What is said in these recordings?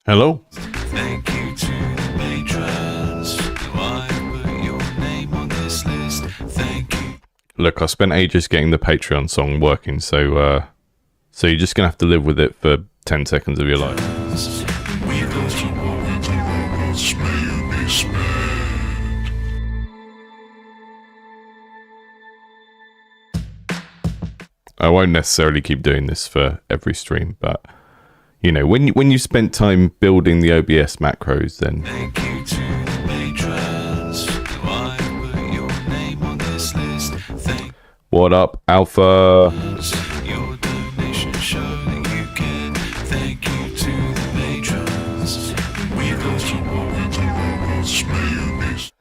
Hello. Thank you to the patrons. Why put your name on this list? Thank you. Look, I spent ages getting the Patreon song working, so you're just gonna have to live with it for 10 seconds of your life. We got some robots, may you be spared. I won't necessarily keep doing this for every stream, but you know, when you spent time building the OBS macros, then Thank you to the patrons. Why put your name on this list? Thank what up, Alpha? your donation show that you can. Thank you to the patrons. We got some robots, may you be spared.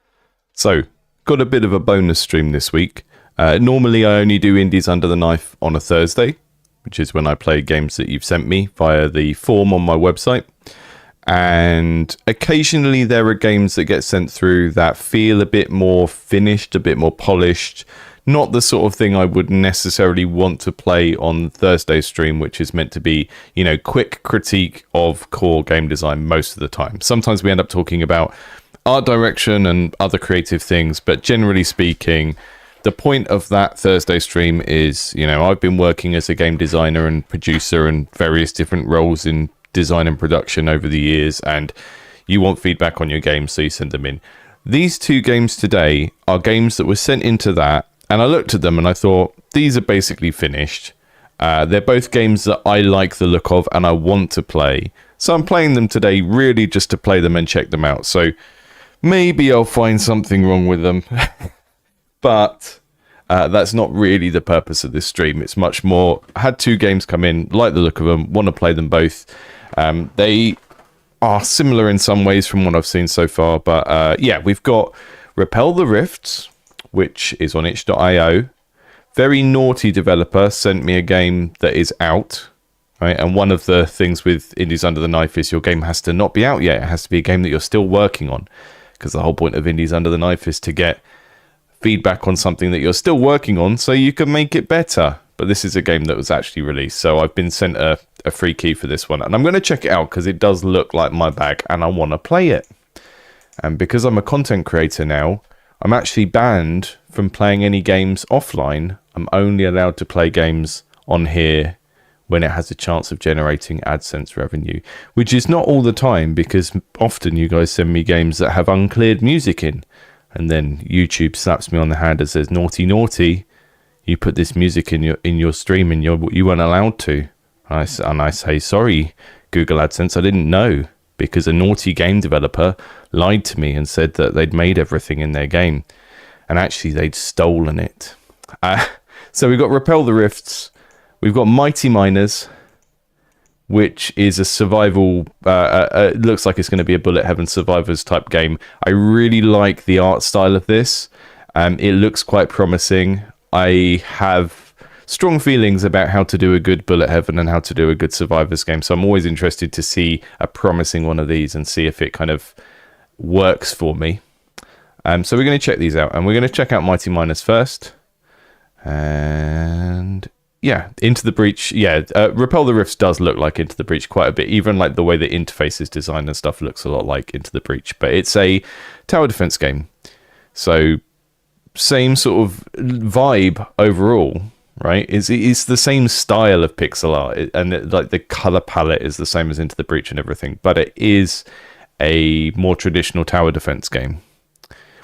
So, got a bit of a bonus stream this week. Normally, I only do Indies Under the Knife on a Thursday, which is when I play games that you've sent me via the form on my website. And occasionally there are games that get sent through that feel a bit more finished, a bit more polished. Not the sort of thing I would necessarily want to play on Thursday's stream, which is meant to be, you know, quick critique of core game design most of the time. Sometimes we end up talking about art direction and other creative things, but generally speaking, the point of that Thursday stream is, you know, I've been working as a game designer and producer and various different roles in design and production over the years, and you want feedback on your games, so you send them in. These two games today are games that were sent into that, and I looked at them and I thought, these are basically finished. They're both games that I like the look of and I want to play. So I'm playing them today really just to play them and check them out. So maybe I'll find something wrong with them. But that's not really the purpose of this stream. It's much more, I had two games come in, like the look of them, want to play them both. They are similar in some ways from what I've seen so far. But yeah, we've got Repel the Rifts, which is on itch.io. Very naughty developer sent me a game that is out. Right? And one of the things with Indies Under the Knife is your game has to not be out yet. It has to be a game that you're still working on. Because the whole point of Indies Under the Knife is to get feedback on something that you're still working on so you can make it better. But this is a game that was actually released, so I've been sent a free key for this one, and I'm going to check it out because it does look like my bag and I want to play it. And because I'm a content creator now, I'm actually banned from playing any games offline. I'm only allowed to play games on here when it has a chance of generating AdSense revenue, which is not all the time, because often you guys send me games that have uncleared music in. And then YouTube slaps me on the hand and says, naughty, naughty, you put this music in your stream and you weren't allowed to. And I say, sorry, Google AdSense, I didn't know, because a naughty game developer lied to me and said that they'd made everything in their game. And actually, they'd stolen it. So we've got Repel the Rifts. We've got Mighty Miners, which is a survival, it looks like it's going to be a bullet heaven survivors type game. I really like the art style of this. It looks quite promising. I have strong feelings about how to do a good bullet heaven and how to do a good survivors game. So I'm always interested to see a promising one of these and see if it kind of works for me. So we're going to check these out, and we're going to check out Mighty Miners first. And yeah, Into the Breach. Yeah, Repel the Rifts does look like Into the Breach quite a bit. Even like the way the interface is designed and stuff looks a lot like Into the Breach. But it's a tower defense game. So same sort of vibe overall, right? It's the same style of pixel art. And like the color palette is the same as Into the Breach and everything. But it is a more traditional tower defense game,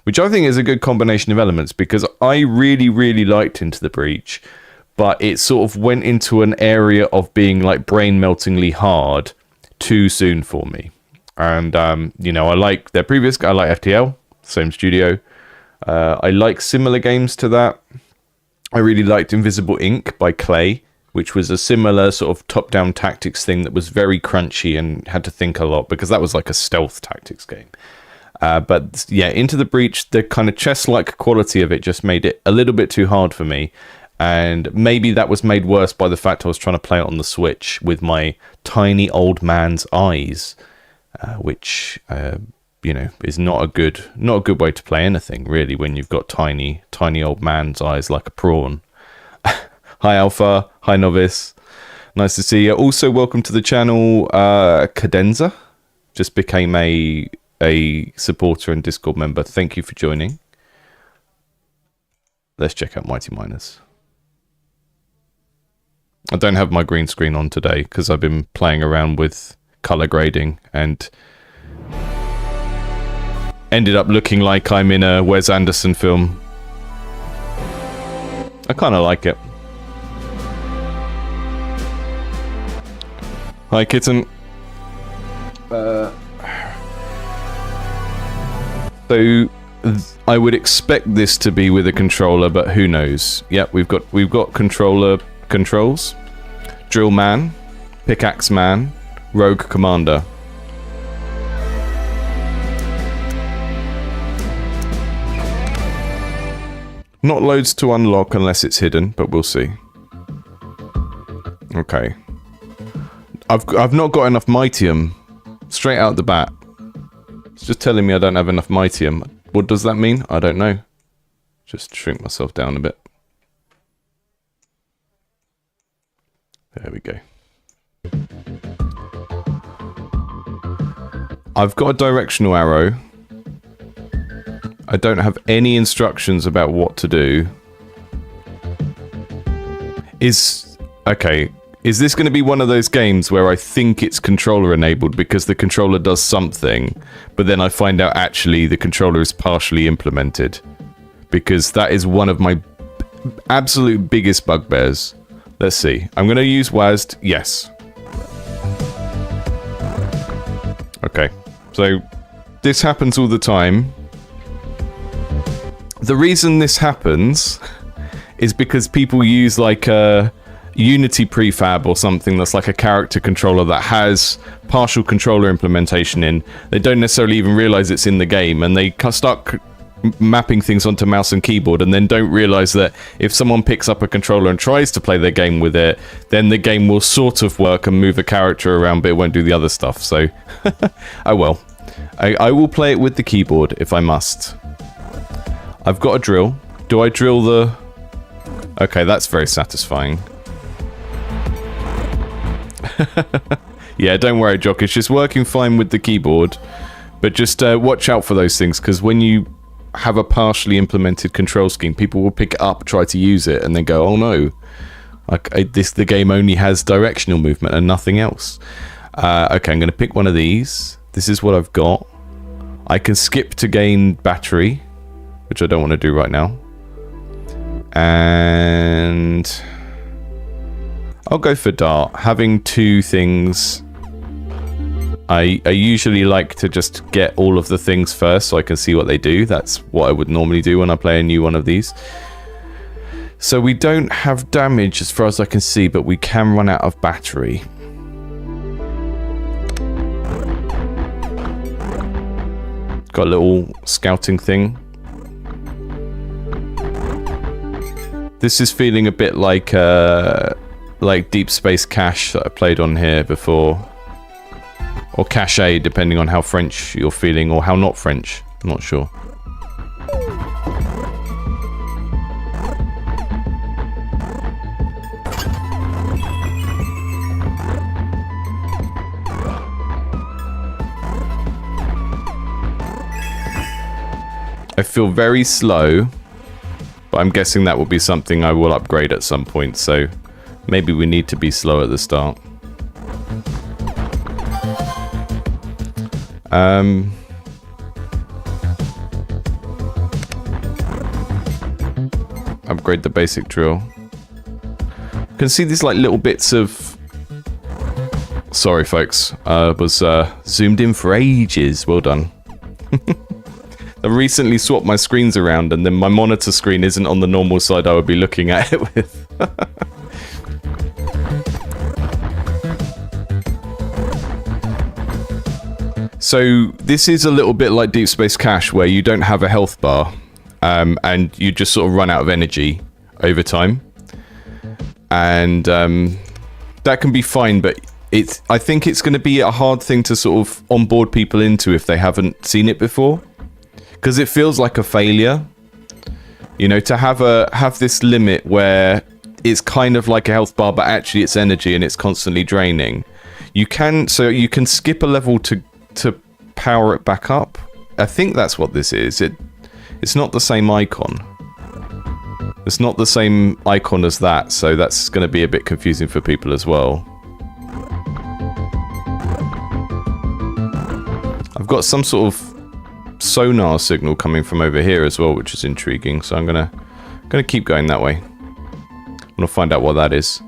which I think is a good combination of elements, because I really, really liked Into the Breach, but it sort of went into an area of being like brain-meltingly hard too soon for me. And, you know, I like their previous, I like FTL, same studio. I like similar games to that. I really liked Invisible Ink by Clay, which was a similar sort of top-down tactics thing that was very crunchy and had to think a lot, because that was like a stealth tactics game. But yeah, Into the Breach, the kind of chess-like quality of it just made it a little bit too hard for me. And maybe that was made worse by the fact I was trying to play it on the Switch with my tiny old man's eyes, which you know, is not a good way to play anything really when you've got tiny old man's eyes like a prawn. Hi Alpha, hi Novice, nice to see you. Also welcome to the channel, Cadenza. just became a supporter and Discord member. Thank you for joining. Let's check out Mighty Miners. I don't have my green screen on today because I've been playing around with color grading and ended up looking like I'm in a Wes Anderson film. I kind of like it. Hi, kitten. So I would expect this to be with a controller, but who knows? Yep, we've got controller controls. Drill man, pickaxe man, rogue commander. Not loads to unlock unless it's hidden, but we'll see. Okay. I've not got enough Mightium. Straight out the bat. It's just telling me I don't have enough Mightium. What does that mean? I don't know. Just shrink myself down a bit. There we go. I've got a directional arrow. I don't have any instructions about what to do. Okay. Is this going to be one of those games where I think it's controller enabled because the controller does something, but then I find out actually the controller is partially implemented? Because that is one of my absolute biggest bugbears. Let's see. I'm going to use WASD. Yes. Okay. So this happens all the time. The reason this happens is because people use like a Unity prefab or something that's like a character controller that has partial controller implementation in. They don't necessarily even realize it's in the game, and they start mapping things onto mouse and keyboard, and then don't realize that if someone picks up a controller and tries to play their game with it, then the game will sort of work and move a character around, but it won't do the other stuff. So oh well. I will play it with the keyboard if I must. I've got a drill. Do I drill the... Okay, that's very satisfying. Yeah, don't worry, Jock. It's just working fine with the keyboard. But just watch out for those things, because when you have a partially implemented control scheme, people will pick it up, try to use it, and then go, oh no. The game only has directional movement and nothing else. Okay, I'm going to pick one of these. This is what I've got. I can skip to gain battery, which I don't want to do right now. And I'll go for dart. Having two things, I usually like to just get all of the things first so I can see what they do. That's what I would normally do when I play a new one of these. So we don't have damage as far as I can see, but we can run out of battery. Got a little scouting thing. This is feeling a bit like Deep Space Cache that I played on here before. Or Cache, depending on how French you're feeling, or how not French. I'm not sure. I feel very slow, but I'm guessing that will be something I will upgrade at some point, so maybe we need to be slow at the start. Upgrade the basic drill. You can see these like little bits of... Sorry folks, I was zoomed in for ages. Well done. I recently swapped my screens around, and then my monitor screen isn't on the normal side I would be looking at it with. So this is a little bit like Deep Space Cache, where you don't have a health bar, and you just sort of run out of energy over time. And that can be fine, but I think it's going to be a hard thing to sort of onboard people into if they haven't seen it before. Because it feels like a failure, you know, to have this limit where it's kind of like a health bar, but actually it's energy and it's constantly draining. You can skip a level to to power it back up. I think that's what this is. It's not the same icon. It's not the same icon as that, so that's going to be a bit confusing for people as well. I've got some sort of sonar signal coming from over here as well, which is intriguing, so I'm gonna keep going that way. I'm gonna find out what that is.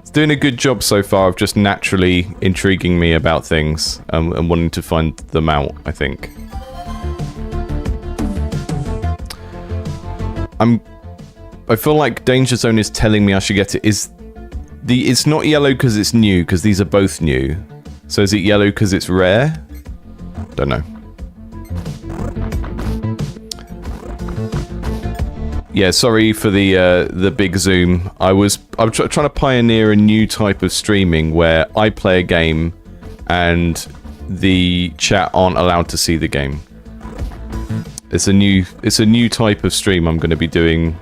It's doing a good job so far of just naturally intriguing me about things and wanting to find them out, I think. I feel like Danger Zone is telling me I should get it. It's not yellow because it's new, because these are both new. So is it yellow because it's rare? Don't know. Yeah, sorry for the big zoom. I'm trying to pioneer a new type of streaming where I play a game and the chat aren't allowed to see the game. It's a new type of stream I'm going to be doing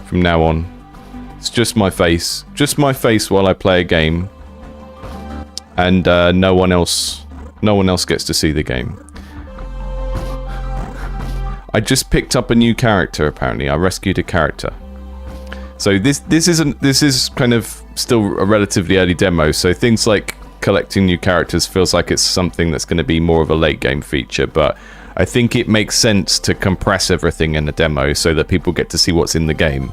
from now on. It's just my face while I play a game, and no one else gets to see the game. I just picked up a new character. Apparently, I rescued a character. So this is kind of still a relatively early demo. So things like collecting new characters feels like it's something that's going to be more of a late game feature, but I think it makes sense to compress everything in a demo so that people get to see what's in the game.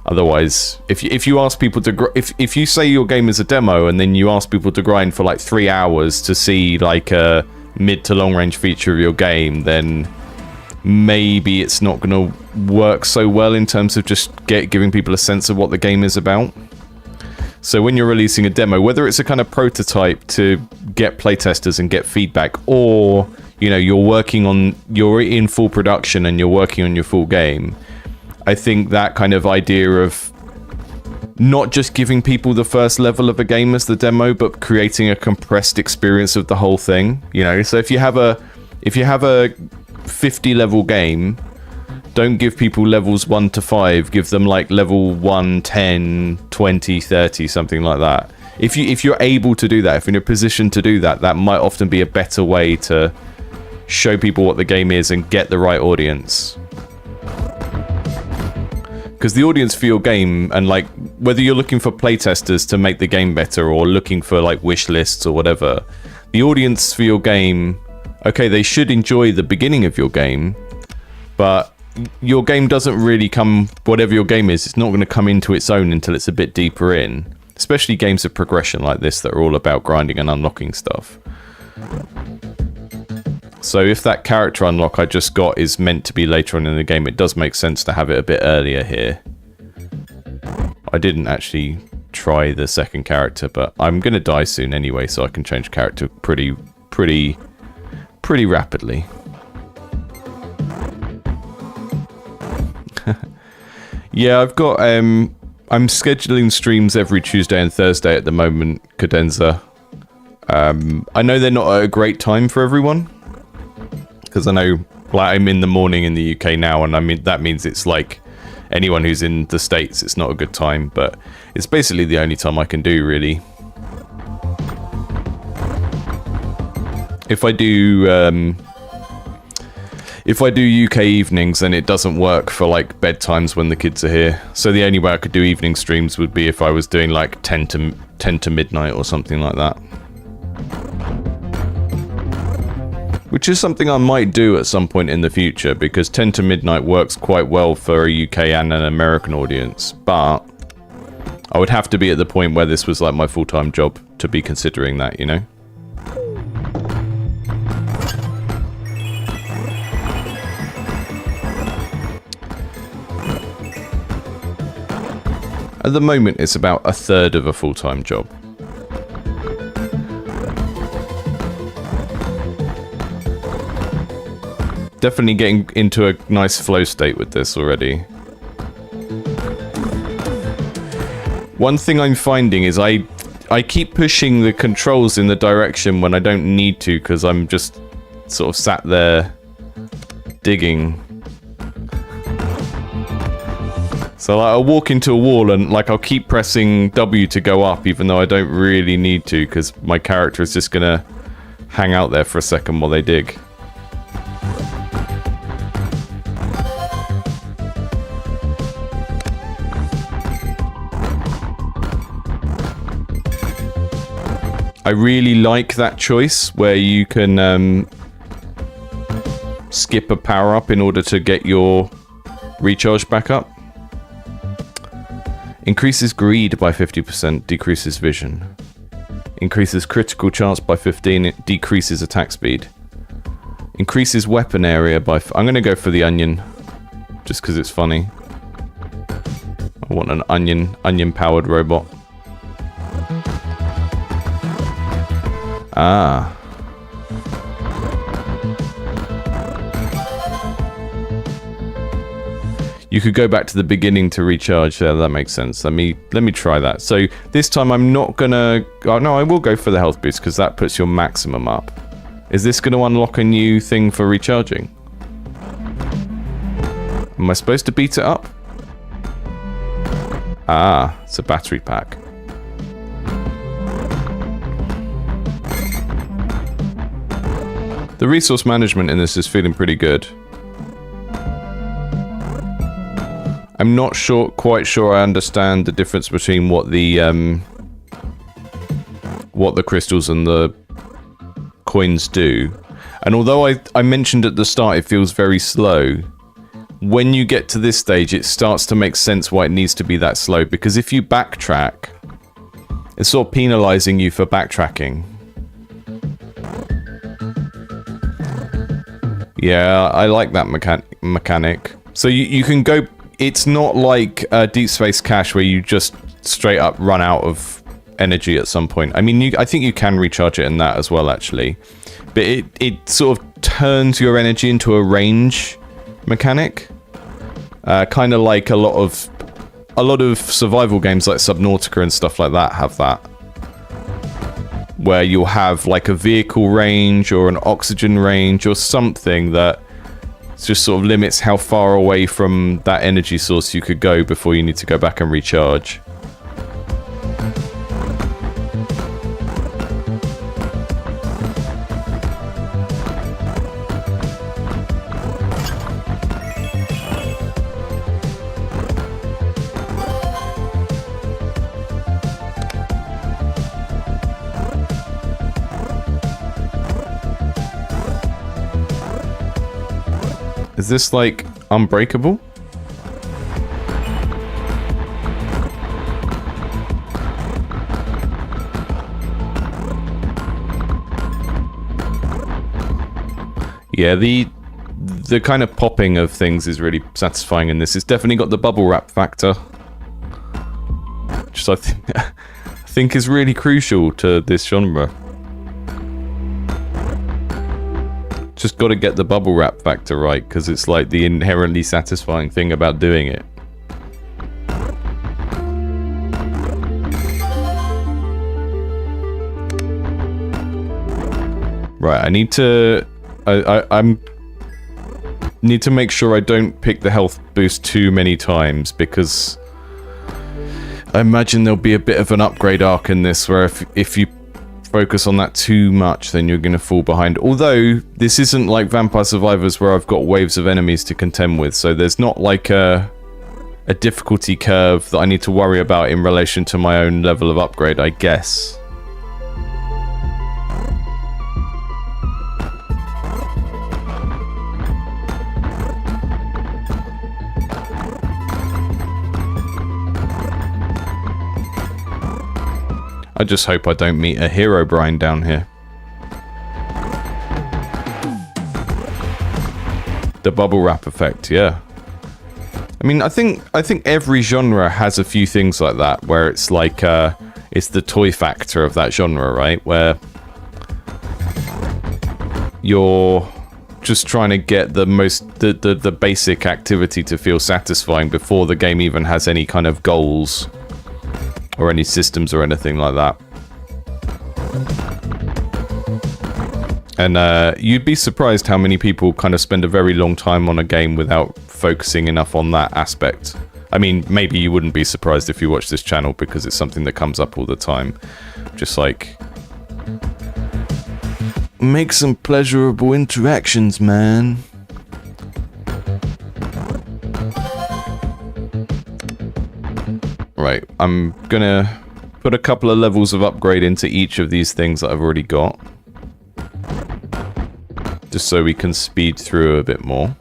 Otherwise, if you ask people to if you say your game is a demo and then you ask people to grind for like 3 hours to see like a mid to long range feature of your game, then maybe it's not going to work so well in terms of just giving people a sense of what the game is about. So when you're releasing a demo, whether it's a kind of prototype to get playtesters and get feedback, or you know you're in full production and you're working on your full game, I think that kind of idea of not just giving people the first level of a game as the demo, but creating a compressed experience of the whole thing. You know, so if you have a 50 level game, don't give people levels 1 to 5, give them like level 1, 10, 20, 30, something like that. If you're able to do that, if you're in a position to do that, that might often be a better way to show people what the game is and get the right audience. Because the audience for your game, and like whether you're looking for playtesters to make the game better or looking for like wish lists or whatever, the audience for your game, okay, they should enjoy the beginning of your game, but your game doesn't really come, whatever your game is, it's not going to come into its own until it's a bit deeper in. Especially games of progression like this that are all about grinding and unlocking stuff. So if that character unlock I just got is meant to be later on in the game, it does make sense to have it a bit earlier here. I didn't actually try the second character, but I'm going to die soon anyway, so I can change character pretty rapidly. Yeah, I've got I'm scheduling streams every Tuesday and Thursday at the moment, Cadenza. I know they're not a great time for everyone, because I know like I'm in the morning in the UK now, and I mean that means it's like anyone who's in the States, it's not a good time, but it's basically the only time I can do, really. If I do UK evenings, then it doesn't work for like bedtimes when the kids are here. So the only way I could do evening streams would be if I was doing like 10 to midnight or something like that. Which is something I might do at some point in the future, because 10 to midnight works quite well for a UK and an American audience. But I would have to be at the point where this was like my full-time job to be considering that, you know? At the moment, it's about a third of a full-time job. Definitely getting into a nice flow state with this already. One thing I'm finding is I keep pushing the controls in the direction when I don't need to, because I'm just sort of sat there digging. So like, I'll walk into a wall and like I'll keep pressing W to go up even though I don't really need to because my character is just gonna hang out there for a second while they dig. I really like that choice where you can skip a power up in order to get your recharge back up. Increases greed by 50%, decreases vision. Increases critical chance by 15, it decreases attack speed. Increases weapon area by... I'm going to go for the onion, just because it's funny. I want an onion-powered robot. Ah. You could go back to the beginning to recharge. Yeah, that makes sense. Let me try that. So this time I'm not gonna... Oh, no, I will go for the health boost because that puts your maximum up. Is this going to unlock a new thing for recharging? Am I supposed to beat it up? Ah, it's a battery pack. The resource management in this is feeling pretty good. I'm not quite sure I understand the difference between what the crystals and the coins do. And although I mentioned at the start it feels very slow, when you get to this stage it starts to make sense why it needs to be that slow, because if you backtrack, it's sort of penalizing you for backtracking. Yeah, I like that mechanic. So you can go... It's not like Deep Space Cache where you just straight up run out of energy at some point. I mean, I think you can recharge it in that as well, actually. But it sort of turns your energy into a range mechanic. Kind of like a lot of survival games like Subnautica and stuff like that have that. Where you'll have like a vehicle range or an oxygen range or something that just sort of limits how far away from that energy source you could go before you need to go back and recharge. Is this like unbreakable? Yeah, the kind of popping of things is really satisfying in this. It's definitely got the bubble wrap factor, which I think is really crucial to this genre. Just got to get the bubble wrap factor right, because it's like the inherently satisfying thing about doing it. Right, I need to... I'm need to make sure I don't pick the health boost too many times, because I imagine there'll be a bit of an upgrade arc in this where if you focus on that too much, then you're going to fall behind. Although this isn't like Vampire Survivors where I've got waves of enemies to contend with, so there's not like a difficulty curve that I need to worry about in relation to my own level of upgrade, I guess. I just hope I don't meet a Herobrine down here. The bubble wrap effect, yeah. I mean, I think every genre has a few things like that, where it's like it's the toy factor of that genre, right? Where you're just trying to get the basic activity to feel satisfying before the game even has any kind of goals or any systems or anything like that. And you'd be surprised how many people kind of spend a very long time on a game without focusing enough on that aspect I mean, maybe you wouldn't be surprised if you watch this channel because it's something that comes up all the time. Just like, make some pleasurable interactions, man. Right, I'm gonna put a couple of levels of upgrade into each of these things that I've already got. Just so we can speed through a bit more.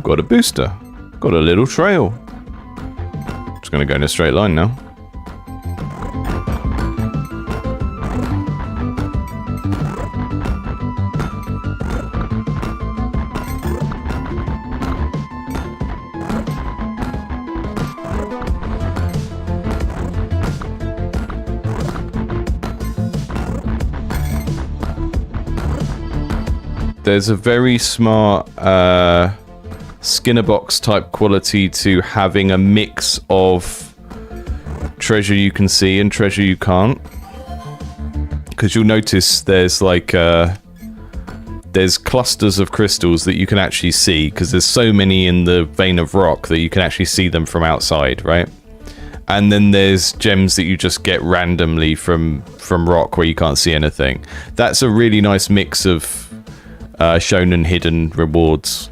Got a booster. Got a little trail. Just gonna go in a straight line now. There's a very smart Skinner box type quality to having a mix of treasure you can see and treasure you can't, because you'll notice there's like there's clusters of crystals that you can actually see, because there's so many in the vein of rock that you can actually see them from outside, right? And then there's gems that you just get randomly from rock where you can't see anything. That's a really nice mix of shown and hidden rewards.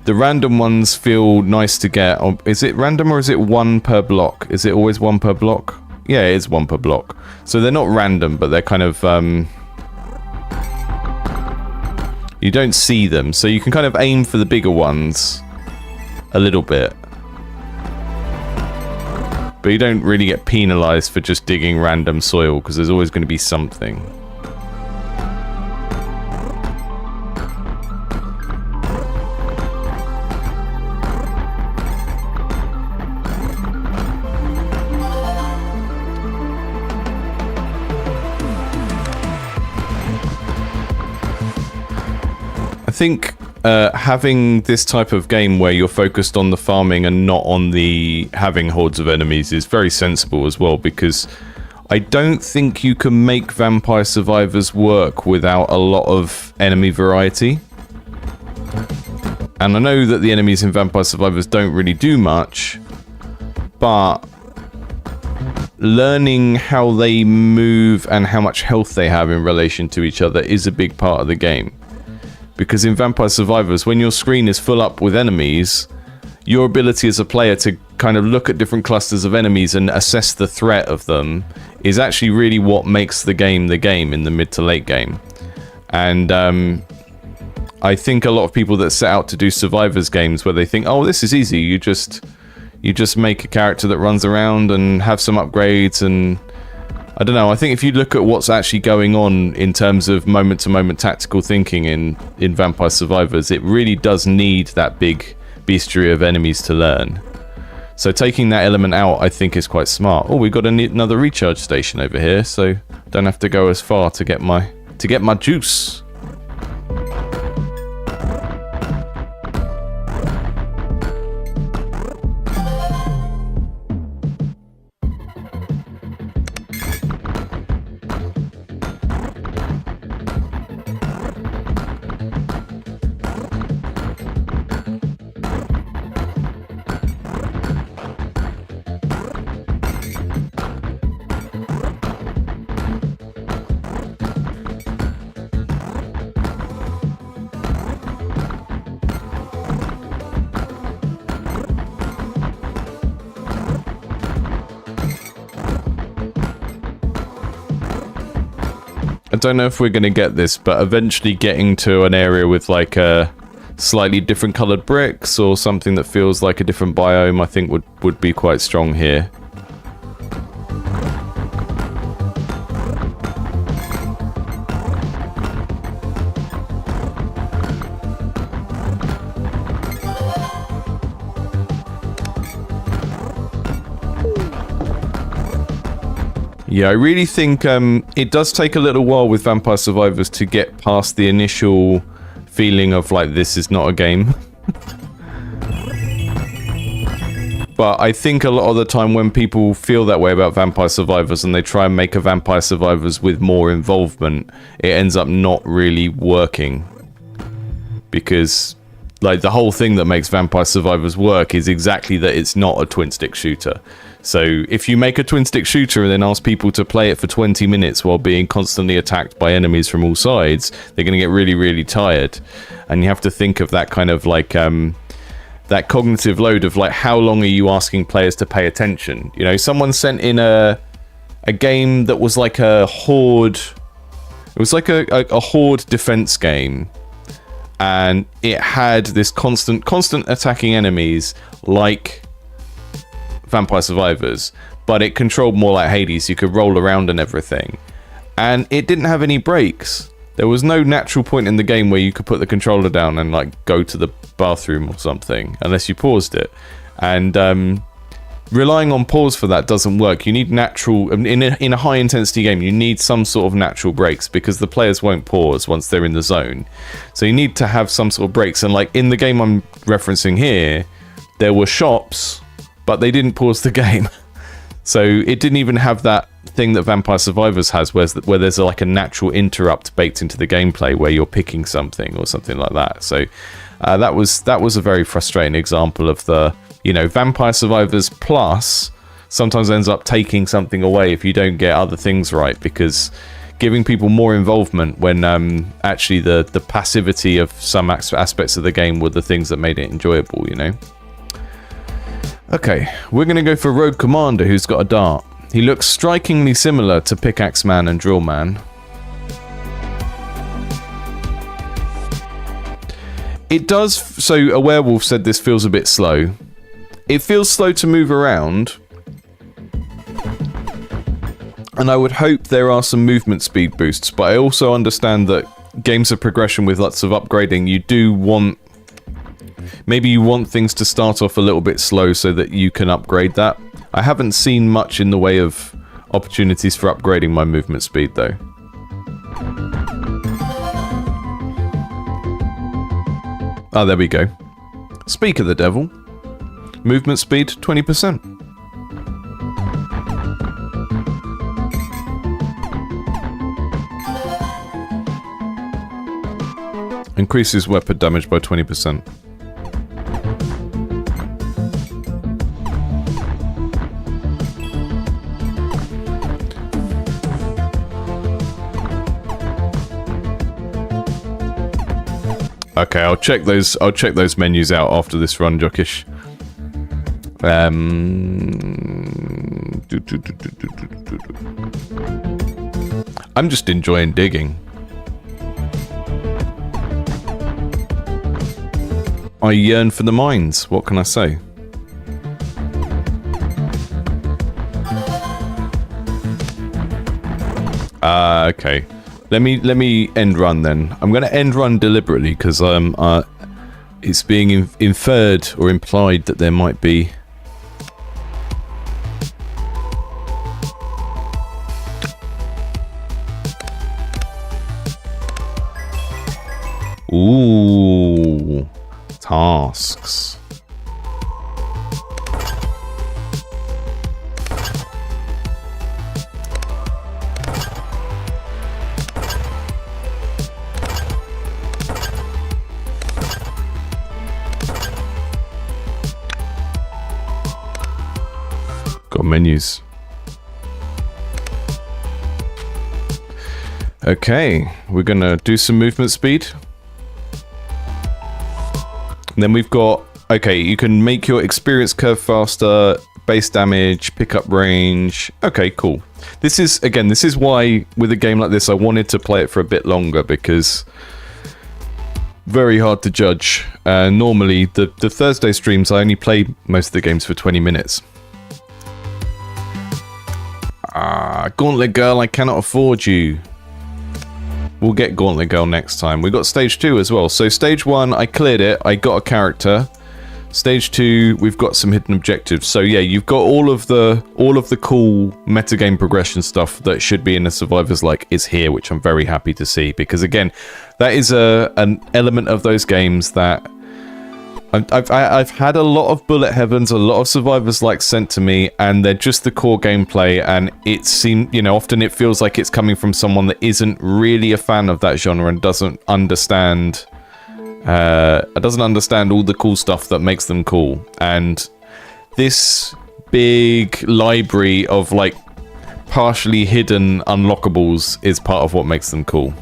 The random ones feel nice to get. Is it random or is it one per block? Is it always one per block? Yeah, it is one per block. So they're not random, but they're kind of... you don't see them, so you can kind of aim for the bigger ones a little bit. But you don't really get penalized for just digging random soil, because there's always going to be something. I think having this type of game where you're focused on the farming and not on the having hordes of enemies is very sensible as well, because I don't think you can make Vampire Survivors work without a lot of enemy variety. And I know that the enemies in Vampire Survivors don't really do much, but learning how they move and how much health they have in relation to each other is a big part of the game. Because in Vampire Survivors, when your screen is full up with enemies, your ability as a player to kind of look at different clusters of enemies and assess the threat of them is actually really what makes the game in the mid to late game. And I think a lot of people that set out to do Survivors games where they think, oh, this is easy, you just make a character that runs around and have some upgrades, and I don't know, I think if you look at what's actually going on in terms of moment-to-moment tactical thinking in Vampire Survivors, it really does need that big bestiary of enemies to learn. So taking that element out, I think, is quite smart. Oh, we've got another recharge station over here, so don't have to go as far to get my juice. I don't know if we're going to get this, but eventually getting to an area with like a slightly different colored bricks or something that feels like a different biome, I think would be quite strong here. Yeah, I really think it does take a little while with Vampire Survivors to get past the initial feeling of like, this is not a game. But I think a lot of the time when people feel that way about Vampire Survivors and they try and make a Vampire Survivors with more involvement, it ends up not really working. Because, like, the whole thing that makes Vampire Survivors work is exactly that it's not a twin-stick shooter. So if you make a twin-stick shooter and then ask people to play it for 20 minutes while being constantly attacked by enemies from all sides, they're going to get really, really tired. And you have to think of that kind of, like, that cognitive load of, like, how long are you asking players to pay attention? You know, someone sent in a game that was like a horde... It was like a horde defense game. And it had this constant attacking enemies like Vampire Survivors, but it controlled more like Hades. You could roll around and everything. And it didn't have any breaks. There was no natural point in the game where you could put the controller down and like go to the bathroom or something, unless you paused it. And relying on pause for that doesn't work. You need natural... In a high intensity game, you need some sort of natural breaks because the players won't pause once they're in the zone. So you need to have some sort of breaks. And like in the game I'm referencing here, there were shops, but they didn't pause the game. So it didn't even have that thing that Vampire Survivors has, where there's like a natural interrupt baked into the gameplay where you're picking something or something like that. So that was a very frustrating example of the, you know, Vampire Survivors Plus sometimes ends up taking something away if you don't get other things right, because giving people more involvement when actually the passivity of some aspects of the game were the things that made it enjoyable, you know. Okay, we're going to go for Rogue Commander, who's got a dart. He looks strikingly similar to Pickaxe Man and Drill Man. It does... So, a werewolf said this feels a bit slow. It feels slow to move around. And I would hope there are some movement speed boosts, but I also understand that games of progression with lots of upgrading, you do want... Maybe you want things to start off a little bit slow so that you can upgrade that. I haven't seen much in the way of opportunities for upgrading my movement speed, though. Ah, there we go. Speak of the devil. Movement speed, 20%. Increases weapon damage by 20%. Okay, I'll check those menus out after this run, Jockish. I'm just enjoying digging. I yearn for the mines. What can I say? Okay. Let me end run then. I'm going to end run deliberately because it's being inferred or implied that there might be... Ooh, tasks. Got menus. Okay, we're gonna do some movement speed. And then we've got, okay, you can make your experience curve faster, base damage, pickup range. Okay, cool. This is why with a game like this I wanted to play it for a bit longer, because very hard to judge. Normally the Thursday streams I only play most of the games for 20 minutes. Gauntlet Girl, I cannot afford you. We'll get Gauntlet Girl next time. We got stage 2 as well. So stage 1, I cleared it. I got a character. Stage 2, we've got some hidden objectives. So yeah, you've got all of the cool metagame progression stuff that should be in the Survivors like is here, which I'm very happy to see, because again, that is an element of those games that I've had a lot of Bullet Heavens, a lot of Survivors like sent to me, and they're just the core gameplay, and it seems, you know, often it feels like it's coming from someone that isn't really a fan of that genre and doesn't understand all the cool stuff that makes them cool. And this big library of like partially hidden unlockables is part of what makes them cool.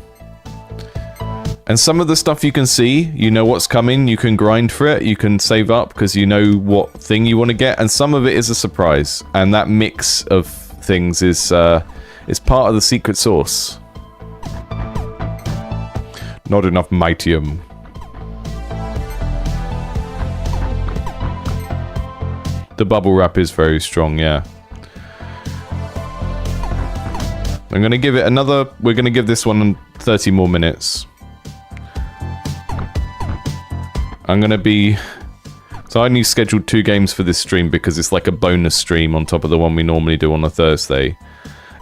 And some of the stuff you can see, you know what's coming, you can grind for it, you can save up because you know what thing you want to get, and some of it is a surprise, and that mix of things is part of the secret sauce. Not enough Mitium. The bubble wrap is very strong, yeah. I'm going to give it another... We're going to give this one 30 more minutes. I'm going to be... So I only scheduled 2 games for this stream because it's like a bonus stream on top of the one we normally do on a Thursday.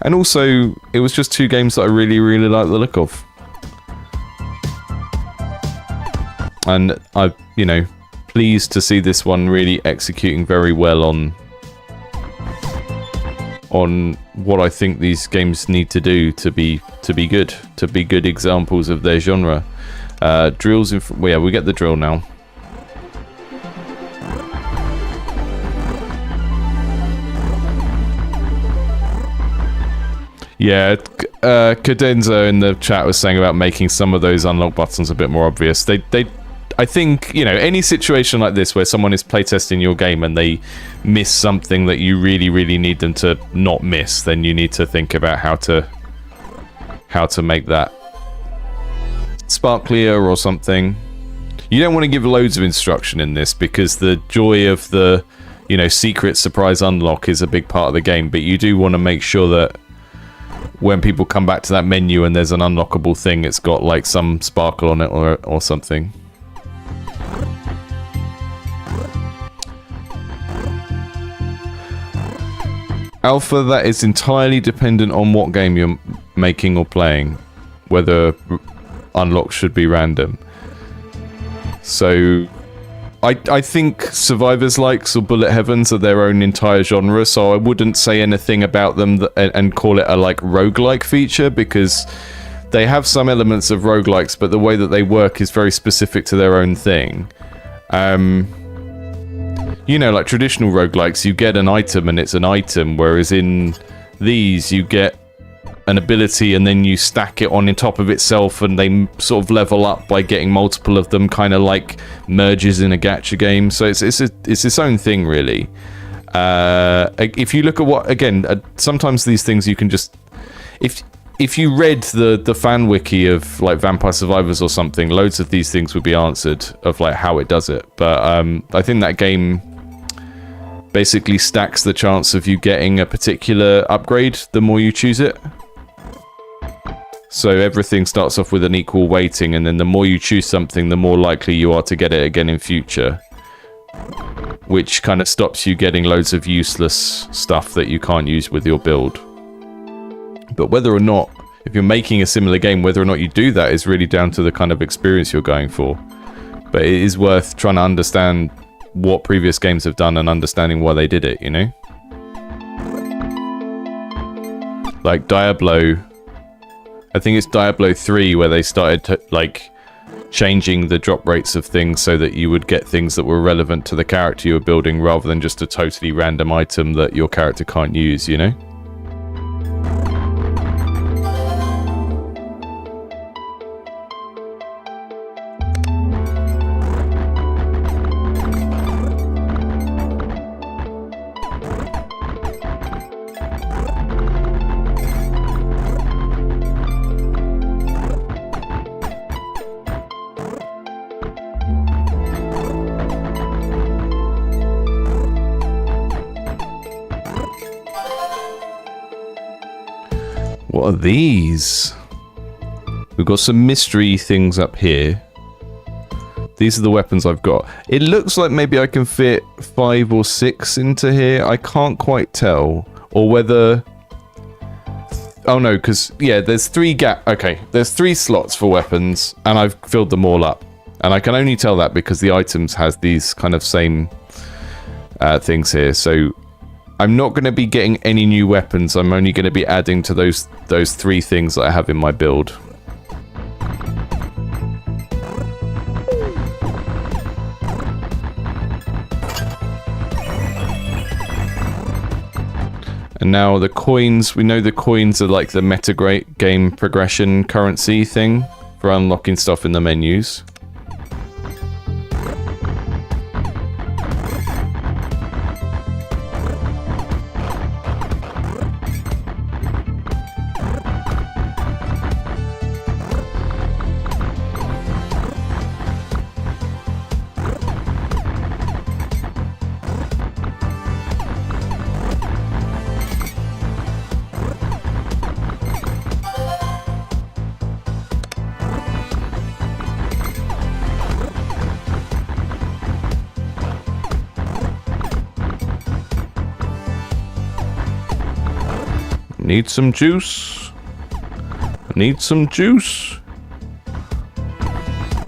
And also, it was just 2 games that I really, really like the look of. And I, you know... pleased to see this one really executing very well on what I think these games need to do to be good examples of their genre. Drills in well, yeah, we get the drill now. Yeah, Cadenza in the chat was saying about making some of those unlock buttons a bit more obvious. I think, you know, any situation like this where someone is playtesting your game and they miss something that you really, really need them to not miss, then you need to think about how to make that sparklier or something. You don't want to give loads of instruction in this because the joy of the, you know, secret surprise unlock is a big part of the game, but you do want to make sure that when people come back to that menu and there's an unlockable thing, it's got like some sparkle on it or something. Alpha, that is entirely dependent on what game you're making or playing, whether unlocks should be random. So, I think Survivors Likes or Bullet Heavens are their own entire genre, so I wouldn't say anything about them and call it a like roguelike feature, because they have some elements of roguelikes, but the way that they work is very specific to their own thing. You know, like traditional roguelikes, you get an item and it's an item, whereas in these you get an ability and then you stack it on top of itself and they sort of level up by getting multiple of them, kind of like merges in a gacha game. So it's its own thing, really. If you look at what, again, sometimes these things you can just... If you read the fan wiki of like Vampire Survivors or something, loads of these things would be answered of like how it does it. But I think that game basically stacks the chance of you getting a particular upgrade the more you choose it. So everything starts off with an equal weighting, and then the more you choose something, the more likely you are to get it again in future. Which kind of stops you getting loads of useless stuff that you can't use with your build. But whether or not, if you're making a similar game, whether or not you do that is really down to the kind of experience you're going for. But it is worth trying to understand what previous games have done and understanding why they did it, you know? Like Diablo, I think it's Diablo 3 where they started like changing the drop rates of things so that you would get things that were relevant to the character you were building rather than just a totally random item that your character can't use, you know? What are these? We've got some mystery things up here. These are the weapons I've got. It looks like maybe I can fit 5 or 6 into here. I can't quite tell. Or whether... Oh no, because, yeah, there's 3 Okay, there's 3 slots for weapons, and I've filled them all up. And I can only tell that because the items has these kind of same things here. So I'm not going to be getting any new weapons. I'm only going to be adding to those 3 things that I have in my build. And now the coins, we know the coins are like the game progression currency thing for unlocking stuff in the menus. Need some juice. Need some juice.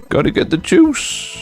Gotta get the juice.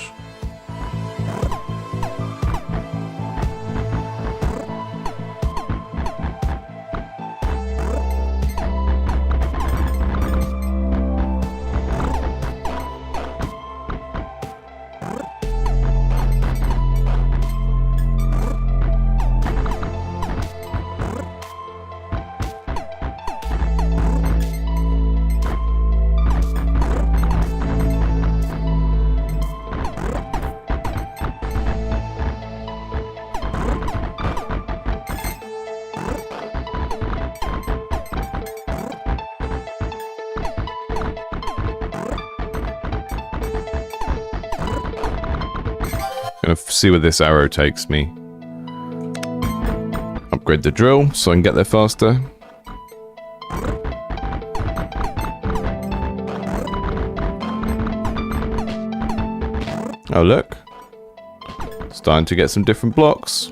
Gonna see where this arrow takes me. Upgrade the drill so I can get there faster. Oh look, starting to get some different blocks.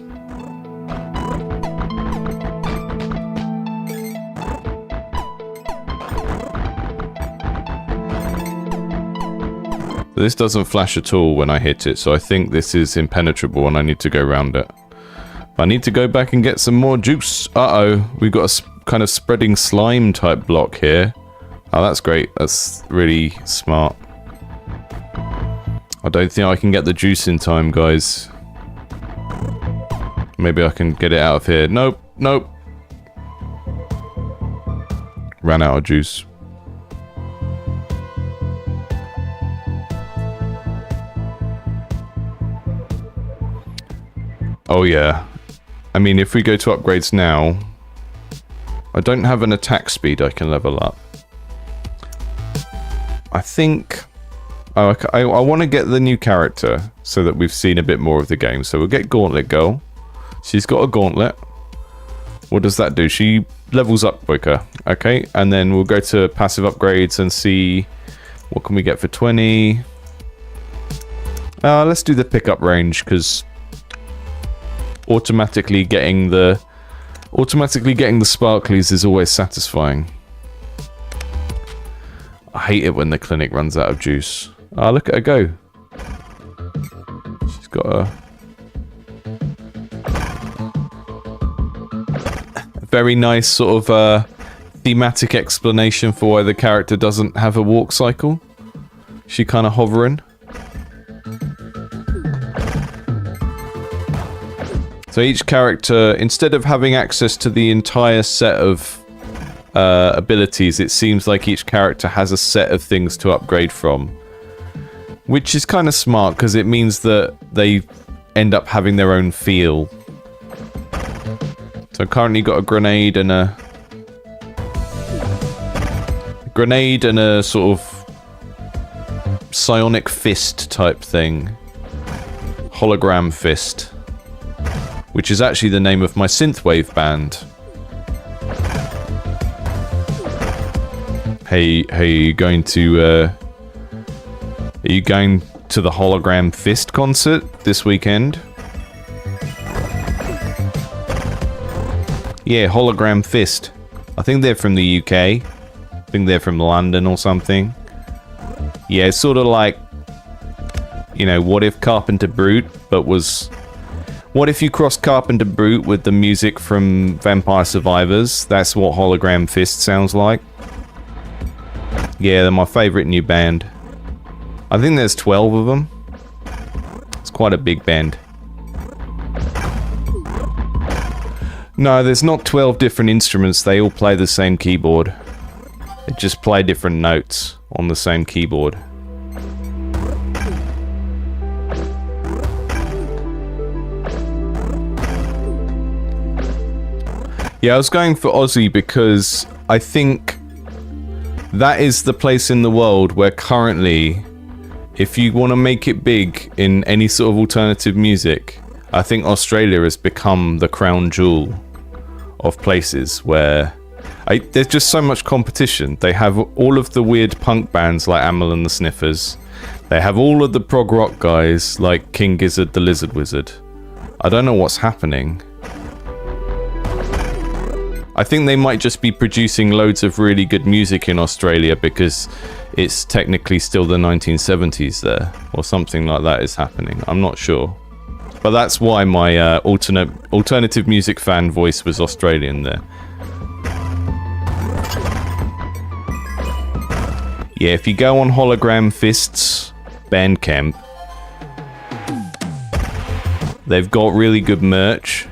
This doesn't flash at all when I hit it, so I think this is impenetrable and I need to go around it. I need to go back and get some more juice. Uh-oh, we've got a kind of spreading slime type block here. Oh, that's great. That's really smart. I don't think I can get the juice in time, guys. Maybe I can get it out of here. Nope, nope. Ran out of juice. Oh yeah, I mean if we go to upgrades now, I don't have an attack speed I can level up. I think, I want to get the new character so that we've seen a bit more of the game. So we'll get Gauntlet Girl. She's got a gauntlet. What does that do? She levels up quicker. Okay, and then we'll go to passive upgrades and see what can we get for 20. Let's do the pickup range because automatically getting the sparklies is always satisfying. I hate it when the clinic runs out of juice. Ah, look at her go. She's got a very nice sort of thematic explanation for why the character doesn't have a walk cycle. She kind of hovering. So each character, instead of having access to the entire set of abilities, it seems like each character has a set of things to upgrade from. Which is kind of smart, because it means that they end up having their own feel. So I've currently got a grenade and a sort of psionic fist type thing. Hologram fist. Which is actually the name of my synthwave band. Hey, are you going to the Hologram Fist concert this weekend. Yeah, Hologram Fist. I think they're from the UK. I think they're from London or something. Yeah, it's sort of like, you know, what if Carpenter Brute, but was... What if you cross Carpenter Brute with the music from Vampire Survivors? That's what Hologram Fist sounds like. Yeah, they're my favourite new band. I think there's 12 of them. It's quite a big band. No, there's not 12 different instruments. They all play the same keyboard. They just play different notes on the same keyboard. Yeah, I was going for Aussie because I think that is the place in the world where currently, if you want to make it big in any sort of alternative music, I think Australia has become the crown jewel of places where there's just so much competition. They have all of the weird punk bands like Amyl and the Sniffers. They have all of the prog rock guys like King Gizzard the Lizard Wizard. I don't know what's happening. I think they might just be producing loads of really good music in Australia because it's technically still the 1970s there, or something like that is happening. I'm not sure. But that's why my alternative music fan voice was Australian there. Yeah, if you go on Hologram Fist's Bandcamp, they've got really good merch.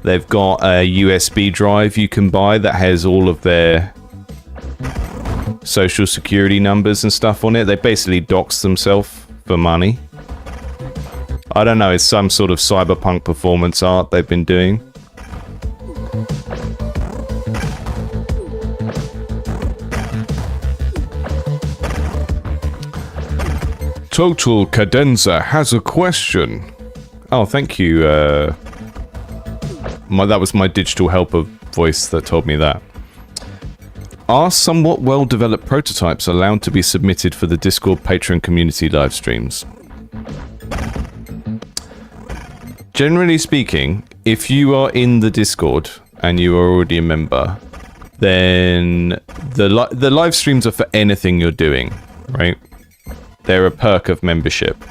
They've got a USB drive you can buy that has all of their social security numbers and stuff on it. They basically dox themselves for money. I don't know, it's some sort of cyberpunk performance art they've been doing. Total Cadenza has a question. Oh, thank you, that was my digital helper voice that told me that. Are somewhat well-developed prototypes allowed to be submitted for the Discord Patreon community live streams? Generally speaking, if you are in the Discord and you are already a member, then the live streams are for anything you're doing, right? They're a perk of membership.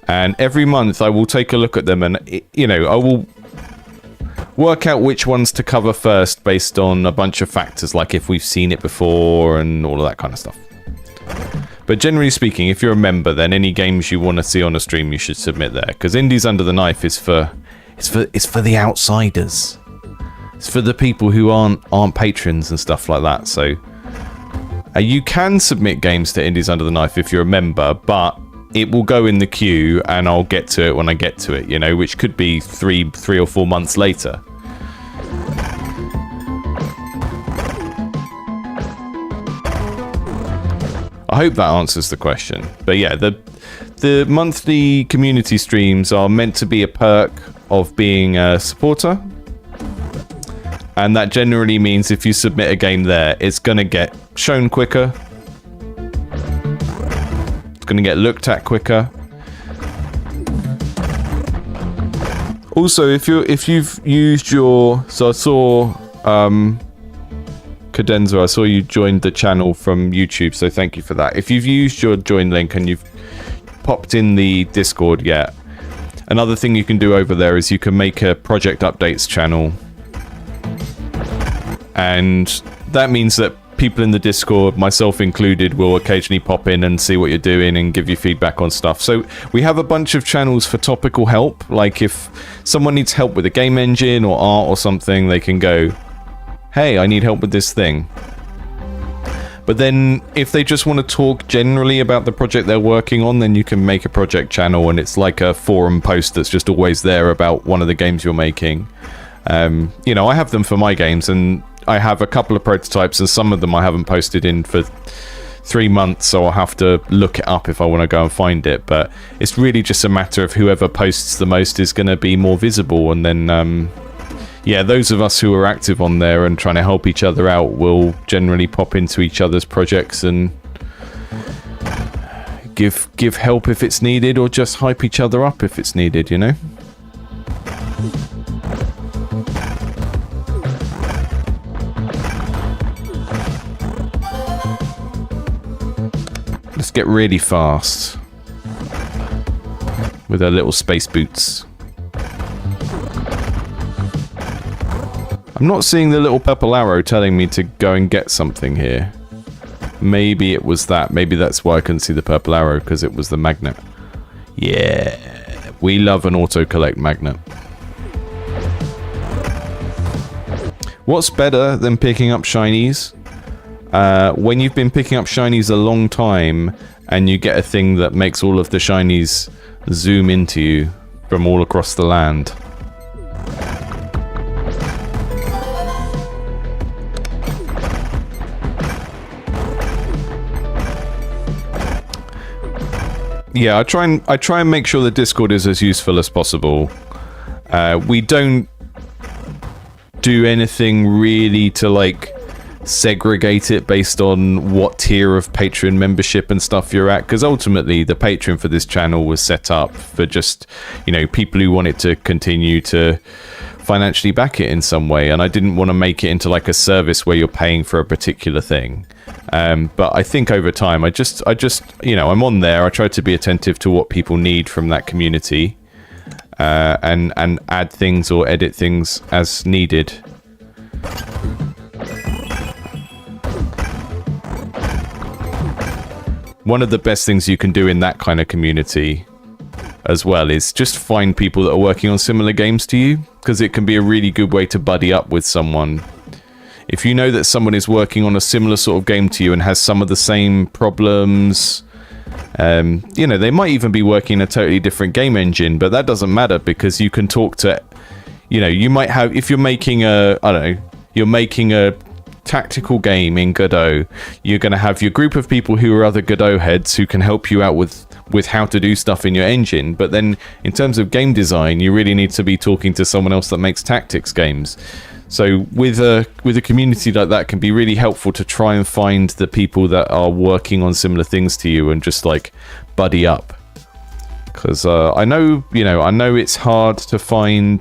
And every month I will take a look at them and, you know, I will work out which ones to cover first based on a bunch of factors, like if we've seen it before and all of that kind of stuff. But generally speaking, if you're a member, then any games you want to see on a stream, you should submit there. Because Indies Under the Knife is for the outsiders. It's for the people who aren't patrons and stuff like that. So you can submit games to Indies Under the Knife if you're a member, but it will go in the queue and I'll get to it when I get to it, you know, which could be three or 4 months later. I hope that answers the question. But yeah, the monthly community streams are meant to be a perk of being a supporter. And that generally means if you submit a game there, it's going to get shown quicker. It's going to get looked at quicker. Also, if you've used your... So I saw... Cadenza, I saw you joined the channel from YouTube, so thank you for that. If you've used your join link and you've popped in the Discord yet, another thing you can do over there is you can make a project updates channel. And that means that people in the Discord, myself included, will occasionally pop in and see what you're doing and give you feedback on stuff. So we have a bunch of channels for topical help. Like if someone needs help with a game engine or art or something, they can go, hey, I need help with this thing. But then if they just want to talk generally about the project they're working on, then you can make a project channel and it's like a forum post that's just always there about one of the games you're making. You know, I have them for my games and I have a couple of prototypes and some of them I haven't posted in for 3 months, so I'll have to look it up if I want to go and find it. But it's really just a matter of whoever posts the most is going to be more visible, and then yeah, those of us who are active on there and trying to help each other out will generally pop into each other's projects and give help if it's needed, or just hype each other up if it's needed, you know? Let's get really fast with our little space boots. I'm not seeing the little purple arrow telling me to go and get something here. Maybe it was that. Maybe that's why I couldn't see the purple arrow, because it was the magnet. Yeah, we love an auto-collect magnet. What's better than picking up shinies? When you've been picking up shinies a long time and you get a thing that makes all of the shinies zoom into you from all across the land. Yeah, I try and make sure the Discord is as useful as possible. We don't do anything really to like segregate it based on what tier of Patreon membership and stuff you're at, because ultimately the Patreon for this channel was set up for just, you know, people who want it to continue to financially back it in some way, and I didn't want to make it into like a service where you're paying for a particular thing. But I think over time, I just, you know, I'm on there. I try to be attentive to what people need from that community, and add things or edit things as needed. One of the best things you can do in that kind of community as well is just find people that are working on similar games to you, because it can be a really good way to buddy up with someone. If you know that someone is working on a similar sort of game to you and has some of the same problems, you know, they might even be working in a totally different game engine, but that doesn't matter, because you can talk to, you know, you might have, if you're making a, I don't know, you're making a tactical game in Godot, you're going to have your group of people who are other Godot heads who can help you out with how to do stuff in your engine. But then in terms of game design, you really need to be talking to someone else that makes tactics games. So with a community like that, it can be really helpful to try and find the people that are working on similar things to you and just like buddy up. Because I know it's hard to find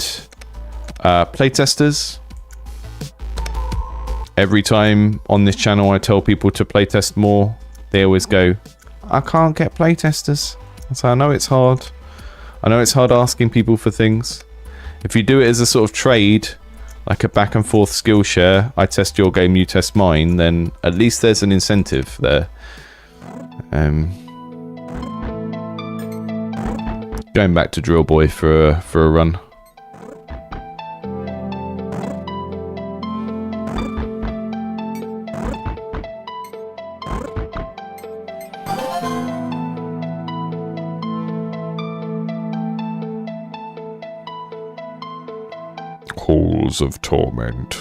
playtesters. Every time on this channel I tell people to playtest more, they always go, I can't get playtesters. So I know it's hard. I know it's hard asking people for things. If you do it as a sort of trade, like a back and forth skill share, I test your game, you test mine, then at least there's an incentive there. Going back to Drill Boy for a run. Halls of Torment.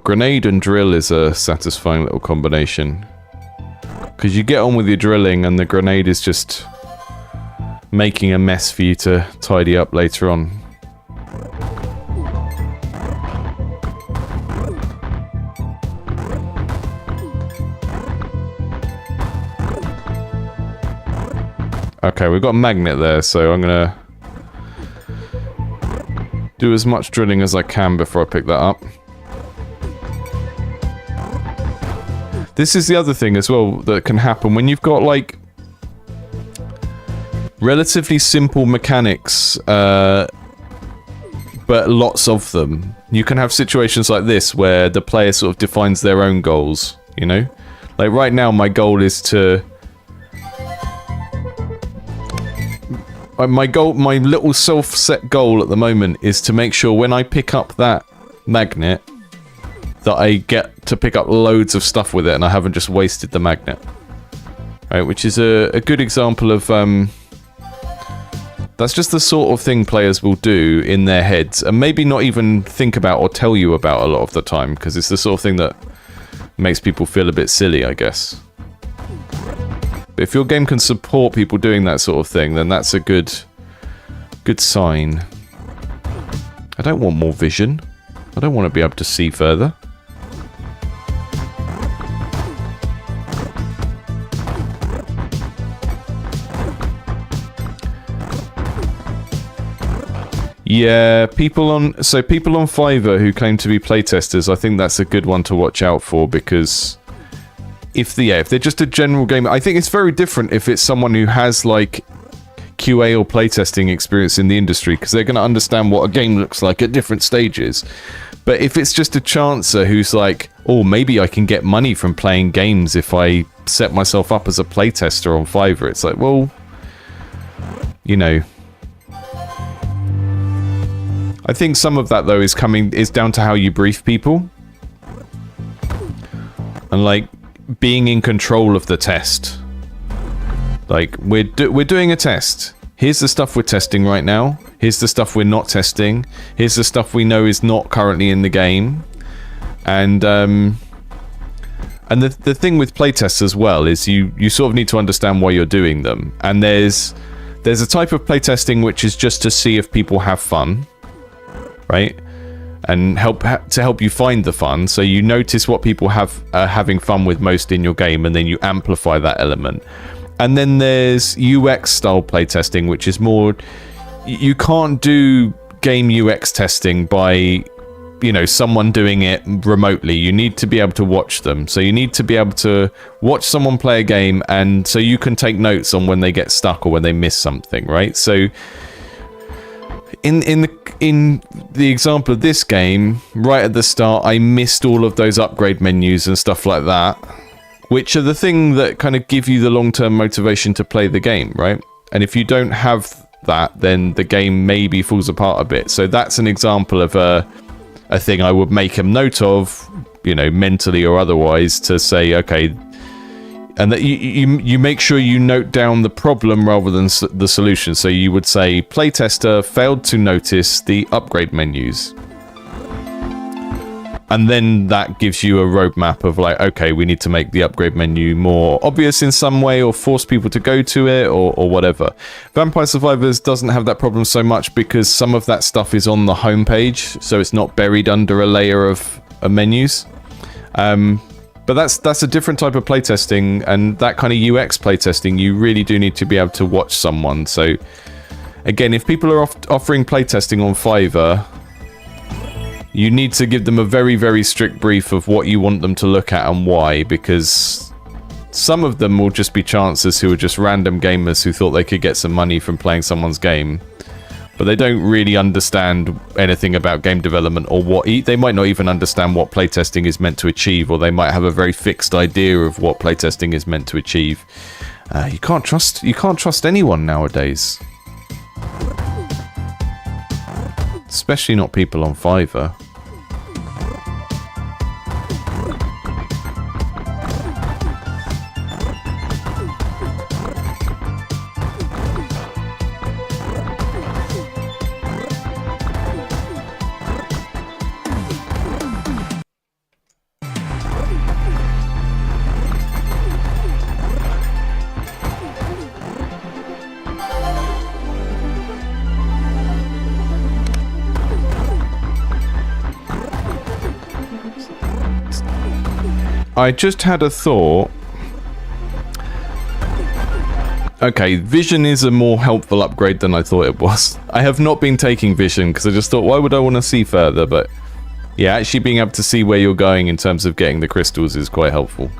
Grenade and drill is a satisfying little combination, because you get on with your drilling and the grenade is just making a mess for you to tidy up later on. Okay, we've got a magnet there, so I'm gonna do as much drilling as I can before I pick that up. This is the other thing as well that can happen when you've got like relatively simple mechanics, but lots of them. You can have situations like this where the player sort of defines their own goals, you know? Like right now my goal is to... My little self-set goal at the moment is to make sure when I pick up that magnet that I get to pick up loads of stuff with it and I haven't just wasted the magnet. Right, which is a good example of... that's just the sort of thing players will do in their heads and maybe not even think about or tell you about a lot of the time, because it's the sort of thing that makes people feel a bit silly, I guess. But if your game can support people doing that sort of thing, then that's a good sign. I don't want more vision. I don't want to be able to see further. Yeah, people on Fiverr who claim to be playtesters, I think that's a good one to watch out for, because if they're just a general gamer, I think it's very different if it's someone who has like QA or playtesting experience in the industry, because they're going to understand what a game looks like at different stages. But if it's just a chancer who's like, oh, maybe I can get money from playing games if I set myself up as a playtester on Fiverr, it's like, well, you know. I think some of that though is down to how you brief people, and like being in control of the test. Like we're doing a test. Here's the stuff we're testing right now. Here's the stuff we're not testing. Here's the stuff we know is not currently in the game. And the thing with playtests as well is you sort of need to understand why you're doing them. And there's a type of playtesting which is just to see if people have fun. Right, and to help you find the fun, so you notice what people are having fun with most in your game, and then you amplify that element. And then there's UX style playtesting, which is more, you can't do game UX testing by, you know, someone doing it remotely. You need to be able to watch them, so you need to be able to watch someone play a game, and so you can take notes on when they get stuck or when they miss something, right? So in the example of this game, right at the start, I missed all of those upgrade menus and stuff like that, which are the thing that kind of give you the long-term motivation to play the game, right? And if you don't have that, then the game maybe falls apart a bit. So that's an example of a thing I would make a note of, you know, mentally or otherwise, to say, okay, and that you make sure you note down the problem rather than the solution. So you would say, playtester failed to notice the upgrade menus. And then that gives you a roadmap of like, okay, we need to make the upgrade menu more obvious in some way, or force people to go to it, or whatever. Vampire Survivors doesn't have that problem so much because some of that stuff is on the homepage, so it's not buried under a layer of menus. But that's a different type of playtesting, and that kind of UX playtesting, you really do need to be able to watch someone. So again, if people are offering playtesting on Fiverr, you need to give them a very, very strict brief of what you want them to look at and why, because some of them will just be chancers who are just random gamers who thought they could get some money from playing someone's game. But they don't really understand anything about game development, or they might not even understand what playtesting is meant to achieve, or they might have a very fixed idea of what playtesting is meant to achieve. You can't trust anyone nowadays, especially not people on Fiverr. I just had a thought. Okay, vision is a more helpful upgrade than I thought it was. I have not been taking vision because I just thought, why would I want to see further? But yeah, actually being able to see where you're going in terms of getting the crystals is quite helpful.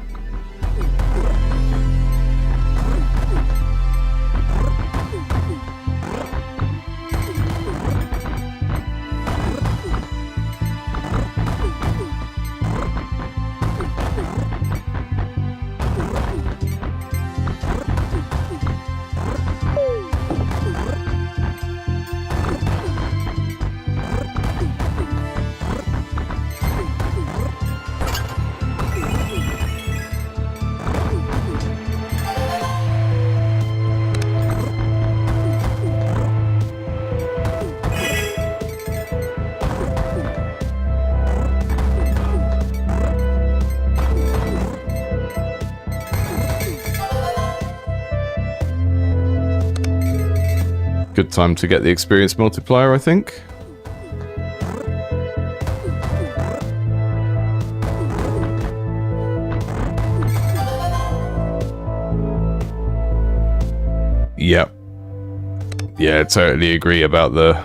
Good time to get the experience multiplier, I think. Yep. Yeah, totally agree about the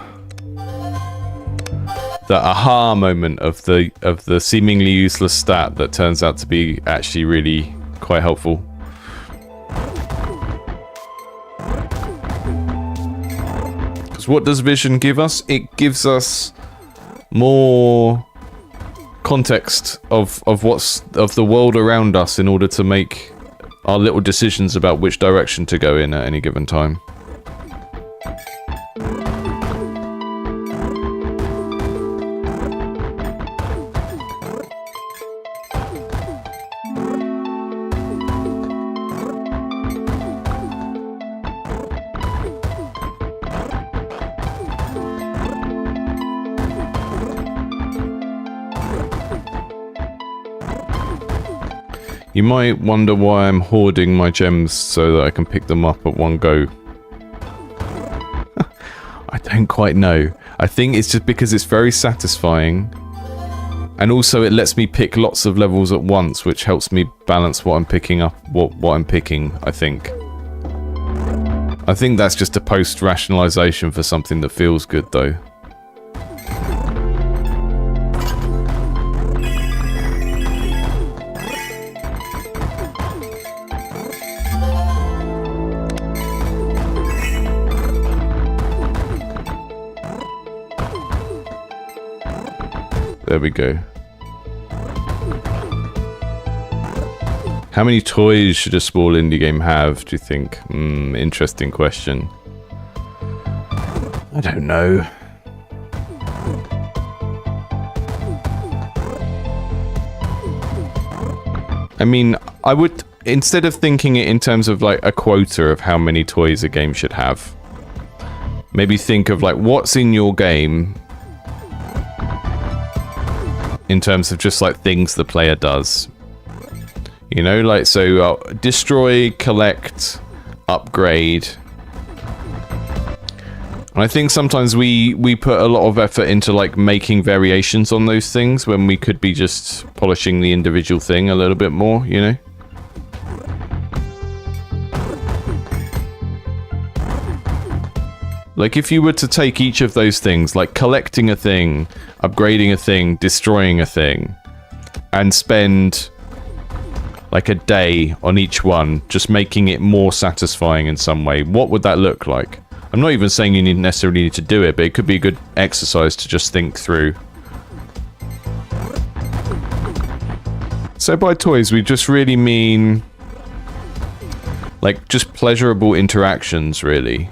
aha moment of the seemingly useless stat that turns out to be actually really quite helpful. Because what does vision give us? It gives us more context of the world around us in order to make our little decisions about which direction to go in at any given time. You might wonder why I'm hoarding my gems so that I can pick them up at one go. I don't quite know. I think it's just because it's very satisfying. And also it lets me pick lots of levels at once, which helps me balance what I'm picking up, what I'm picking, I think. I think that's just a post-rationalization for something that feels good, though. There we go. How many toys should a small indie game have, do you think? Interesting question. I don't know. I mean, I would, instead of thinking it in terms of like a quota of how many toys a game should have, maybe think of like what's in your game in terms of just like things the player does, you know, like so destroy, collect, upgrade. And I think sometimes we put a lot of effort into like making variations on those things when we could be just polishing the individual thing a little bit more, you know. Like if you were to take each of those things, like collecting a thing, upgrading a thing, destroying a thing, and spend like a day on each one, just making it more satisfying in some way, what would that look like? I'm not even saying you necessarily need to do it, but it could be a good exercise to just think through. So by toys, we just really mean like just pleasurable interactions, really.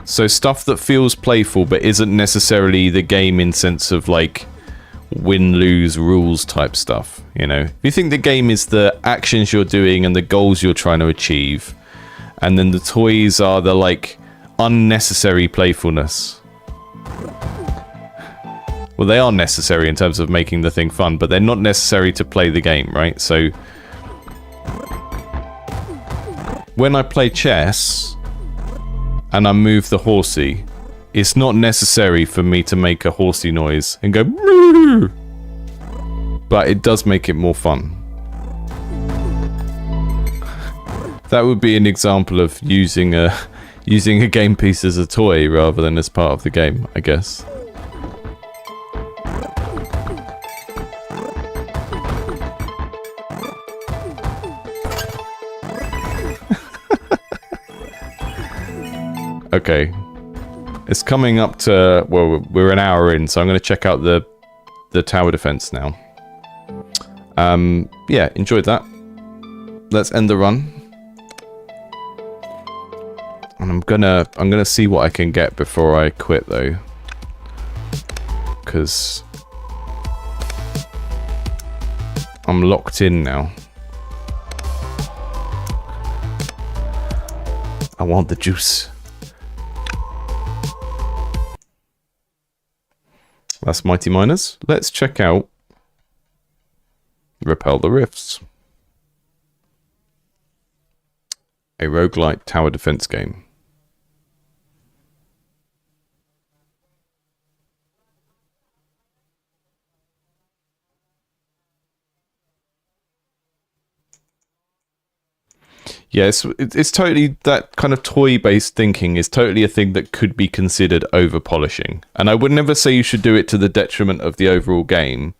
So stuff that feels playful but isn't necessarily the game in sense of like win-lose rules type stuff, you know? If you think the game is the actions you're doing and the goals you're trying to achieve, and then the toys are the like unnecessary playfulness. Well, they are necessary in terms of making the thing fun, but they're not necessary to play the game, right? So when I play chess and I move the horsey, it's not necessary for me to make a horsey noise and go moo, but it does make it more fun. That would be an example of using a game piece as a toy rather than as part of the game, I guess. Okay, it's coming up to, well, we're an hour in, so I'm going to check out the tower defense now. Yeah, enjoyed that. Let's end the run. And I'm gonna see what I can get before I quit though, because I'm locked in now. I want the juice. That's Mighty Miners. Let's check out Repel the Rifts. A roguelite tower defense game. Yes, it's totally that kind of toy-based thinking is totally a thing that could be considered over-polishing. And I would never say you should do it to the detriment of the overall game.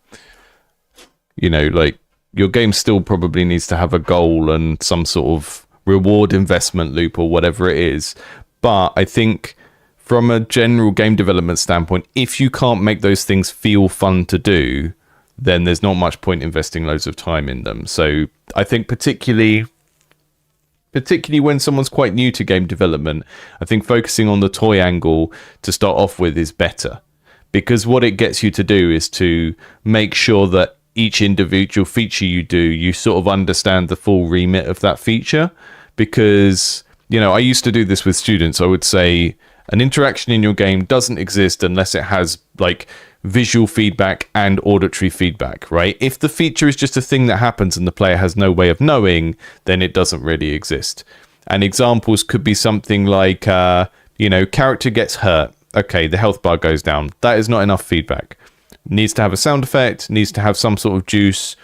You know, like, your game still probably needs to have a goal and some sort of reward investment loop or whatever it is. But I think from a general game development standpoint, if you can't make those things feel fun to do, then there's not much point investing loads of time in them. So I think particularly when someone's quite new to game development, I think focusing on the toy angle to start off with is better, because what it gets you to do is to make sure that each individual feature you do, you sort of understand the full remit of that feature. Because, you know, I used to do this with students. I would say an interaction in your game doesn't exist unless it has like visual feedback and auditory feedback, right? If the feature is just a thing that happens and the player has no way of knowing, then it doesn't really exist. And examples could be something like, character gets hurt. Okay, the health bar goes down. That is not enough feedback. Needs to have a sound effect, needs to have some sort of juice,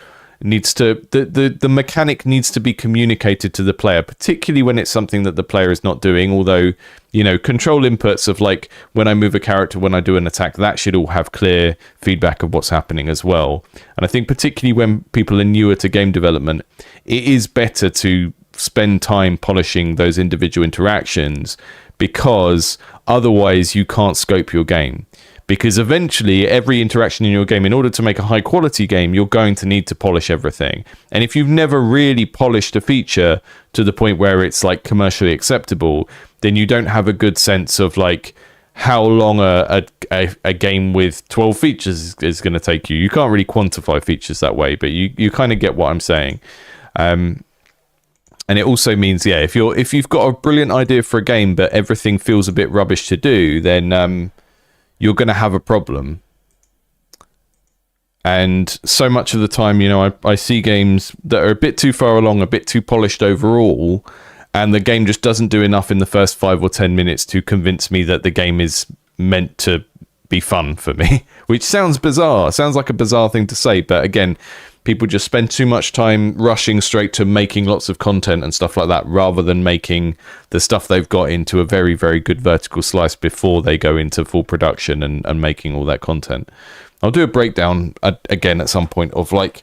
needs to the mechanic needs to be communicated to the player, particularly when it's something that the player is not doing. Although, you know, control inputs of like when I move a character, when I do an attack, that should all have clear feedback of what's happening as well. And I think particularly when people are newer to game development, it is better to spend time polishing those individual interactions, because otherwise you can't scope your game. Because eventually every interaction in your game, in order to make a high quality game, you're going to need to polish everything. And if you've never really polished a feature to the point where it's like commercially acceptable, then you don't have a good sense of like how long a game with 12 features is going to take you. You can't really quantify features that way, but you kind of get what I'm saying. And it also means, yeah, if you've got a brilliant idea for a game, but everything feels a bit rubbish to do, then you're going to have a problem. And so much of the time, you know, I see games that are a bit too far along, a bit too polished overall, and the game just doesn't do enough in the first 5 or 10 minutes to convince me that the game is meant to be fun for me, which sounds bizarre. Sounds like a bizarre thing to say, but again, people just spend too much time rushing straight to making lots of content and stuff like that, rather than making the stuff they've got into a very, very good vertical slice before they go into full production and making all that content. I'll do a breakdown again at some point of like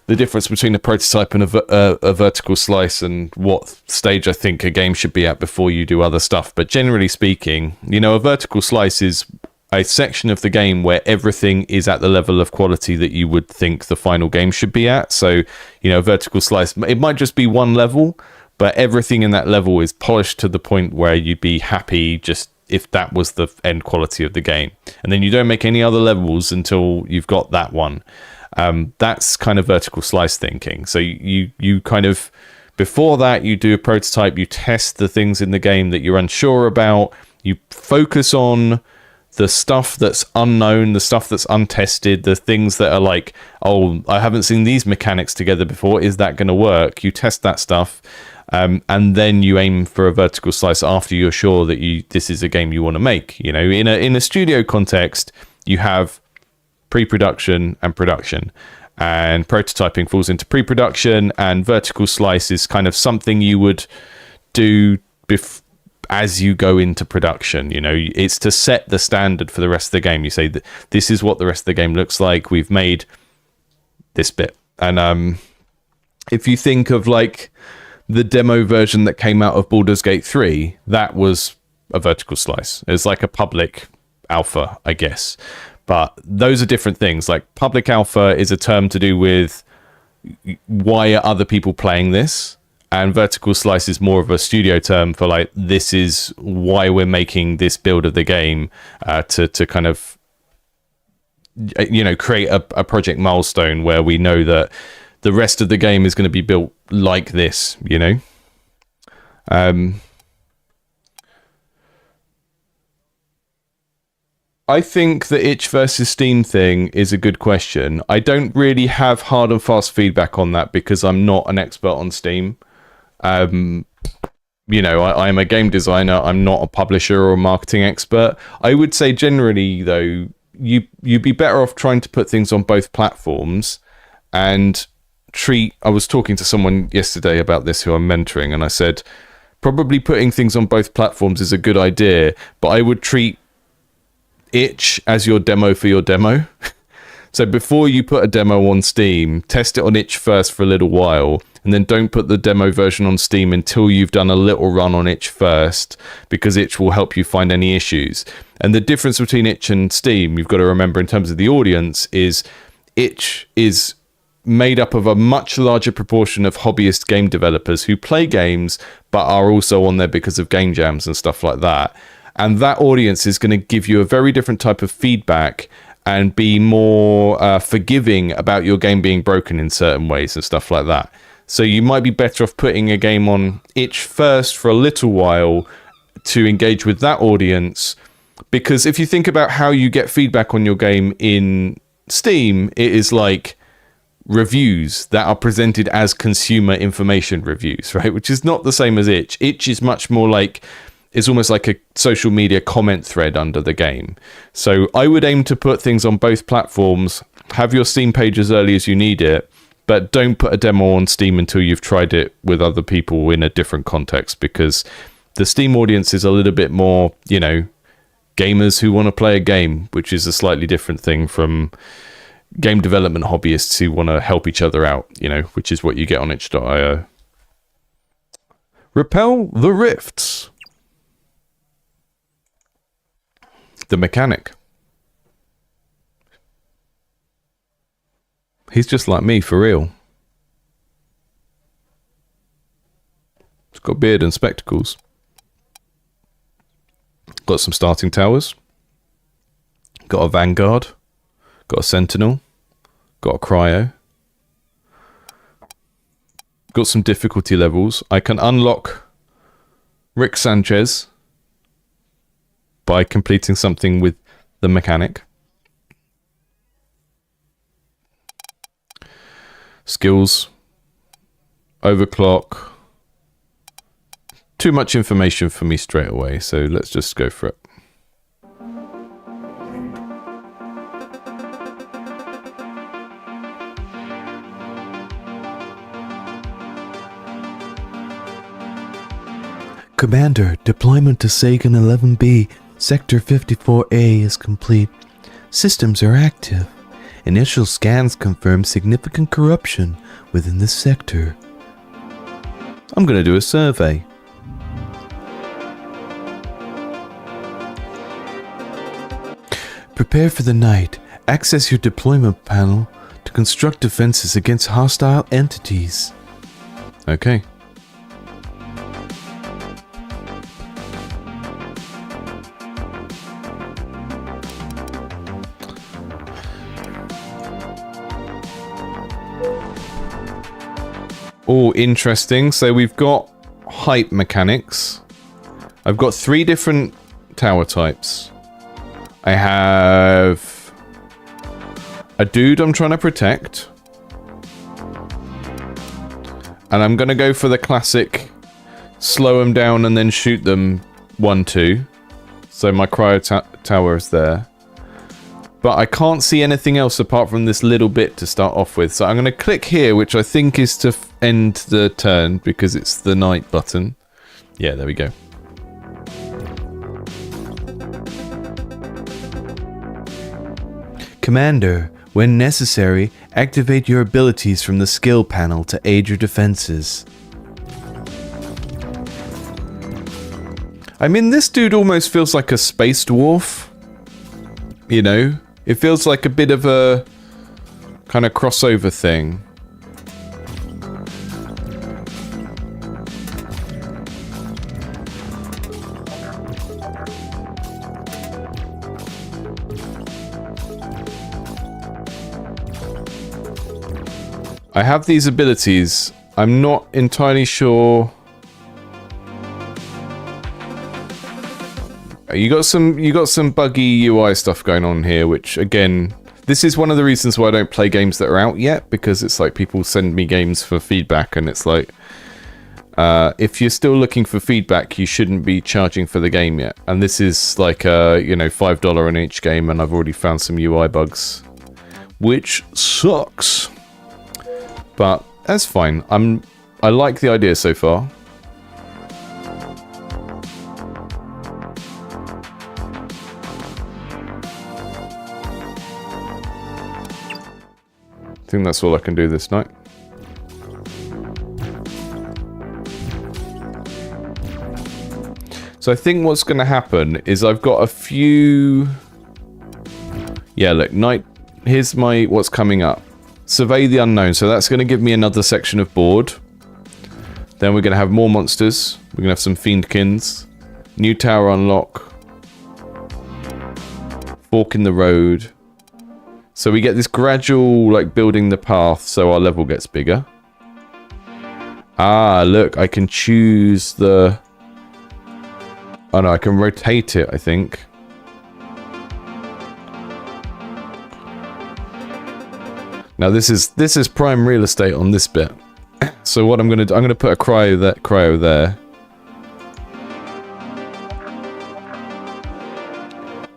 the difference between a prototype and a vertical slice and what stage I think a game should be at before you do other stuff. But generally speaking, you know, a vertical slice is a section of the game where everything is at the level of quality that you would think the final game should be at. So, you know, vertical slice, it might just be one level, but everything in that level is polished to the point where you'd be happy just if that was the end quality of the game. And then you don't make any other levels until you've got that one. That's kind of vertical slice thinking. So you kind of, before that, you do a prototype, you test the things in the game that you're unsure about, you focus on the stuff that's unknown, the stuff that's untested, the things that are like, oh, I haven't seen these mechanics together before. Is that going to work? You test that stuff. And then you aim for a vertical slice after you're sure that this is a game you want to make. You know, in a studio context, you have pre-production and production. And prototyping falls into pre-production, and vertical slice is kind of something you would do as you go into production. You know, it's to set the standard for the rest of the game. You say that this is what the rest of the game looks like. We've made this bit. And if you think of like the demo version that came out of Baldur's Gate 3, that was a vertical slice. It's like a public alpha, I guess. But those are different things. Like public alpha is a term to do with why are other people playing this? And vertical slice is more of a studio term for like, this is why we're making this build of the game, to kind of, you know, create a project milestone where we know that the rest of the game is going to be built like this, you know? I think the itch versus Steam thing is a good question. I don't really have hard and fast feedback on that because I'm not an expert on Steam. You know, I'm a game designer. I'm not a publisher or a marketing expert. I would say generally, though, you'd be better off trying to put things on both platforms and I was talking to someone yesterday about this who I'm mentoring, and I said, probably putting things on both platforms is a good idea, but I would treat itch as your demo for your demo. So before you put a demo on Steam, test it on itch first for a little while, and then don't put the demo version on Steam until you've done a little run on itch first, because itch will help you find any issues. And the difference between itch and Steam, you've got to remember in terms of the audience, is itch is made up of a much larger proportion of hobbyist game developers who play games but are also on there because of game jams and stuff like that. And that audience is going to give you a very different type of feedback and be more forgiving about your game being broken in certain ways and stuff like that. So you might be better off putting a game on itch first for a little while to engage with that audience, because if you think about how you get feedback on your game in Steam, it is like reviews that are presented as consumer information reviews, right? Which is not the same as itch. Itch is much more like, it's almost like a social media comment thread under the game. So I would aim to put things on both platforms, have your Steam page as early as you need it, but don't put a demo on Steam until you've tried it with other people in a different context, because the Steam audience is a little bit more, you know, gamers who want to play a game, which is a slightly different thing from game development hobbyists who want to help each other out, you know, which is what you get on itch.io. Repel the Rifts. The mechanic. He's just like me, for real. He's got beard and spectacles. Got some starting towers. Got a vanguard. Got a sentinel. Got a cryo. Got some difficulty levels. I can unlock Rick Sanchez by completing something with the mechanic. Skills. Overclock. Too much information for me straight away, so let's just go for it. Commander, deployment to Sagan 11B, Sector 54A is complete. Systems are active. Initial scans confirm significant corruption within this sector. I'm going to do a survey. Prepare for the night. Access your deployment panel to construct defenses against hostile entities. Okay. Oh, interesting. So we've got hype mechanics. I've got 3 different tower types. I have a dude I'm trying to protect. And I'm going to go for the classic slow them down and then shoot them 1-2. So my cryo tower is there. But I can't see anything else apart from this little bit to start off with. So I'm going to click here, which I think is to end the turn because it's the night button. Yeah, there we go. Commander, when necessary, activate your abilities from the skill panel to aid your defenses. I mean, this dude almost feels like a space dwarf. You know? It feels like a bit of a kind of crossover thing. I have these abilities. I'm not entirely sure. You got some buggy UI stuff going on here, which again, this is one of the reasons why I don't play games that are out yet, because it's like people send me games for feedback and it's like, if you're still looking for feedback, you shouldn't be charging for the game yet. And this is like a, you know, $5 on each game, and I've already found some UI bugs, which sucks. But that's fine. I like the idea so far. I think that's all I can do this night. So I think what's going to happen is I've got a few... Yeah, look, night. Here's what's coming up. Survey the unknown. So that's going to give me another section of board. Then we're going to have more monsters. We're going to have some fiendkins. New tower unlock. Fork in the road. So we get this gradual, like, building the path so our level gets bigger. Ah, look, I can choose the... Oh no, I can rotate it, I think. Now this is prime real estate on this bit. So what I'm gonna do, I'm gonna put a cryo there.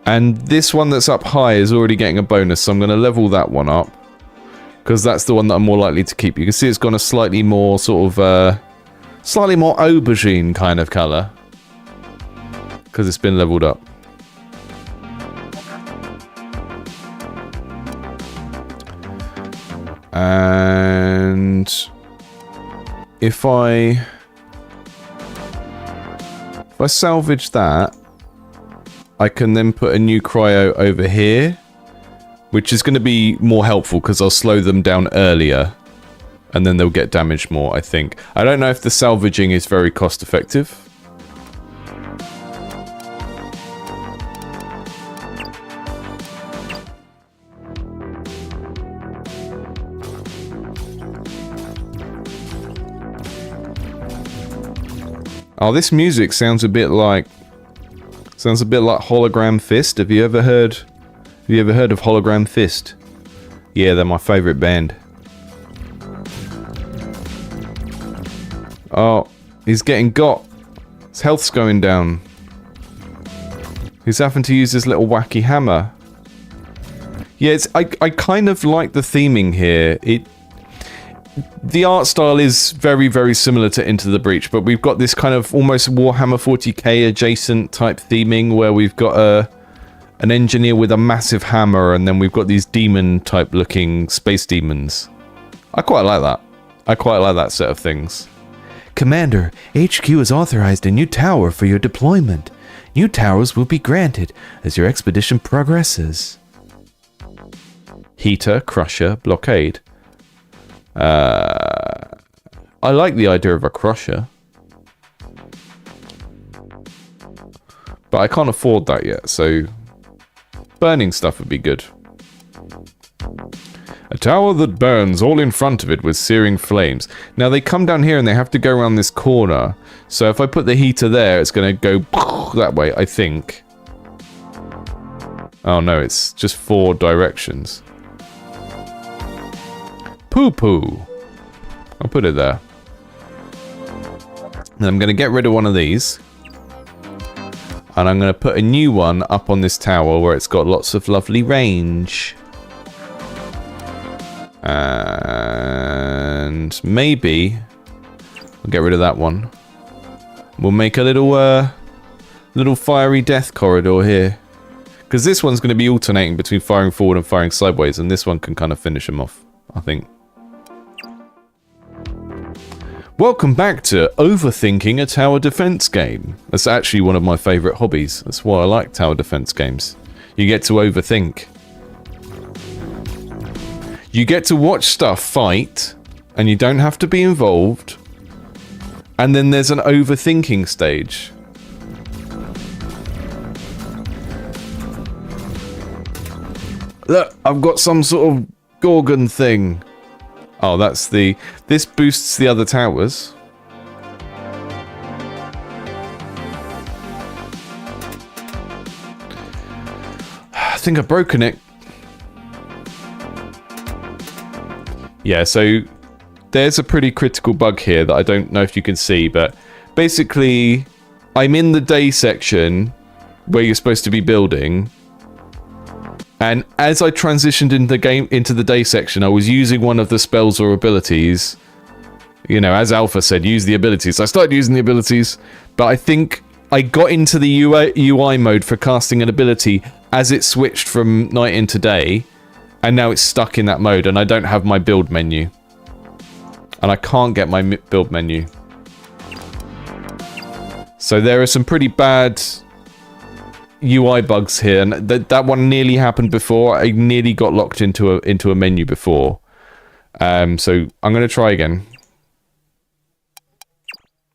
And this one that's up high is already getting a bonus, so I'm going to level that one up. Because that's the one that I'm more likely to keep. You can see it's gone a slightly more sort of... slightly more aubergine kind of colour. Because it's been leveled up. And... If I salvage that... I can then put a new cryo over here, which is going to be more helpful because I'll slow them down earlier and then they'll get damaged more, I think. I don't know if the salvaging is very cost effective. Oh, this music sounds a bit like Hologram Fist. Have you ever heard of Hologram Fist? Yeah, they're my favorite band. Oh, he's getting got. His health's going down. He's having to use his little wacky hammer. Yeah, I kind of like the theming here. The art style is very, very similar to Into the Breach, but we've got this kind of almost Warhammer 40k adjacent type theming where we've got an engineer with a massive hammer and then we've got these demon type looking space demons. I quite like that. I quite like that set of things. Commander, HQ has authorized a new tower for your deployment. New towers will be granted as your expedition progresses. Heater, crusher, blockade. I like the idea of a crusher. But I can't afford that yet, so... burning stuff would be good. A tower that burns all in front of it with searing flames. Now they come down here and they have to go around this corner. So if I put the heater there, it's going to go that way, I think. Oh no, it's just 4 directions. Poo-poo. I'll put it there. Then I'm going to get rid of one of these. And I'm going to put a new one up on this tower where it's got lots of lovely range. And maybe we'll get rid of that one. We'll make a little fiery death corridor here. Because this one's going to be alternating between firing forward and firing sideways. And this one can kind of finish them off, I think. Welcome back to Overthinking a Tower Defense Game. That's actually one of my favourite hobbies. That's why I like tower defense games. You get to overthink. You get to watch stuff fight, and you don't have to be involved. And then there's an overthinking stage. Look, I've got some sort of Gorgon thing. Oh, that's the... This boosts the other towers. I think I've broken it. Yeah, so there's a pretty critical bug here that I don't know if you can see, but basically I'm in the day section where you're supposed to be building. And as I transitioned into the day section, I was using one of the spells or abilities, You know, as Alpha said, use the abilities. I started using the abilities, but I think I got into the UI mode for casting an ability as it switched from night into day, and now it's stuck in that mode, and I don't have my build menu. And I can't get my build menu. So there are some pretty bad UI bugs here, and that one nearly happened before. I nearly got locked into a menu before. So I'm going to try again.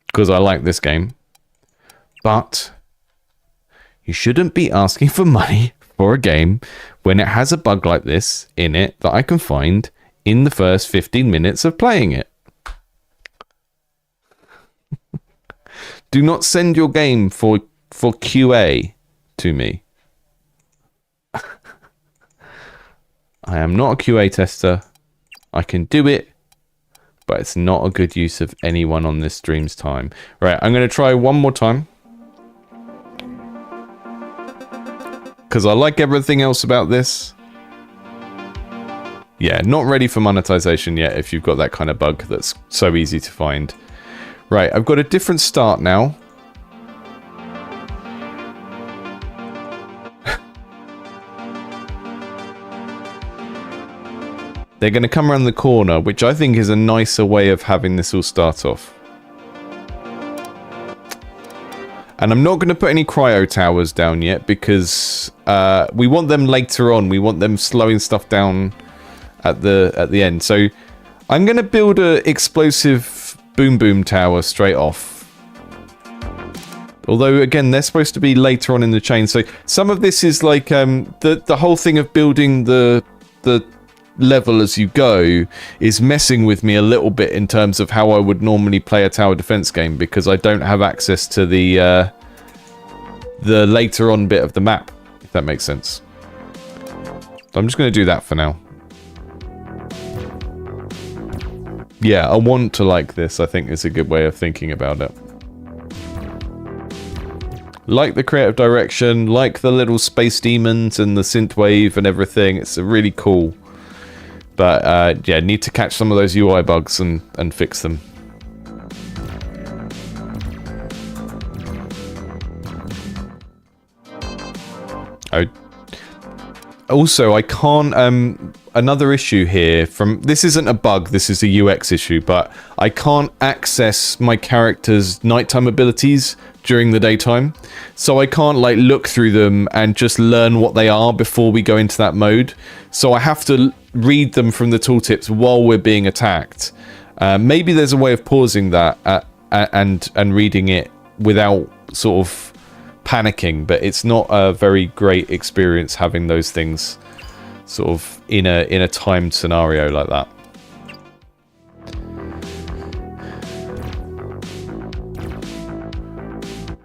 Because I like this game. But you shouldn't be asking for money for a game when it has a bug like this in it that I can find in the first 15 minutes of playing it. Do not send your game for QA to me. I am not a QA tester. I can do it, but it's not a good use of anyone on this stream's time. Right, I'm going to try one more time. Because I like everything else about this. Yeah, not ready for monetization yet if you've got that kind of bug that's so easy to find. Right, I've got a different start now. They're going to come around the corner, which I think is a nicer way of having this all start off. And I'm not going to put any cryo towers down yet because we want them later on. We want them slowing stuff down at the end. So I'm going to build a explosive boom boom tower straight off. Although again, they're supposed to be later on in the chain. So some of this is like the whole thing of building the level as you go is messing with me a little bit in terms of how I would normally play a tower defense game, because I don't have access to the later on bit of the map, if that makes sense. So I'm just going to do that for now. Yeah, I want to like this. I think is a good way of thinking about it. Like the creative direction, like the little space demons and the synthwave and everything. It's really cool. But yeah, need to catch some of those UI bugs and fix them. Also, I can't... another issue here from... This isn't a bug, this is a UX issue, but I can't access my character's nighttime abilities during the daytime. So I can't, like, look through them and just learn what they are before we go into that mode. So I have to read them from the tooltips while we're being attacked. Maybe there's a way of pausing that and reading it without sort of panicking, but it's not a very great experience having those things sort of in a timed scenario like that.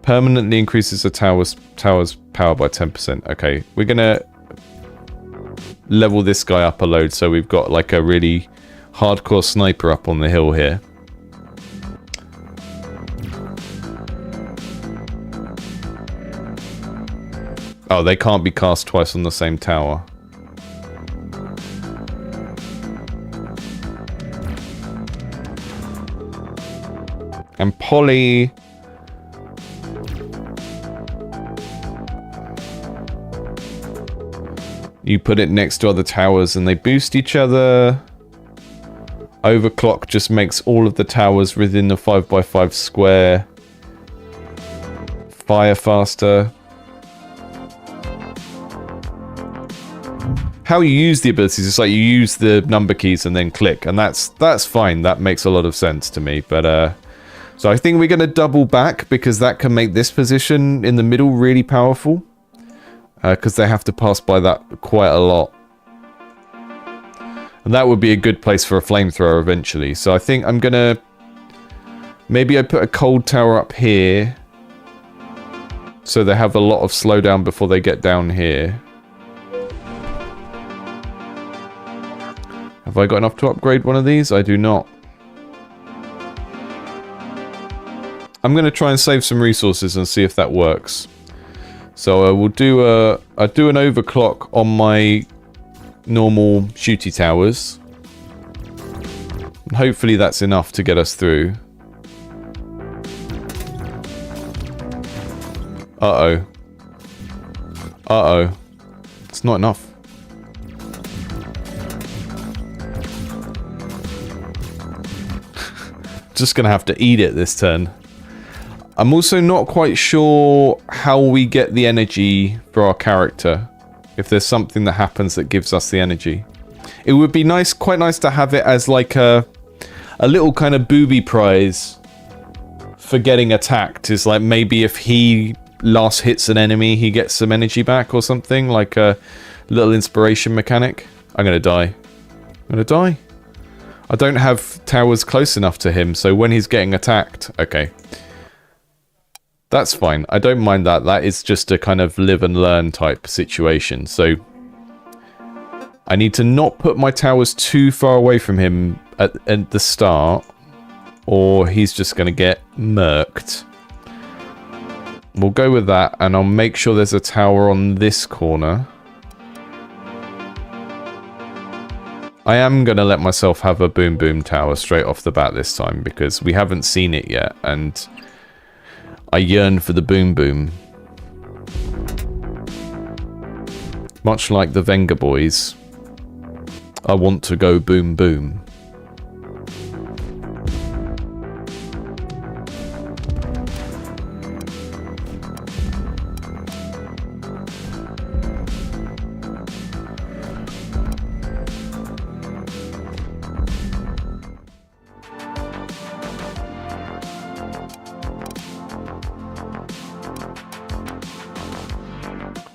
Permanently increases the tower's power by 10%. Okay, we're gonna level this guy up a load so we've got like a really hardcore sniper up on the hill here. Oh, they can't be cast twice on the same tower. And Polly... You put it next to other towers and they boost each other. Overclock just makes all of the towers within the 5x5 square fire faster. How you use the abilities, it's like you use the number keys and then click, and that's fine. That makes a lot of sense to me. But so I think we're going to double back because that can make this position in the middle really powerful. Because they have to pass by that quite a lot. And that would be a good place for a flamethrower eventually. So I think I'm gonna... Maybe I put a cold tower up here. So they have a lot of slowdown before they get down here. Have I got enough to upgrade one of these? I do not. I'm gonna try and save some resources and see if that works. So I will do an overclock on my normal shooty towers. Hopefully that's enough to get us through. Uh-oh. Uh-oh. It's not enough. Just gonna have to eat it this turn. I'm also not quite sure how we get the energy for our character. If there's something that happens that gives us the energy. It would be nice, quite nice to have it as like a little kind of booby prize for getting attacked. Is like maybe if he last hits an enemy, he gets some energy back or something. Like a little inspiration mechanic. I'm gonna die. I'm gonna die. I don't have towers close enough to him, so when he's getting attacked... Okay. That's fine. I don't mind that. That is just a kind of live and learn type situation. So I need to not put my towers too far away from him at the start, or he's just going to get murked. We'll go with that, and I'll make sure there's a tower on this corner. I am going to let myself have a boom boom tower straight off the bat this time, because we haven't seen it yet, and I yearn for the boom boom. Much like the Venga boys, I want to go boom boom.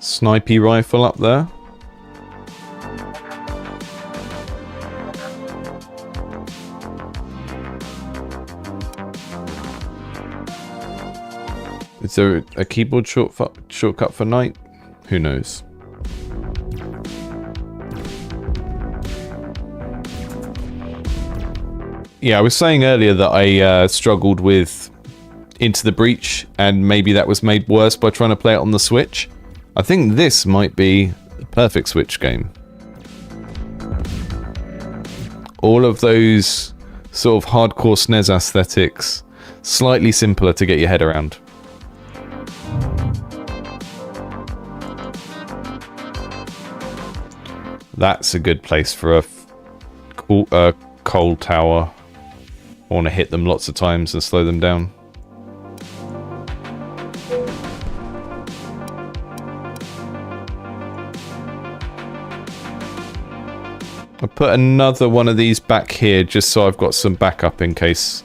Snipey rifle up there. Is there a keyboard shortcut for night? Who knows? Yeah, I was saying earlier that I struggled with Into the Breach, and maybe that was made worse by trying to play it on the Switch. I think this might be the perfect Switch game. All of those sort of hardcore SNES aesthetics, slightly simpler to get your head around. That's a good place for a cold tower. I want to hit them lots of times and slow them down. I'll put another one of these back here just so I've got some backup in case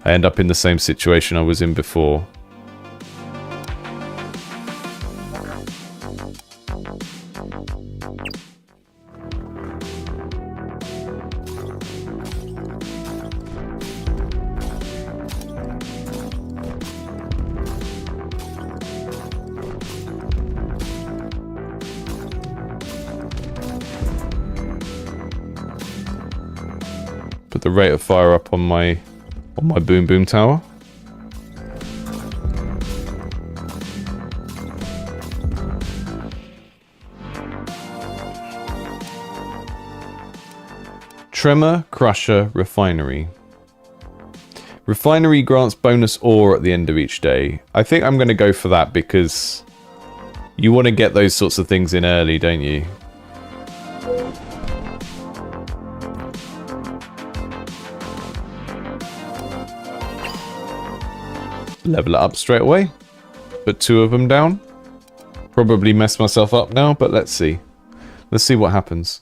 I end up in the same situation I was in before. Put the rate of fire up on my boom boom tower. Tremor, Crusher, Refinery. Refinery grants bonus ore at the end of each day. I think I'm going to go for that because you want to get those sorts of things in early, don't you? Level it up straight away. Put 2 of them down. Probably mess myself up now, but let's see. Let's see what happens.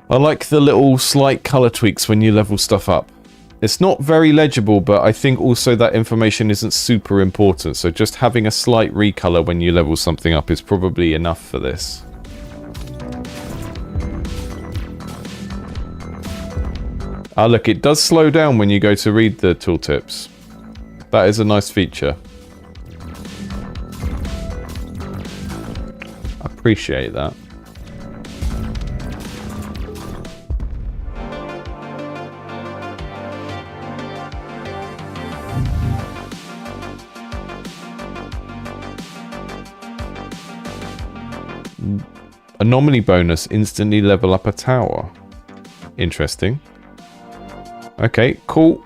I like the little slight color tweaks when you level stuff up. It's not very legible, but I think also that information isn't super important, so just having a slight recolor when you level something up is probably enough for this. Ah, look, it does slow down when you go to read the tooltips. That is a nice feature. Appreciate that. Anomaly bonus, instantly level up a tower. Interesting. Okay, cool.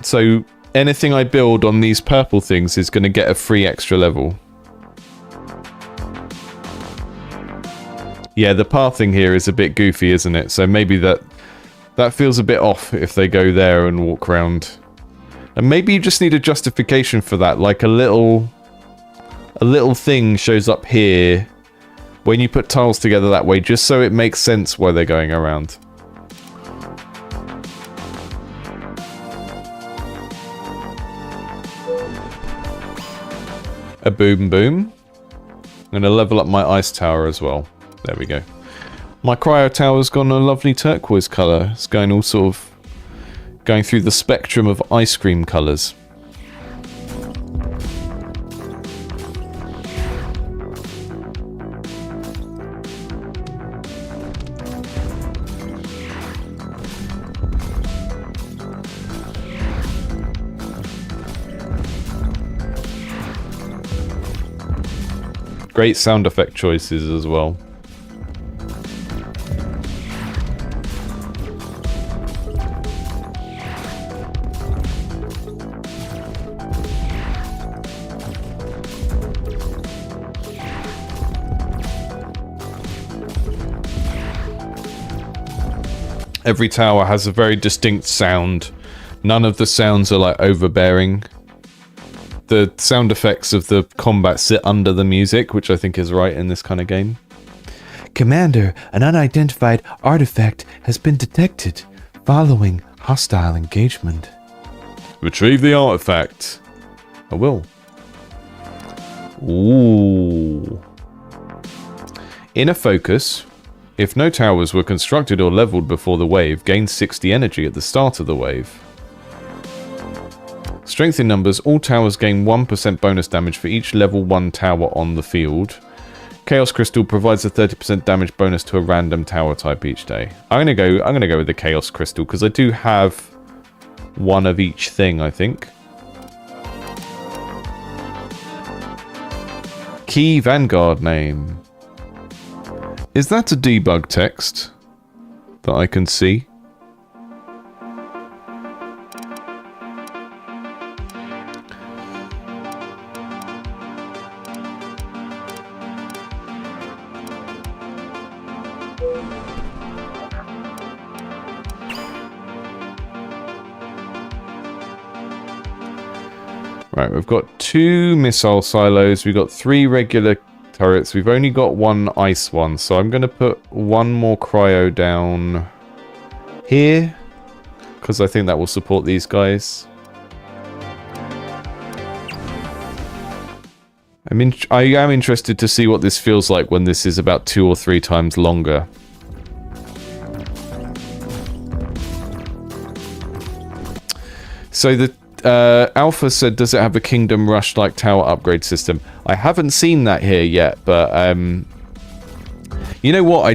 So anything I build on these purple things is going to get a free extra level. Yeah, the pathing here is a bit goofy, isn't it? So maybe that feels a bit off if they go there and walk around. And maybe you just need a justification for that, like a little thing shows up here when you put tiles together that way, just so it makes sense why they're going around. A boom boom. I'm going to level up my ice tower as well. There we go. My cryo tower's gone a lovely turquoise colour. It's going all sort of going through the spectrum of ice cream colours. Great sound effect choices as well. Every tower has a very distinct sound. None of the sounds are like overbearing. The sound effects of the combat sit under the music, which I think is right in this kind of game. Commander, an unidentified artifact has been detected following hostile engagement. Retrieve the artifact. I will. Ooh. Inner focus. If no towers were constructed or leveled before the wave, gain 60 energy at the start of the wave. Strength in numbers, all towers gain 1% bonus damage for each level 1 tower on the field. Chaos Crystal provides a 30% damage bonus to a random tower type each day. I'm gonna go with the Chaos Crystal because I do have one of each thing, I think. Key Vanguard name. Is that a debug text that I can see? Right, we've got 2 missile silos, we've got 3 regular turrets, we've only got 1 ice one, so I'm going to put 1 more cryo down here, because I think that will support these guys. I am interested to see what this feels like when this is about 2 or 3 times longer. So the Alpha said, does it have a Kingdom Rush like tower upgrade system? I haven't seen that here yet, but you know what? I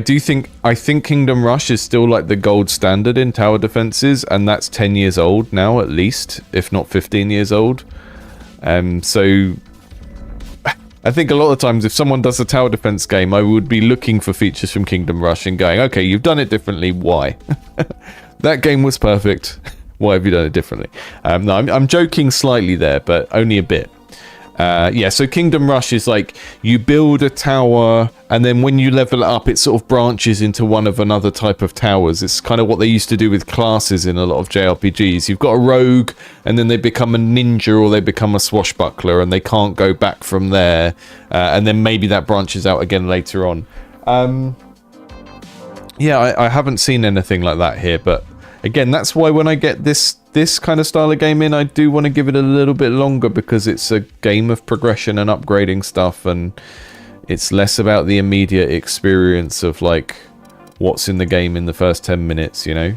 think Kingdom Rush is still like the gold standard in tower defenses, and that's 10 years old now at least, if not 15 years old. So I think a lot of times if someone does a tower defense game, I would be looking for features from Kingdom Rush and going, okay, you've done it differently, why? That game was perfect. Why have you done it differently? No, I'm joking slightly there, but only a bit. Yeah, so Kingdom Rush is like, you build a tower, and then when you level it up, it sort of branches into one of another type of towers. It's kind of what they used to do with classes in a lot of JRPGs. You've got a rogue, and then they become a ninja, or they become a swashbuckler, and they can't go back from there. And then maybe that branches out again later on. Yeah, I haven't seen anything like that here, but again, that's why when I get this kind of style of game in, I do want to give it a little bit longer, because it's a game of progression and upgrading stuff, and it's less about the immediate experience of like what's in the game in the first 10 minutes, you know?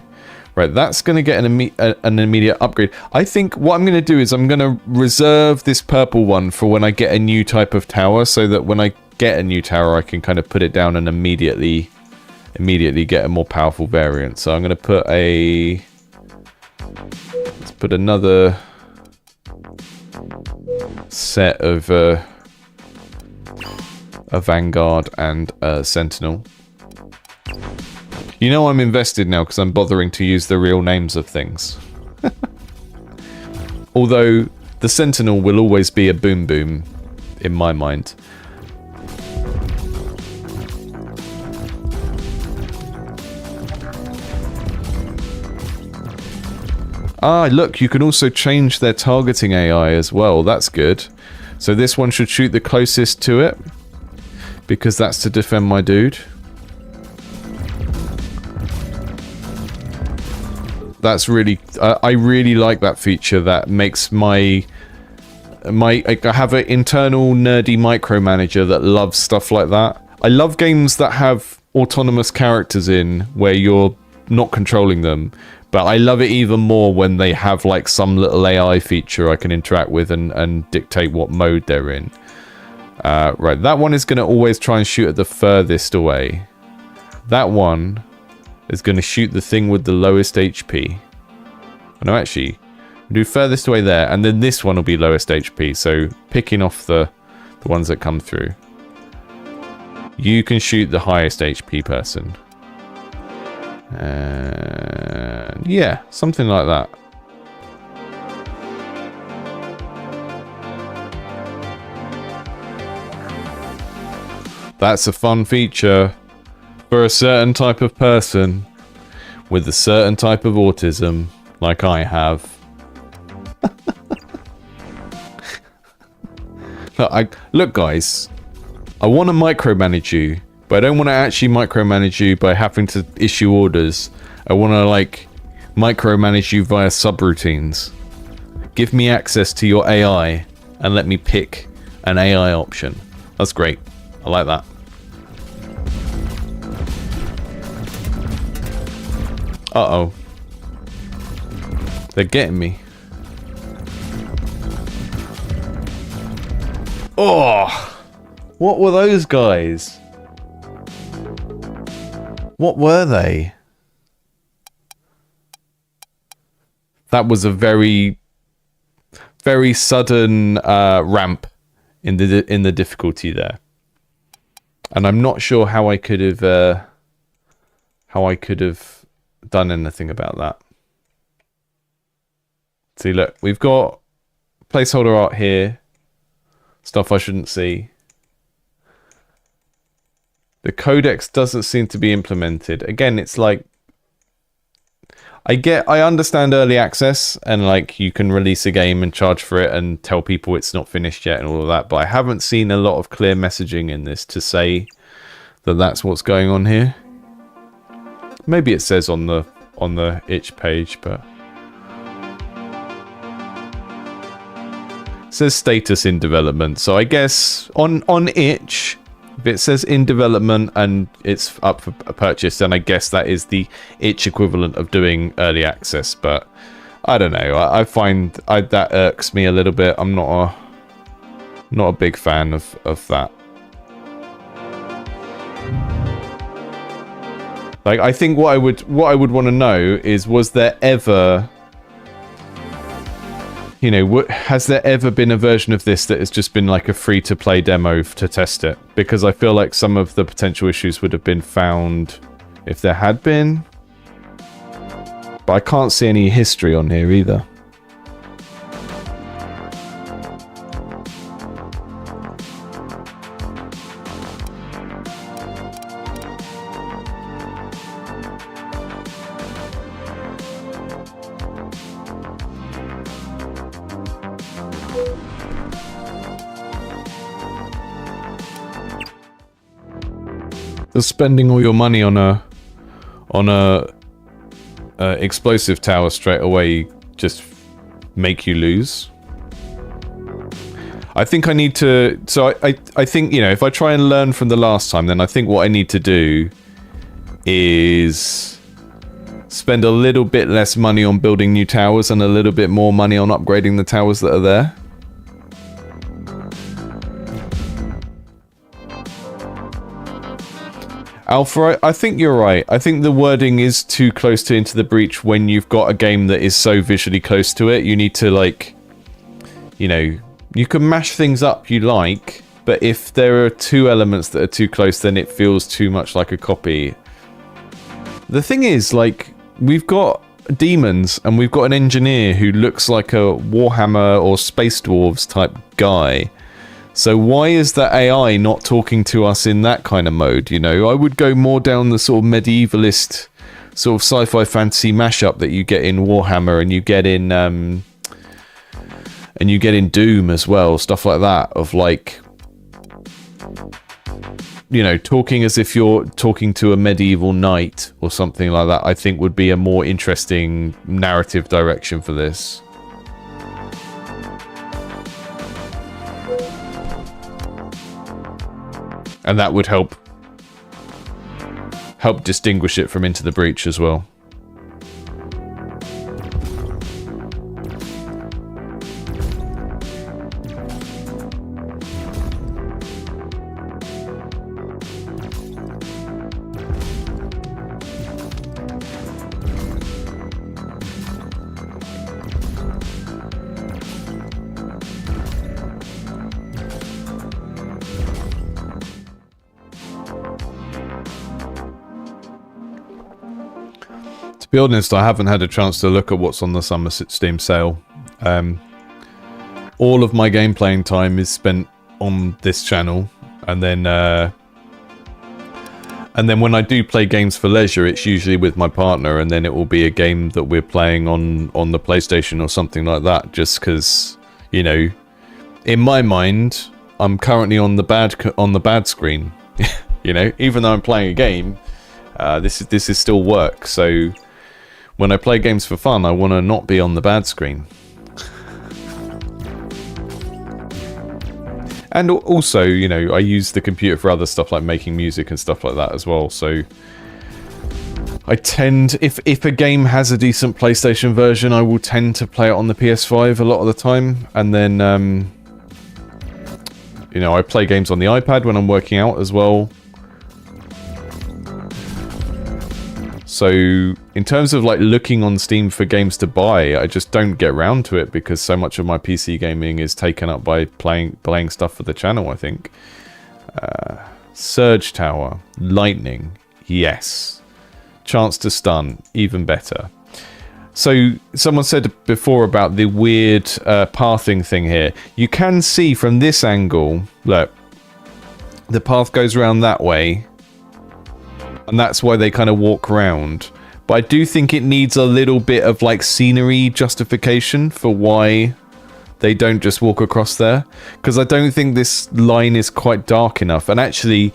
Right, that's going to get an immediate upgrade. I think what I'm going to do is I'm going to reserve this purple one for when I get a new type of tower, so that when I get a new tower, I can kind of put it down and immediately get a more powerful variant. So I'm going to put let's put another set of a Vanguard and a Sentinel You know I'm invested now because I'm bothering to use the real names of things. Although the Sentinel will always be a boom boom in my mind. Ah, look, you can also change their targeting AI as well. That's good. So this one should shoot the closest to it, because that's to defend my dude. That's really... I really like that feature that makes I have an internal nerdy micromanager that loves stuff like that. I love games that have autonomous characters in where you're not controlling them. But I love it even more when they have like some little AI feature I can interact with and dictate what mode they're in. Right, that one is going to always try and shoot at the furthest away. That one is going to shoot the thing with the lowest HP. No, actually, we'll do furthest away there, and then this one will be lowest HP. So picking off the ones that come through. You can shoot the highest HP person. Yeah, something like that. That's a fun feature for a certain type of person with a certain type of autism, like I have. Look, guys, I want to micromanage you. But I don't want to actually micromanage you by having to issue orders. I want to, like, micromanage you via subroutines. Give me access to your AI and let me pick an AI option. That's great. I like that. Uh-oh. They're getting me. Oh! What were those guys? What were they? That was a very, very sudden ramp in the difficulty there, and I'm not sure how I could have done anything about that. See, look, we've got placeholder art here, stuff I shouldn't see. The codex doesn't seem to be implemented. Again, it's like... I understand early access, and like you can release a game and charge for it and tell people it's not finished yet and all of that, but I haven't seen a lot of clear messaging in this to say that that's what's going on here. Maybe it says on the itch page, but... It says status in development, so I guess on itch... If it says in development and it's up for a purchase, then I guess that is the itch equivalent of doing early access. But I don't know. I find that irks me a little bit. I'm not a big fan of that. Like, I think what I would want to know is, was there ever, you know, has there ever been a version of this that has just been like a free-to-play demo to test it? Because I feel like some of the potential issues would have been found if there had been. But I can't see any history on here either. Does spending all your money on a explosive tower straight away just make you lose? I think I need to... So I think, you know, if I try and learn from the last time, then I think what I need to do is spend a little bit less money on building new towers and a little bit more money on upgrading the towers that are there. Alpha, I think you're right. I think the wording is too close to Into the Breach when you've got a game that is so visually close to it. You need to, like, you know, you can mash things up you like, but if there are two elements that are too close, then it feels too much like a copy. The thing is, like, we've got demons and we've got an engineer who looks like a Warhammer or Space Dwarves type guy. So why is the AI not talking to us in that kind of mode, you know? I would go more down the sort of medievalist sort of sci-fi fantasy mashup that you get in Warhammer and you get in Doom as well, stuff like that, of like, you know, talking as if you're talking to a medieval knight or something like that. I think would be a more interesting narrative direction for this. And that would help distinguish it from Into the Breach as well. To be honest, I haven't had a chance to look at what's on the summer Steam sale. All of my game playing time is spent on this channel, and then when I do play games for leisure, it's usually with my partner, and then it will be a game that we're playing on the PlayStation or something like that. Just because, you know, in my mind, I'm currently on the bad screen. You know, even though I'm playing a game, this is still work. So when I play games for fun, I want to not be on the bad screen. And also, you know, I use the computer for other stuff like making music and stuff like that as well. So I tend, if a game has a decent PlayStation version, I will tend to play it on the PS5 a lot of the time. And then, you know, I play games on the iPad when I'm working out as well. So in terms of like looking on Steam for games to buy, I just don't get around to it because so much of my PC gaming is taken up by playing stuff for the channel, I think. Surge Tower, Lightning, yes. Chance to Stun, even better. So someone said before about the weird pathing thing here. You can see from this angle, look, the path goes around that way. And that's why they kind of walk around. But I do think it needs a little bit of like scenery justification for why they don't just walk across there. Because I don't think this line is quite dark enough. And actually,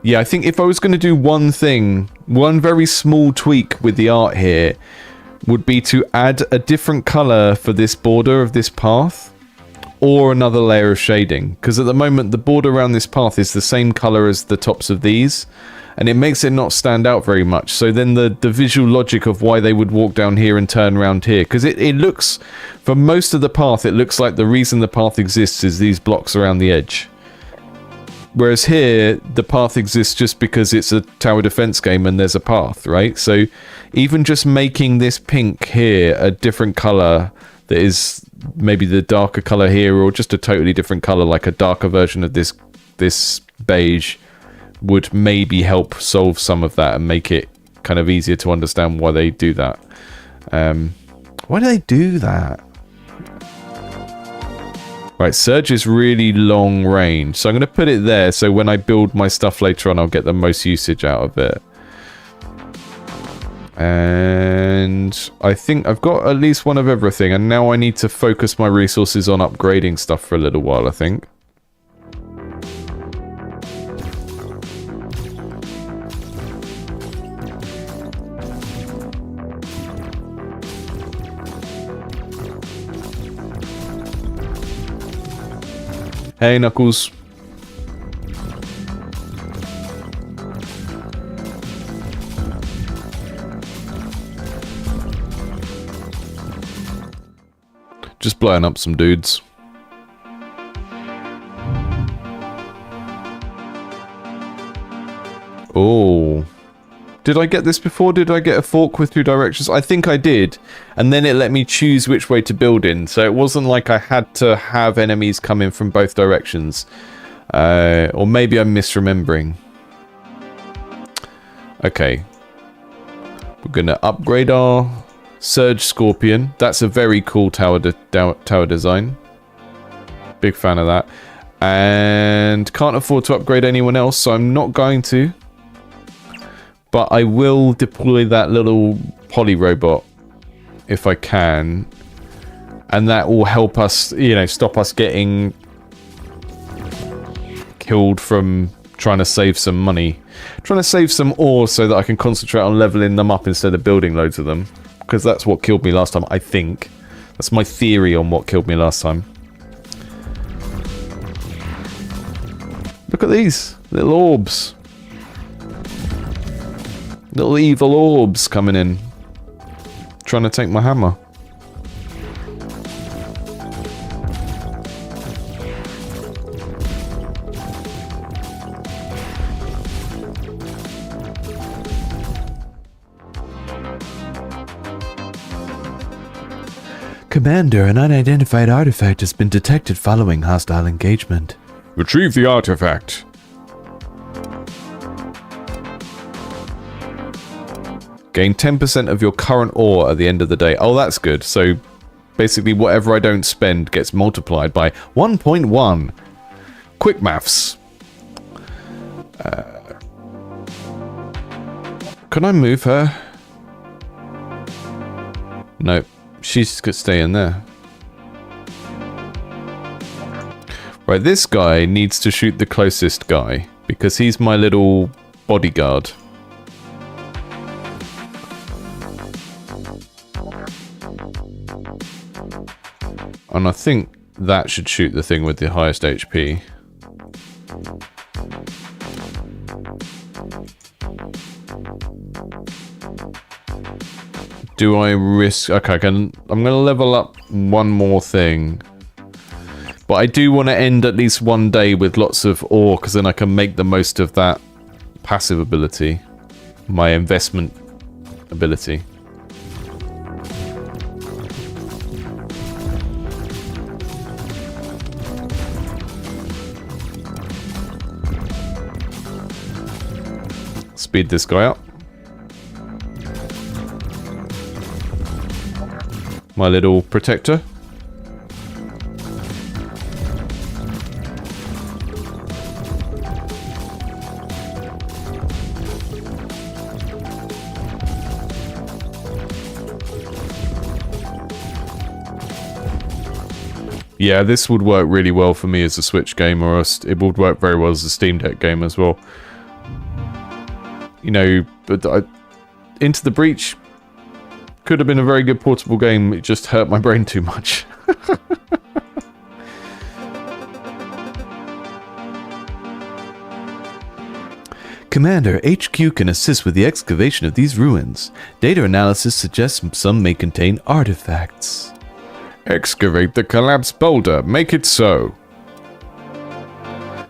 yeah, I think if I was going to do one thing, one very small tweak with the art here, would be to add a different color for this border of this path. Or another layer of shading. Because at the moment, the border around this path is the same color as the tops of these. And it makes it not stand out very much. So then the visual logic of why they would walk down here and turn around here. Because it looks, for most of the path, it looks like the reason the path exists is these blocks around the edge. Whereas here, the path exists just because it's a tower defense game and there's a path, right? So even just making this pink here a different color that is maybe the darker color here, or just a totally different color, like a darker version of this beige, would maybe help solve some of that and make it kind of easier to understand why they do that. Why do they do that? Right, Surge is really long range, so I'm going to put it there so when I build my stuff later on, I'll get the most usage out of it. And I think I've got at least one of everything, and now I need to focus my resources on upgrading stuff for a little while, I think. Hey, Knuckles. Just blowing up some dudes. Oh. Did I get this before? Did I get a fork with 2 directions? I think I did. And then it let me choose which way to build in. So it wasn't like I had to have enemies come in from both directions. Or maybe I'm misremembering. Okay. We're going to upgrade our Surge Scorpion. That's a very cool tower design. Big fan of that. And can't afford to upgrade anyone else, so I'm not going to. But I will deploy that little poly robot if I can. And that will help us, you know, stop us getting killed from trying to save some money. Trying to save some ore so that I can concentrate on leveling them up instead of building loads of them. Because that's what killed me last time, I think. That's my theory on what killed me last time. Look at these little orbs. Little evil orbs coming in. Trying to take my hammer. Commander, an unidentified artifact has been detected following hostile engagement. Retrieve the artifact. Gain 10% of your current ore at the end of the day. Oh, that's good. So basically whatever I don't spend gets multiplied by 1.1. Quick maths. Can I move her? Nope. She's could stay in there. Right, this guy needs to shoot the closest guy because he's my little bodyguard. And I think that should shoot the thing with the highest HP. Do I risk... Okay, I'm going to level up one more thing. But I do want to end at least one day with lots of ore, because then I can make the most of that passive ability. My investment ability. Speed this guy up. My little protector. Yeah, this would work really well for me as a Switch game, or it would work very well as a Steam Deck game as well. You know, but Into the Breach could have been a very good portable game. It just hurt my brain too much. Commander, HQ can assist with the excavation of these ruins. Data analysis suggests some may contain artifacts. Excavate the collapsed boulder. Make it so.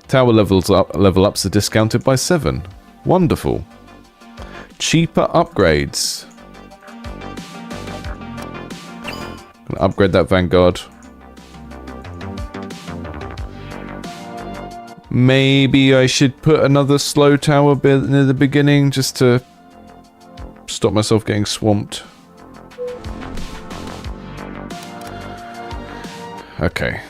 Tower level ups are discounted by 7. Wonderful. Cheaper upgrades. Gonna upgrade that Vanguard. Maybe I should put another slow tower bit near the beginning just to stop myself getting swamped. Okay.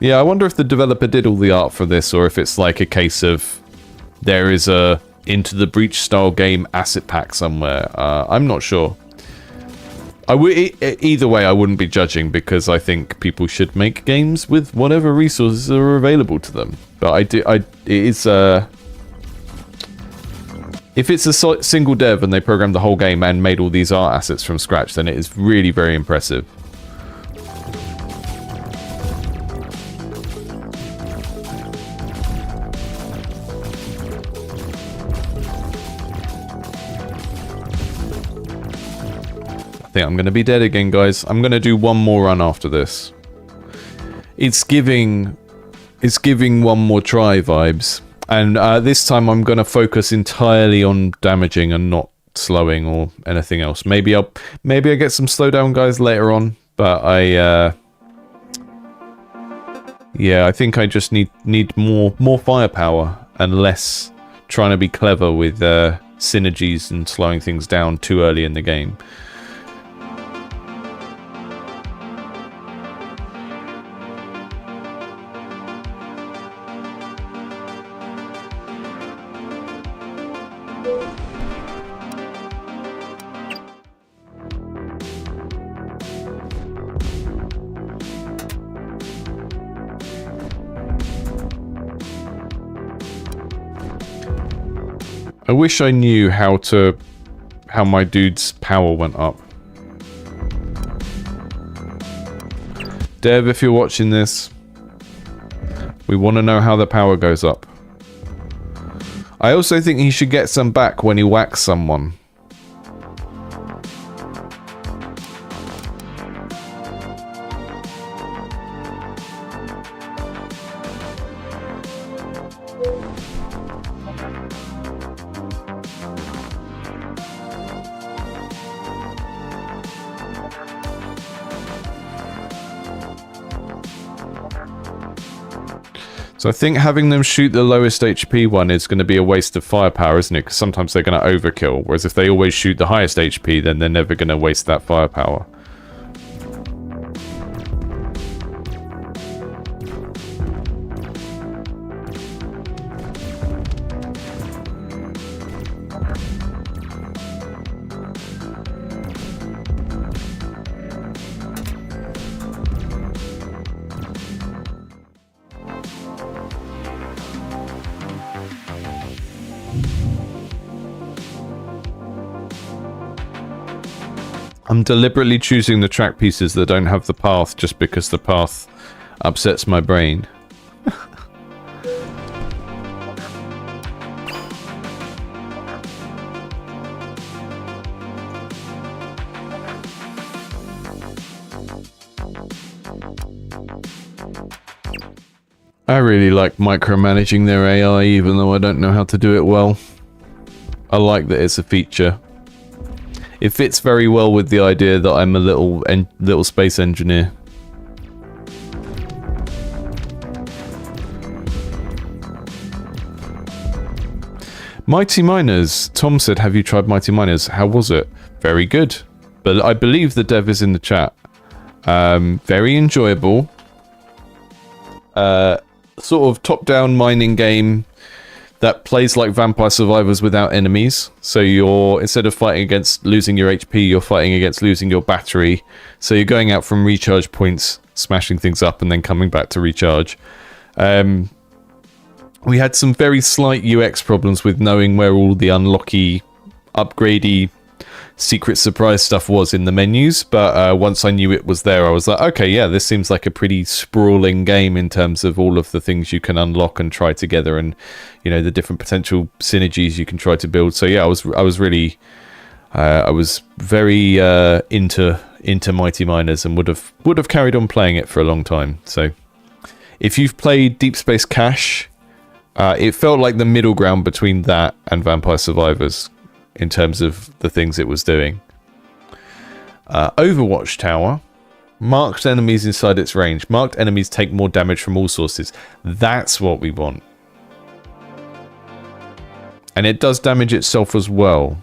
Yeah, I wonder if the developer did all the art for this, or if it's like a case of there is a Into the Breach style game asset pack somewhere. I'm not sure. Either way, I wouldn't be judging, because I think people should make games with whatever resources are available to them. But if it's a single dev and they programmed the whole game and made all these art assets from scratch, then it is really very impressive. I think I'm going to be dead again, guys. I'm going to do one more run after this. It's giving one more try vibes. And this time I'm going to focus entirely on damaging and not slowing or anything else. Maybe I get some slowdown guys later on, but Yeah, I think I just need more firepower and less trying to be clever with synergies and slowing things down too early in the game. I wish I knew how my dude's power went up. Dev, if you're watching this, we want to know how the power goes up. I also think he should get some back when he whacks someone. So I think having them shoot the lowest HP one is going to be a waste of firepower, isn't it? Because sometimes they're going to overkill. Whereas if they always shoot the highest HP, then they're never going to waste that firepower. I'm deliberately choosing the track pieces that don't have the path just because the path upsets my brain. I really like micromanaging their AI even though I don't know how to do it well. I like that it's a feature. It fits very well with the idea that I'm a little space engineer. Mighty Miners. Tom said, have you tried Mighty Miners? How was it? Very good. But I believe the dev is in the chat. Very enjoyable. Sort of top-down mining game that plays like Vampire Survivors without enemies. So you're, instead of fighting against losing your HP, you're fighting against losing your battery. So you're going out from recharge points, smashing things up, and then coming back to recharge. We had some very slight UX problems with knowing where all the unlocky, upgradey, secret surprise stuff was in the menus, but once I knew it was there, I was like, okay, yeah, this seems like a pretty sprawling game in terms of all of the things you can unlock and try together, and you know, the different potential synergies you can try to build. So yeah, I was really I was very into Mighty Miners and would have carried on playing it for a long time. So if you've played Deep Space Cache, it felt like the middle ground between that and Vampire Survivors in terms of the things it was doing. Overwatch Tower. Marked enemies inside its range. Marked enemies take more damage from all sources. That's what we want. And it does damage itself as well.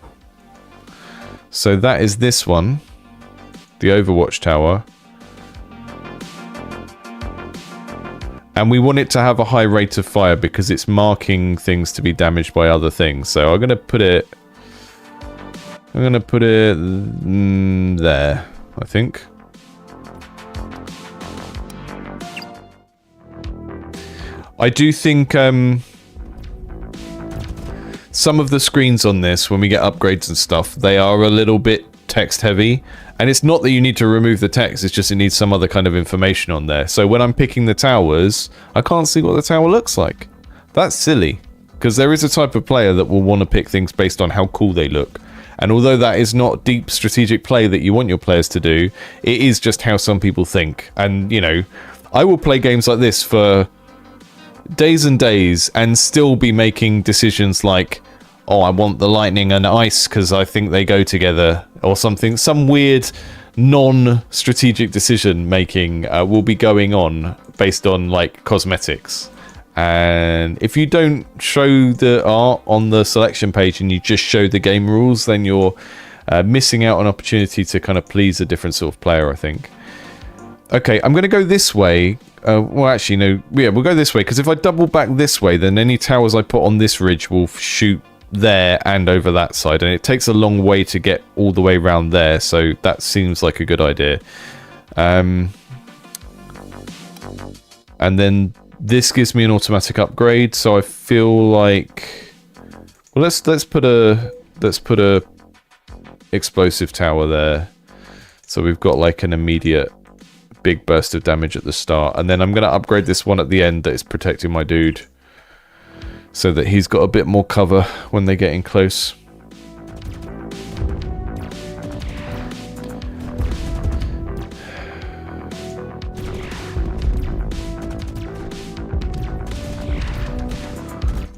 So that is this one. The Overwatch Tower. And we want it to have a high rate of fire because it's marking things to be damaged by other things. So I'm going to put it... there, I think. I do think some of the screens on this, when we get upgrades and stuff, they are a little bit text heavy. And it's not that you need to remove the text, it's just it needs some other kind of information on there. So when I'm picking the towers, I can't see what the tower looks like. That's silly. Because there is a type of player that will want to pick things based on how cool they look. And although that is not deep strategic play that you want your players to do, it is just how some people think. And, you know, I will play games like this for days and days and still be making decisions like, oh, I want the lightning and ice because I think they go together or something. Some weird non-strategic decision making will be going on based on like cosmetics. And if you don't show the art on the selection page and you just show the game rules, then you're missing out on opportunity to kind of please a different sort of player, I think. Okay, I'm going to go this way. Well, actually, no. Yeah, we'll go this way, because if I double back this way, then any towers I put on this ridge will shoot there and over that side. And it takes a long way to get all the way around there, so that seems like a good idea. And then this gives me an automatic upgrade, so I feel like... Well, let's put a explosive tower there. So we've got like an immediate big burst of damage at the start, and then I'm going to upgrade this one at the end that is protecting my dude so that he's got a bit more cover when they get in close.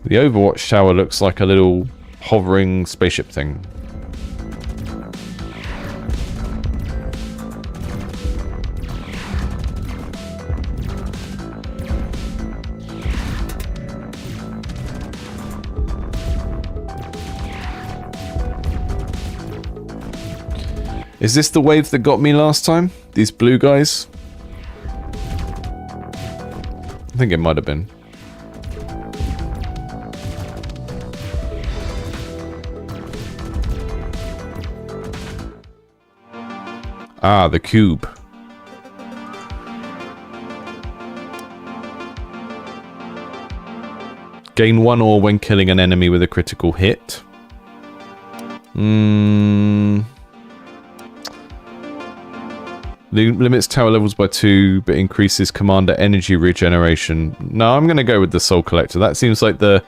The Overwatch tower looks like a little hovering spaceship thing. Is this the wave that got me last time? These blue guys? I think it might have been. Ah, the cube. Gain 1 ore when killing an enemy with a critical hit. Limits tower levels by 2, but increases commander energy regeneration. No, I'm going to go with the Soul Collector. That seems like the...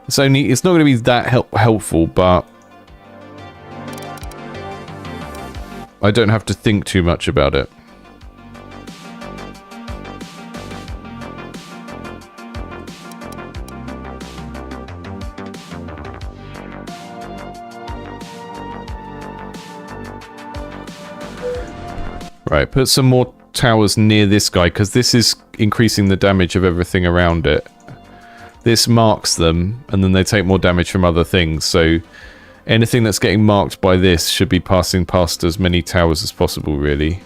It's not going to be that helpful, but... I don't have to think too much about it. Right, put some more towers near this guy, because this is increasing the damage of everything around it. This marks them, and then they take more damage from other things, so anything that's getting marked by this should be passing past as many towers as possible, really.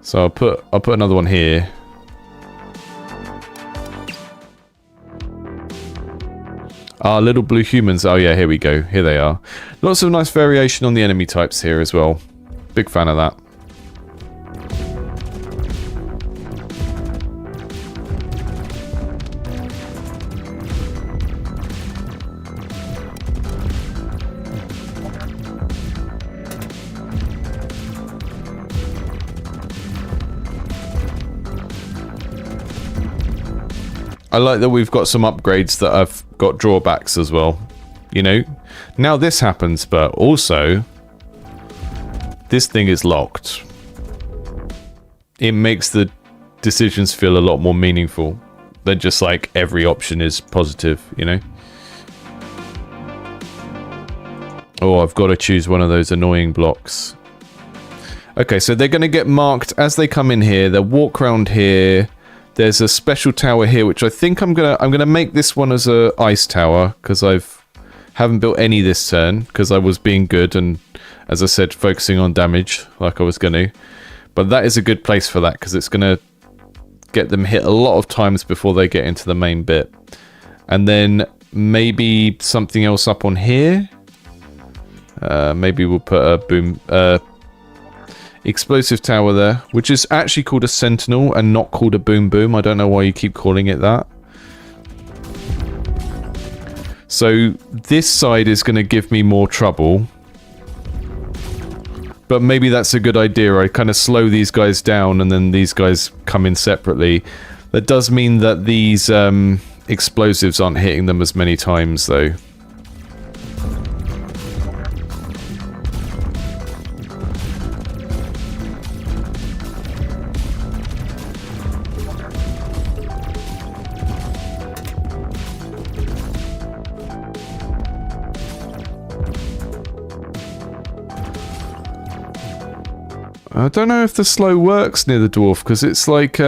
So I'll put another one here. Ah, little blue humans. Oh yeah, here we go. Here they are. Lots of nice variation on the enemy types here as well. Big fan of that. I like that we've got some upgrades that have got drawbacks as well. You know, now this happens, but also this thing is locked. It makes the decisions feel a lot more meaningful than just like every option is positive, you know? Oh, I've got to choose one of those annoying blocks. Okay, so they're going to get marked as they come in here. They'll walk around here. There's a special tower here, which I think I'm gonna make this one as a ice tower, because haven't built any this turn, because I was being good and, as I said, focusing on damage like I was gonna. But that is a good place for that, because it's gonna get them hit a lot of times before they get into the main bit. And then maybe something else up on here. Maybe we'll put a boom. Explosive tower there, which is actually called a sentinel and not called a boom boom. I don't know why you keep calling it that. So this side is going to give me more trouble, but maybe that's a good idea. I kind of slow these guys down and then these guys come in separately. That does mean that these explosives aren't hitting them as many times though. I don't know if the slow works near the dwarf, because it's like,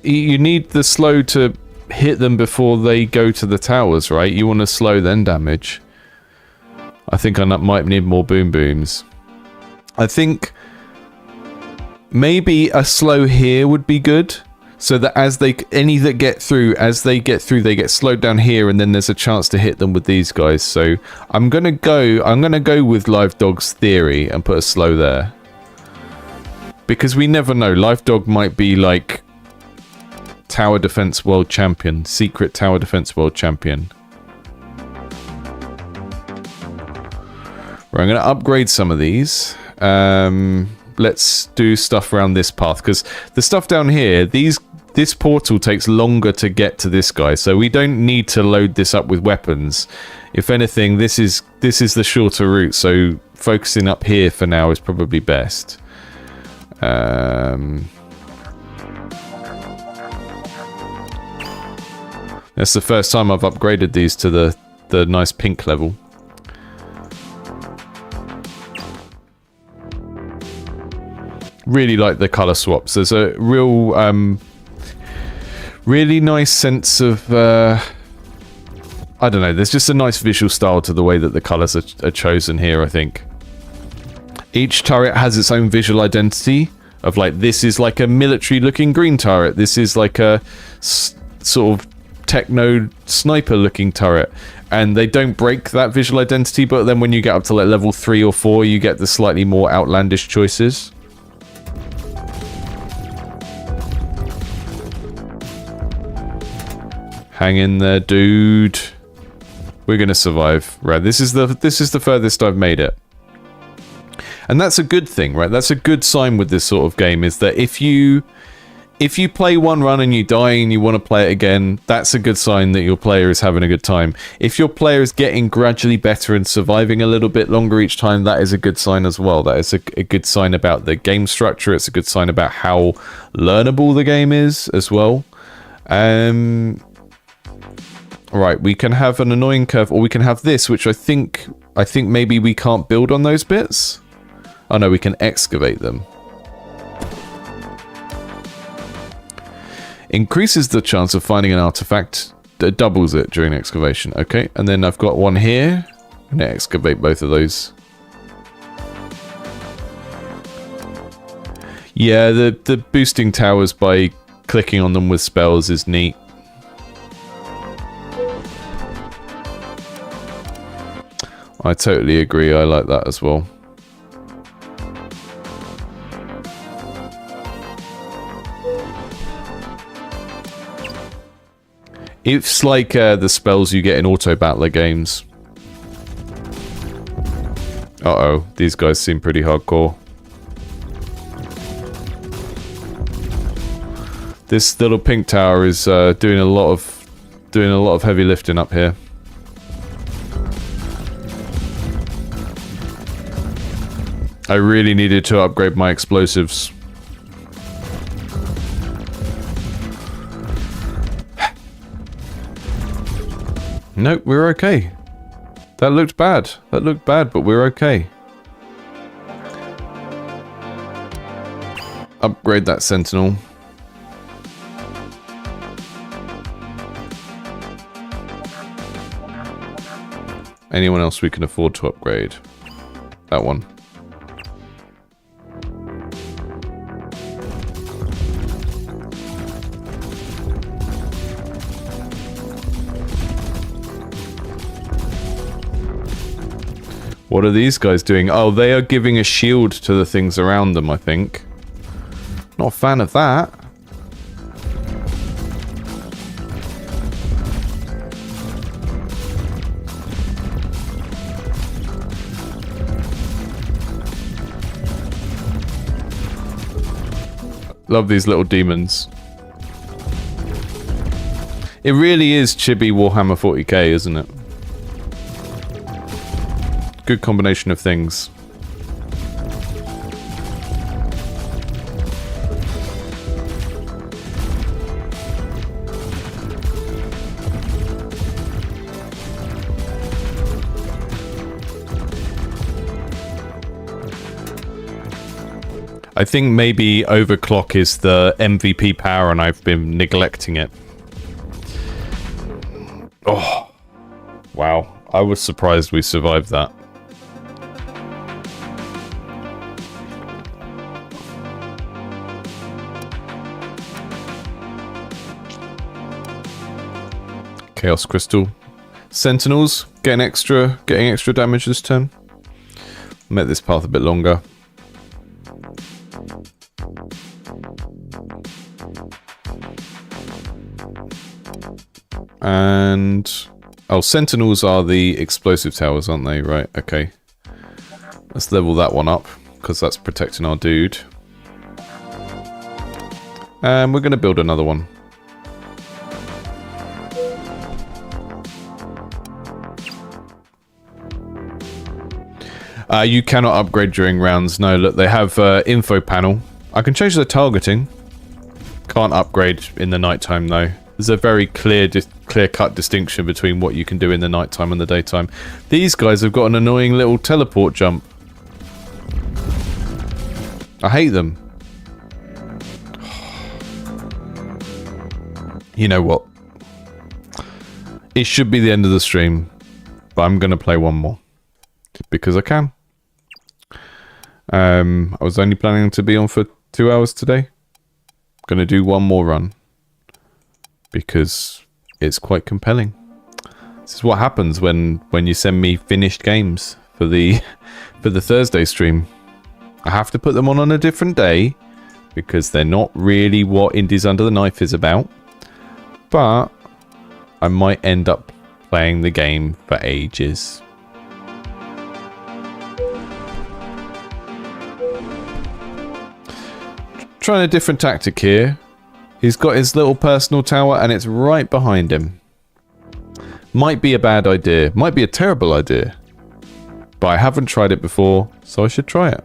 you need the slow to hit them before they go to the towers, right? You want to slow then damage. I think I might need more boom booms. I think maybe a slow here would be good, so that as they get through, they get slowed down here, and then there's a chance to hit them with these guys. So I'm gonna go with Live Dog's theory and put a slow there, because we never know. Live Dog might be like Tower Defense World Champion, secret Tower Defense World Champion. Right, I'm gonna upgrade some of these. Let's do stuff around this path, because the stuff down here, this portal takes longer to get to this guy, so we don't need to load this up with weapons. If anything, this is the shorter route, so focusing up here for now is probably best. That's the first time I've upgraded these to the nice pink level. Really like the color swaps. There's a real, really nice sense of, I don't know, there's just a nice visual style to the way that the colors are chosen here, I think. Each turret has its own visual identity of, like, this is like a military looking green turret. This is like a sort of techno sniper looking turret. And they don't break that visual identity, but then when you get up to like level 3 or 4, you get the slightly more outlandish choices. Hang in there, dude. We're gonna survive. Right, this is the furthest I've made it. And that's a good thing, right? That's a good sign with this sort of game, is that if you play one run and you die and you want to play it again, that's a good sign that your player is having a good time. If your player is getting gradually better and surviving a little bit longer each time, that is a good sign as well. That is a good sign about the game structure. It's a good sign about how learnable the game is as well. Right, we can have an annoying curve, or we can have this, which I think maybe we can't build on those bits. Oh no, we can excavate them. Increases the chance of finding an artifact, doubles it during excavation. Okay, and then I've got one here. I'm gonna excavate both of those. Yeah, the boosting towers by clicking on them with spells is neat. I totally agree, I like that as well. It's like the spells you get in auto-battler games. Uh-oh, these guys seem pretty hardcore. This little pink tower is doing a lot of heavy lifting up here. I really needed to upgrade my explosives. Nope, we're okay. That looked bad. That looked bad, but we're okay. Upgrade that sentinel. Anyone else we can afford to upgrade? That one. What are these guys doing? Oh, they are giving a shield to the things around them, I think. Not a fan of that. Love these little demons. It really is chibi Warhammer 40k, isn't it? Good combination of things. I think maybe overclock is the MVP power and I've been neglecting it. Oh, wow. I was surprised we survived that. Chaos Crystal. Sentinels getting extra damage this turn. Make this path a bit longer. And oh, Sentinels are the explosive towers, aren't they? Right, okay. Let's level that one up, because that's protecting our dude. And we're going to build another one. You cannot upgrade during rounds. No, look, they have info panel. I can change the targeting. Can't upgrade in the nighttime, though. There's a very clear-cut distinction between what you can do in the nighttime and the daytime. These guys have got an annoying little teleport jump. I hate them. You know what? It should be the end of the stream, but I'm going to play one more. Because I can. I was only planning to be on for 2 hours today. Going to do one more run. Because it's quite compelling. This is what happens when you send me finished games for the Thursday stream. I have to put them on a different day because they're not really what Indies Under the Knife is about. But I might end up playing the game for ages. Trying a different tactic here. He's got his little personal tower and it's right behind him. Might be a bad idea. Might be a terrible idea. But I haven't tried it before, so I should try it.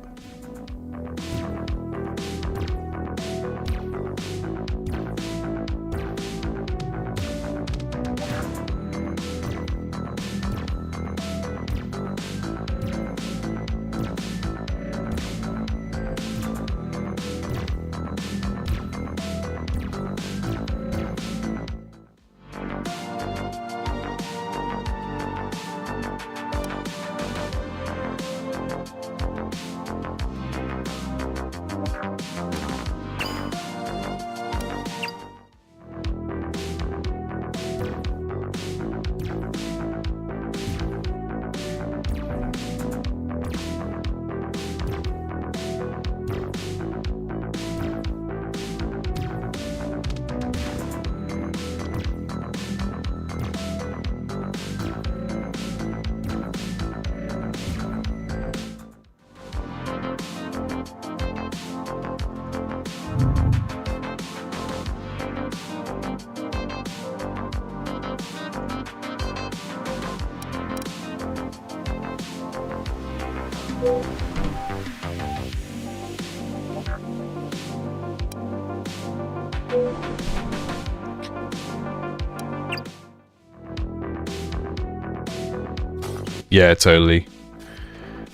Yeah, totally.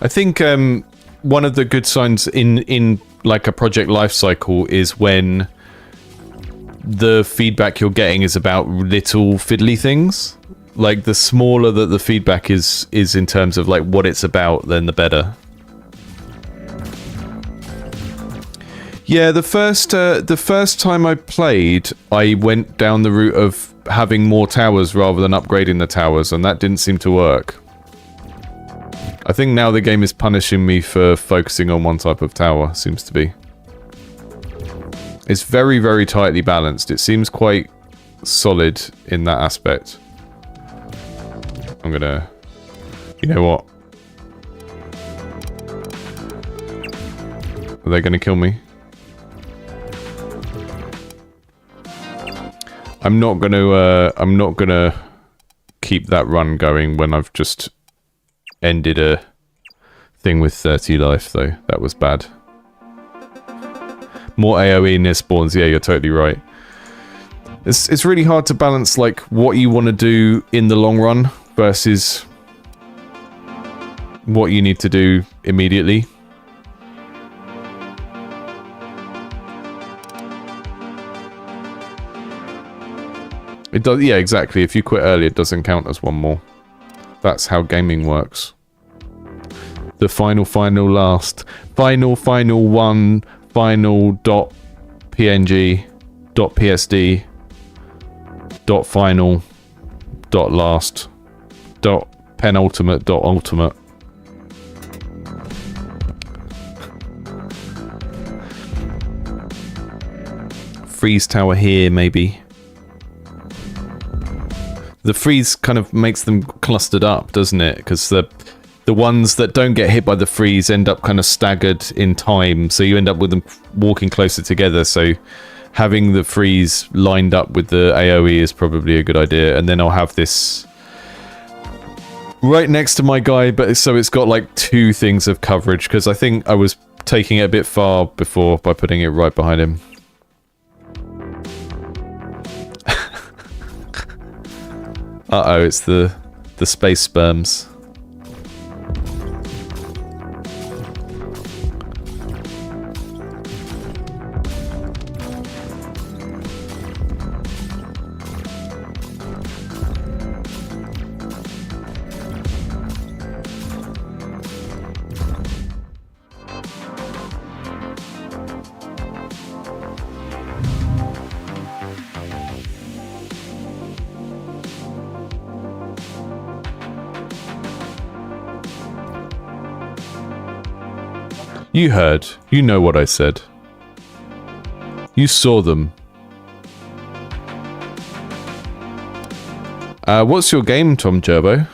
I think one of the good signs in like a project life cycle is when the feedback you're getting is about little fiddly things. Like the smaller that the feedback is in terms of like what it's about, then the better. Yeah, the first time I played, I went down the route of having more towers rather than upgrading the towers, and that didn't seem to work. I think now the game is punishing me for focusing on one type of tower, seems to be. It's very, very tightly balanced. It seems quite solid in that aspect. I'm gonna... You know what? Are they gonna kill me? I'm not gonna keep that run going when I've just ended a thing with 30 life, though. That was bad. More AoE near spawns. Yeah, you're totally right. It's really hard to balance like what you want to do in the long run versus what you need to do immediately. does. Yeah, exactly. If you quit early, it doesn't count as one more. That's how gaming works. The final last. Final one. Final dot png dot psd dot final dot last dot penultimate dot ultimate. Freeze tower here, maybe. The freeze kind of makes them clustered up, doesn't it? Because the ones that don't get hit by the freeze end up kind of staggered in time, so you end up with them walking closer together. So having the freeze lined up with the AoE is probably a good idea. And then I'll have this right next to my guy, but so it's got like 2 things of coverage, because I think I was taking it a bit far before by putting it right behind him. Uh-oh, it's the space sperms. You heard. You know what I said. You saw them. What's your game, Tom Gerbo?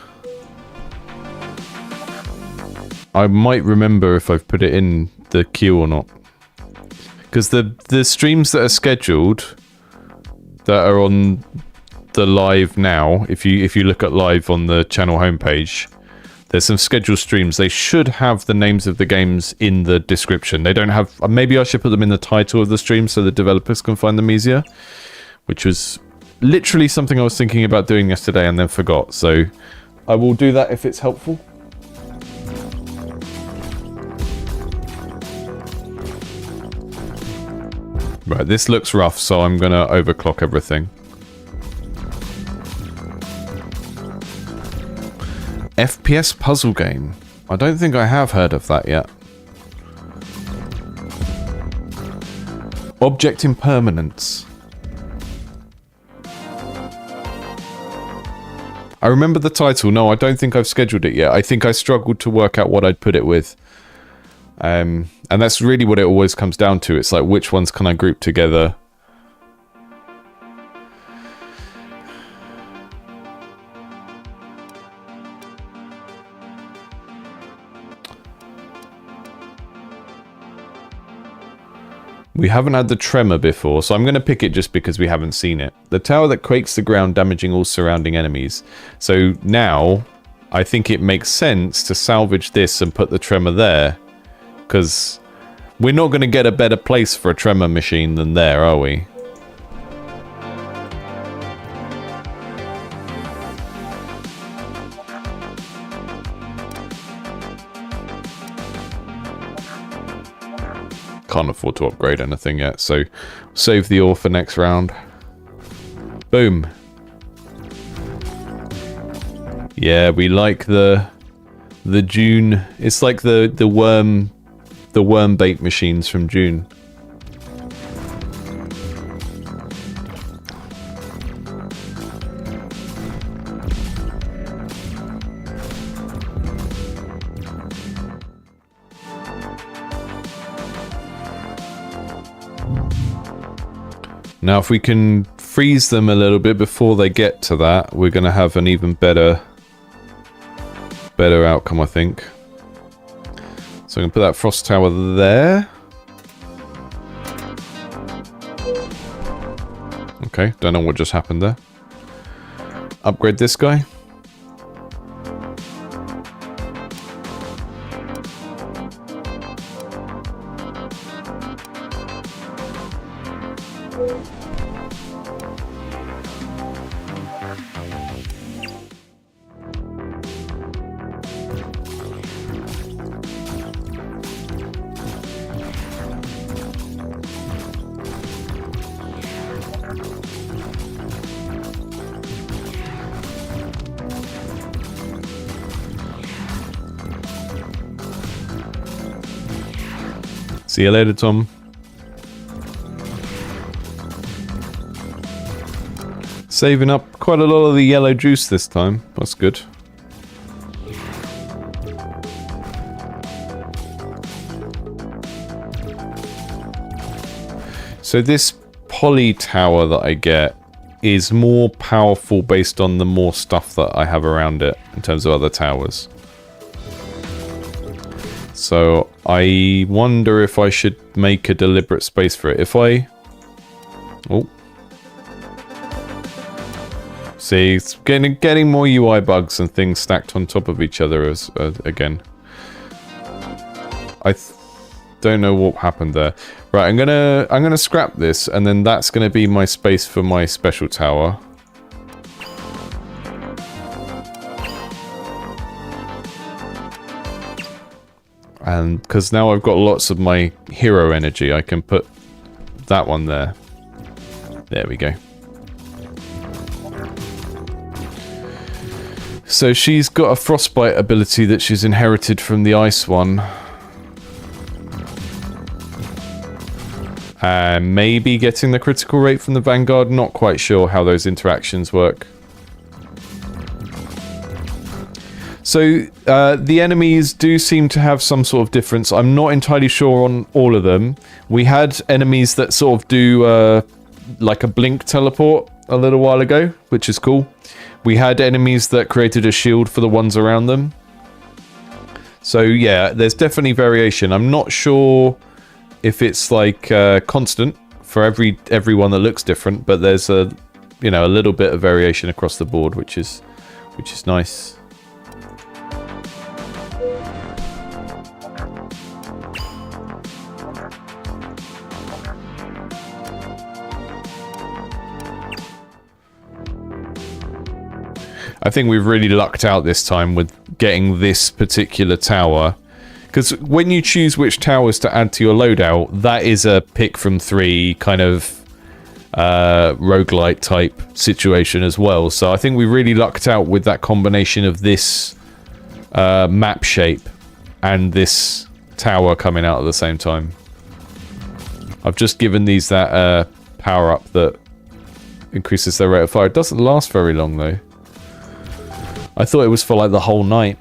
I might remember if I've put it in the queue or not. Because the streams that are scheduled, that are on the live now, if you look at live on the channel homepage, there's some scheduled streams. They should have the names of the games in the description. They don't have... maybe I should put them in the title of the stream so the developers can find them easier. Which was literally something I was thinking about doing yesterday and then forgot. So I will do that if it's helpful. Right, this looks rough, so I'm going to overclock everything. FPS puzzle game. I don't think I have heard of that yet. Object Impermanence. I remember the title. No, I don't think I've scheduled it yet. I think I struggled to work out what I'd put it with. And that's really what it always comes down to. It's like, which ones can I group together? We haven't had the tremor before, so I'm going to pick it just because we haven't seen it. The tower that quakes the ground, damaging all surrounding enemies. So now, I think it makes sense to salvage this and put the tremor there. Because we're not going to get a better place for a tremor machine than there, are we? Can't afford to upgrade anything yet, so save the ore for next round. Boom. Yeah, we like the June. It's like the worm bait machines from June. Now, if we can freeze them a little bit before they get to that, we're going to have an even better outcome, I think. So I'm going to put that frost tower there. Okay, don't know what just happened there. Upgrade this guy. See you later, Tom. Saving up quite a lot of the yellow juice this time. That's good. So this poly tower that I get is more powerful based on the more stuff that I have around it in terms of other towers. So I wonder if I should make a deliberate space for it. If I... Oh. See, it's getting more UI bugs and things stacked on top of each other as again. I don't know what happened there. Right, I'm gonna scrap this, and then that's gonna be my space for my special tower. And because now I've got lots of my hero energy, I can put that one there. There we go. So she's got a frostbite ability that she's inherited from the ice one. Maybe getting the critical rate from the Vanguard. Not quite sure how those interactions work. So the enemies do seem to have some sort of difference. I'm not entirely sure on all of them. We had enemies that sort of do like a blink teleport a little while ago, which is cool. We had enemies that created a shield for the ones around them. So yeah, there's definitely variation. I'm not sure if it's like constant for everyone that looks different, but there's a little bit of variation across the board, which is nice. I think we've really lucked out this time with getting this particular tower. Because when you choose which towers to add to your loadout, that is a pick from 3 kind of roguelite type situation as well. So I think we really lucked out with that combination of this map shape and this tower coming out at the same time. I've just given these that power up that increases their rate of fire. It doesn't last very long though. I thought it was for like the whole night.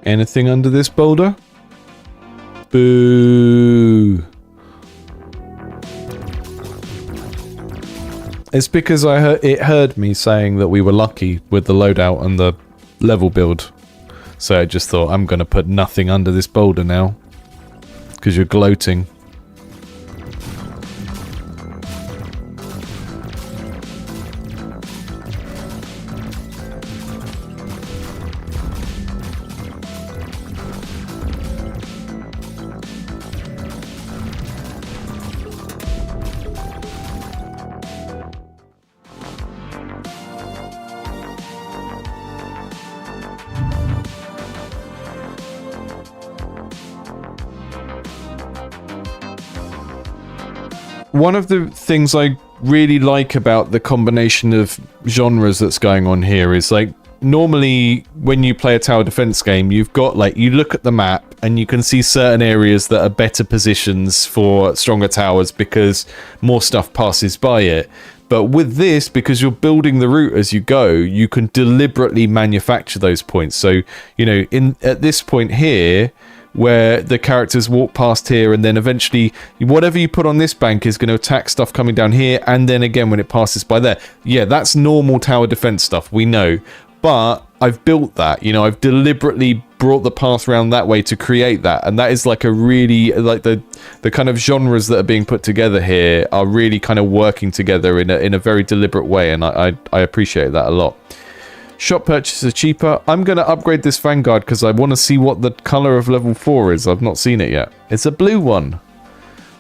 Anything under this boulder? Boo. It's because it heard me saying that we were lucky with the loadout and the level build. So I just thought, I'm going to put nothing under this boulder now. Because you're gloating. One of the things I really like about the combination of genres that's going on here is like normally when you play a tower defense game, you've got like you look at the map and you can see certain areas that are better positions for stronger towers because more stuff passes by it. But with this, because you're building the route as you go, you can deliberately manufacture those points. So, you know, at this point here, where the characters walk past here and then eventually whatever you put on this bank is going to attack stuff coming down here and then again when it passes by there. Yeah, that's normal tower defense stuff, we know. But I've built that, you know, I've deliberately brought the path around that way to create that. And that is like a really, like the kind of genres that are being put together here are really kind of working together in a very deliberate way. And I appreciate that a lot. Shop purchases are cheaper. I'm going to upgrade this Vanguard because I want to see what the colour of level 4 is. I've not seen it yet. It's a blue one.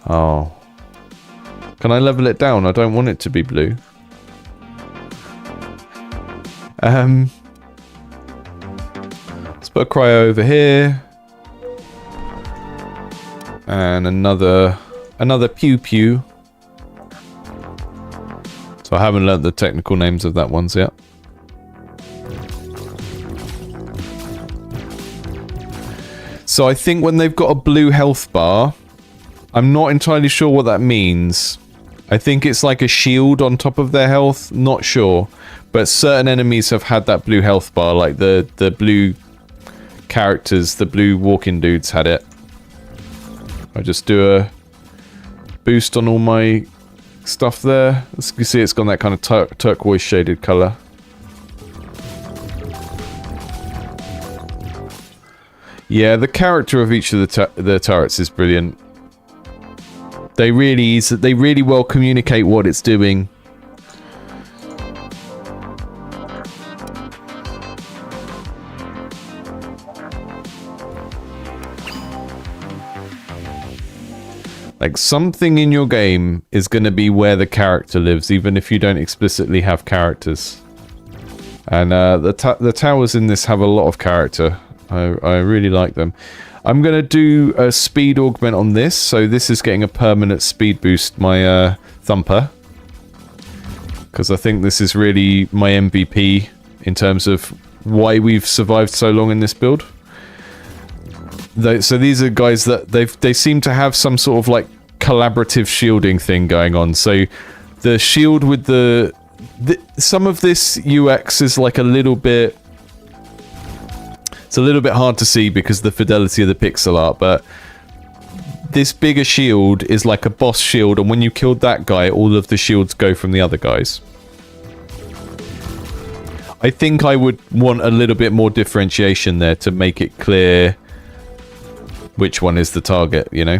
Oh. Can I level it down? I don't want it to be blue. Let's put a cryo over here. And another pew pew. So I haven't learnt the technical names of that ones yet. So I think when they've got a blue health bar, I'm not entirely sure what that means. I think it's like a shield on top of their health. Not sure. But certain enemies have had that blue health bar, like the blue characters, the blue walking dudes had it. I just do a boost on all my stuff there. As you can see, it's got that kind of turquoise shaded colour. Yeah, the character of each of the turrets is brilliant. They really well communicate what it's doing. Like, something in your game is going to be where the character lives, even if you don't explicitly have characters. And the towers in this have a lot of character. I really like them. I'm going to do a speed augment on this, so this is getting a permanent speed boost, my Thumper. Because I think this is really my MVP in terms of why we've survived so long in this build. So these are guys that they seem to have some sort of like collaborative shielding thing going on. So the shield with some of this UX is like a little bit. It's a little bit hard to see because of the fidelity of the pixel art, but this bigger shield is like a boss shield, and when you killed that guy, all of the shields go from the other guys. I think I would want a little bit more differentiation there to make it clear which one is the target, you know?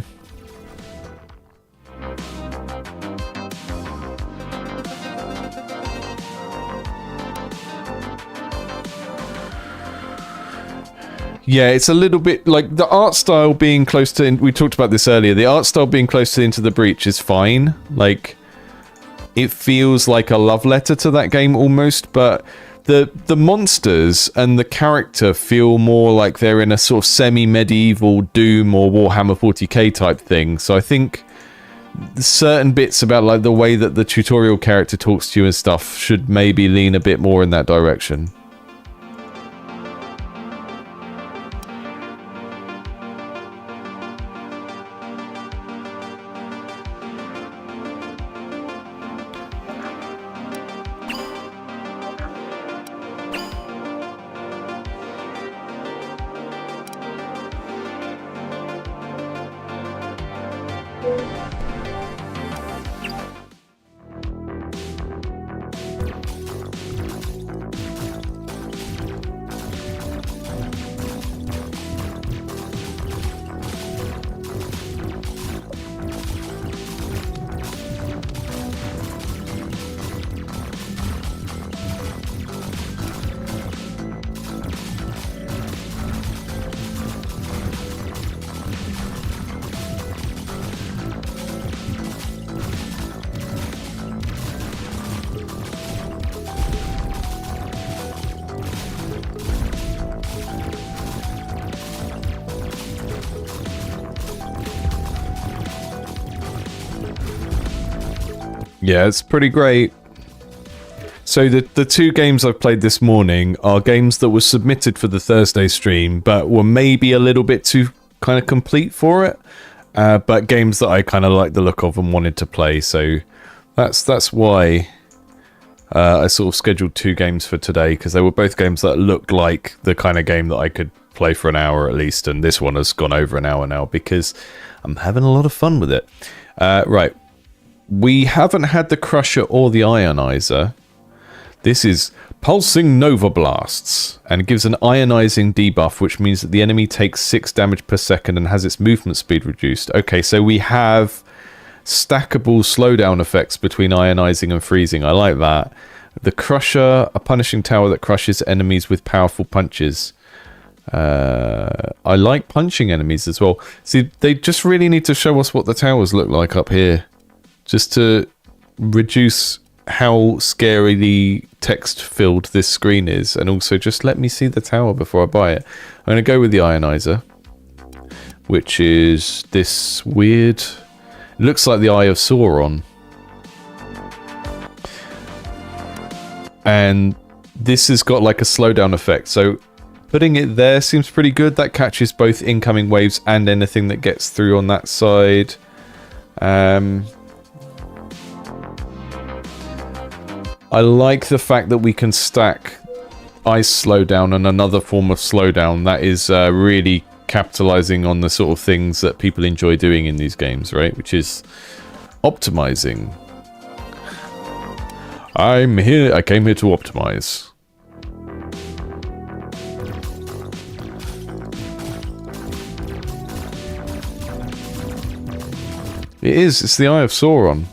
Yeah, it's a little bit like the art style being close to, we talked about this earlier, the art style being close to Into the Breach is fine. Like, it feels like a love letter to that game almost, but the monsters and the character feel more like they're in a sort of semi-medieval Doom or Warhammer 40k type thing. So I think certain bits about like the way that the tutorial character talks to you and stuff should maybe lean a bit more in that direction. Yeah, it's pretty great. So the two games I've played this morning are games that were submitted for the Thursday stream, but were maybe a little bit too kind of complete for it. But games that I kind of like the look of and wanted to play. So that's why I sort of scheduled two games for today, because they were both games that looked like the kind of game that I could play for an hour at least. And this one has gone over an hour now because I'm having a lot of fun with it. Right. We haven't had the Crusher or the Ionizer. This is Pulsing Nova Blasts, and it gives an ionizing debuff, which means that the enemy takes 6 damage per second and has its movement speed reduced. Okay, so we have stackable slowdown effects between ionizing and freezing. I like that. The Crusher, a punishing tower that crushes enemies with powerful punches. I like punching enemies as well. See, they just really need to show us what the towers look like up here. just to reduce how scarily text-filled this screen is, and also just let me see the tower before I buy it. I'm going to go with the ionizer, which is this weird... It looks like the Eye of Sauron. And this has got like a slowdown effect, so putting it there seems pretty good. That catches both incoming waves and anything that gets through on that side. I like the fact that we can stack ice slowdown and another form of slowdown. That is really capitalizing on the sort of things that people enjoy doing in these games, right? Which is optimizing. I came here to optimize. It's the Eye of Sauron.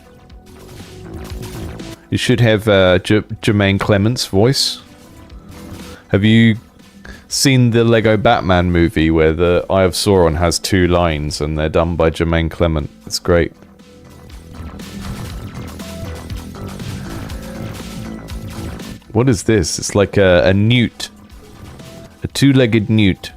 You should have Jermaine Clement's voice. Have you seen the Lego Batman movie where the Eye of Sauron has 2 lines and they're done by Jermaine Clement? It's great. What is this? It's like a newt. A 2-legged newt.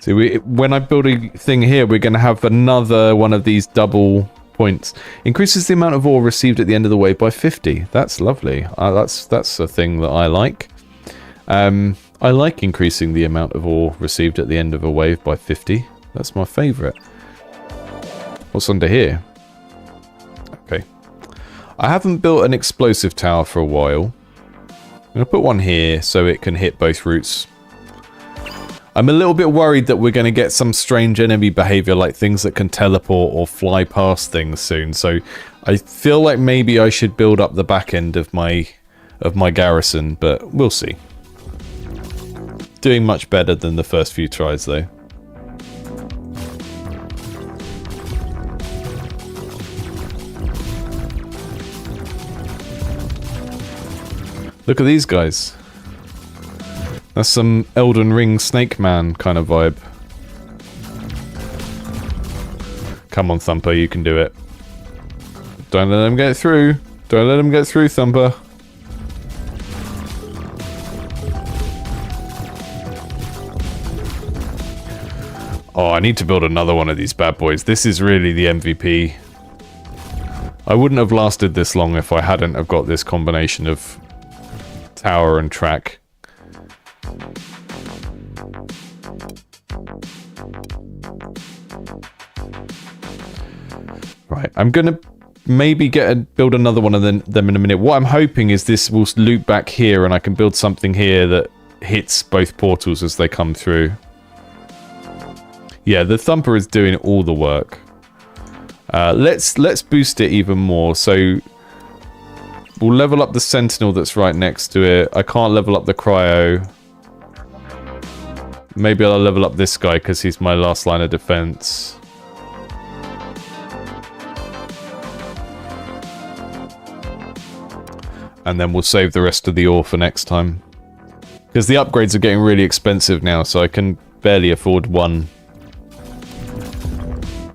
See, when I build a thing here, we're going to have another one of these double points. Increases the amount of ore received at the end of the wave by 50. That's lovely. That's a thing that I like. I like increasing the amount of ore received at the end of a wave by 50. That's my favourite. What's under here? Okay. I haven't built an explosive tower for a while. I'm going to put one here so it can hit both routes. I'm a little bit worried that we're going to get some strange enemy behavior, like things that can teleport or fly past things soon. So I feel like maybe I should build up the back end of my garrison, but we'll see. Doing much better than the first few tries, though. Look at these guys. That's some Elden Ring Snake Man kind of vibe. Come on, Thumper, you can do it. Don't let them get through. Don't let them get through, Thumper. Oh, I need to build another one of these bad boys. This is really the MVP. I wouldn't have lasted this long if I hadn't have got this combination of tower and track. Right, I'm gonna maybe build another one of them in a minute. What I'm hoping is this will loop back here and I can build something here that hits both portals as they come through. Yeah, the Thumper is doing all the work. Let's boost it even more. So we'll level up the Sentinel that's right next to it. I can't level up the Cryo. Maybe I'll level up this guy because he's my last line of defense. And then we'll save the rest of the ore for next time. Because the upgrades are getting really expensive now, so I can barely afford one.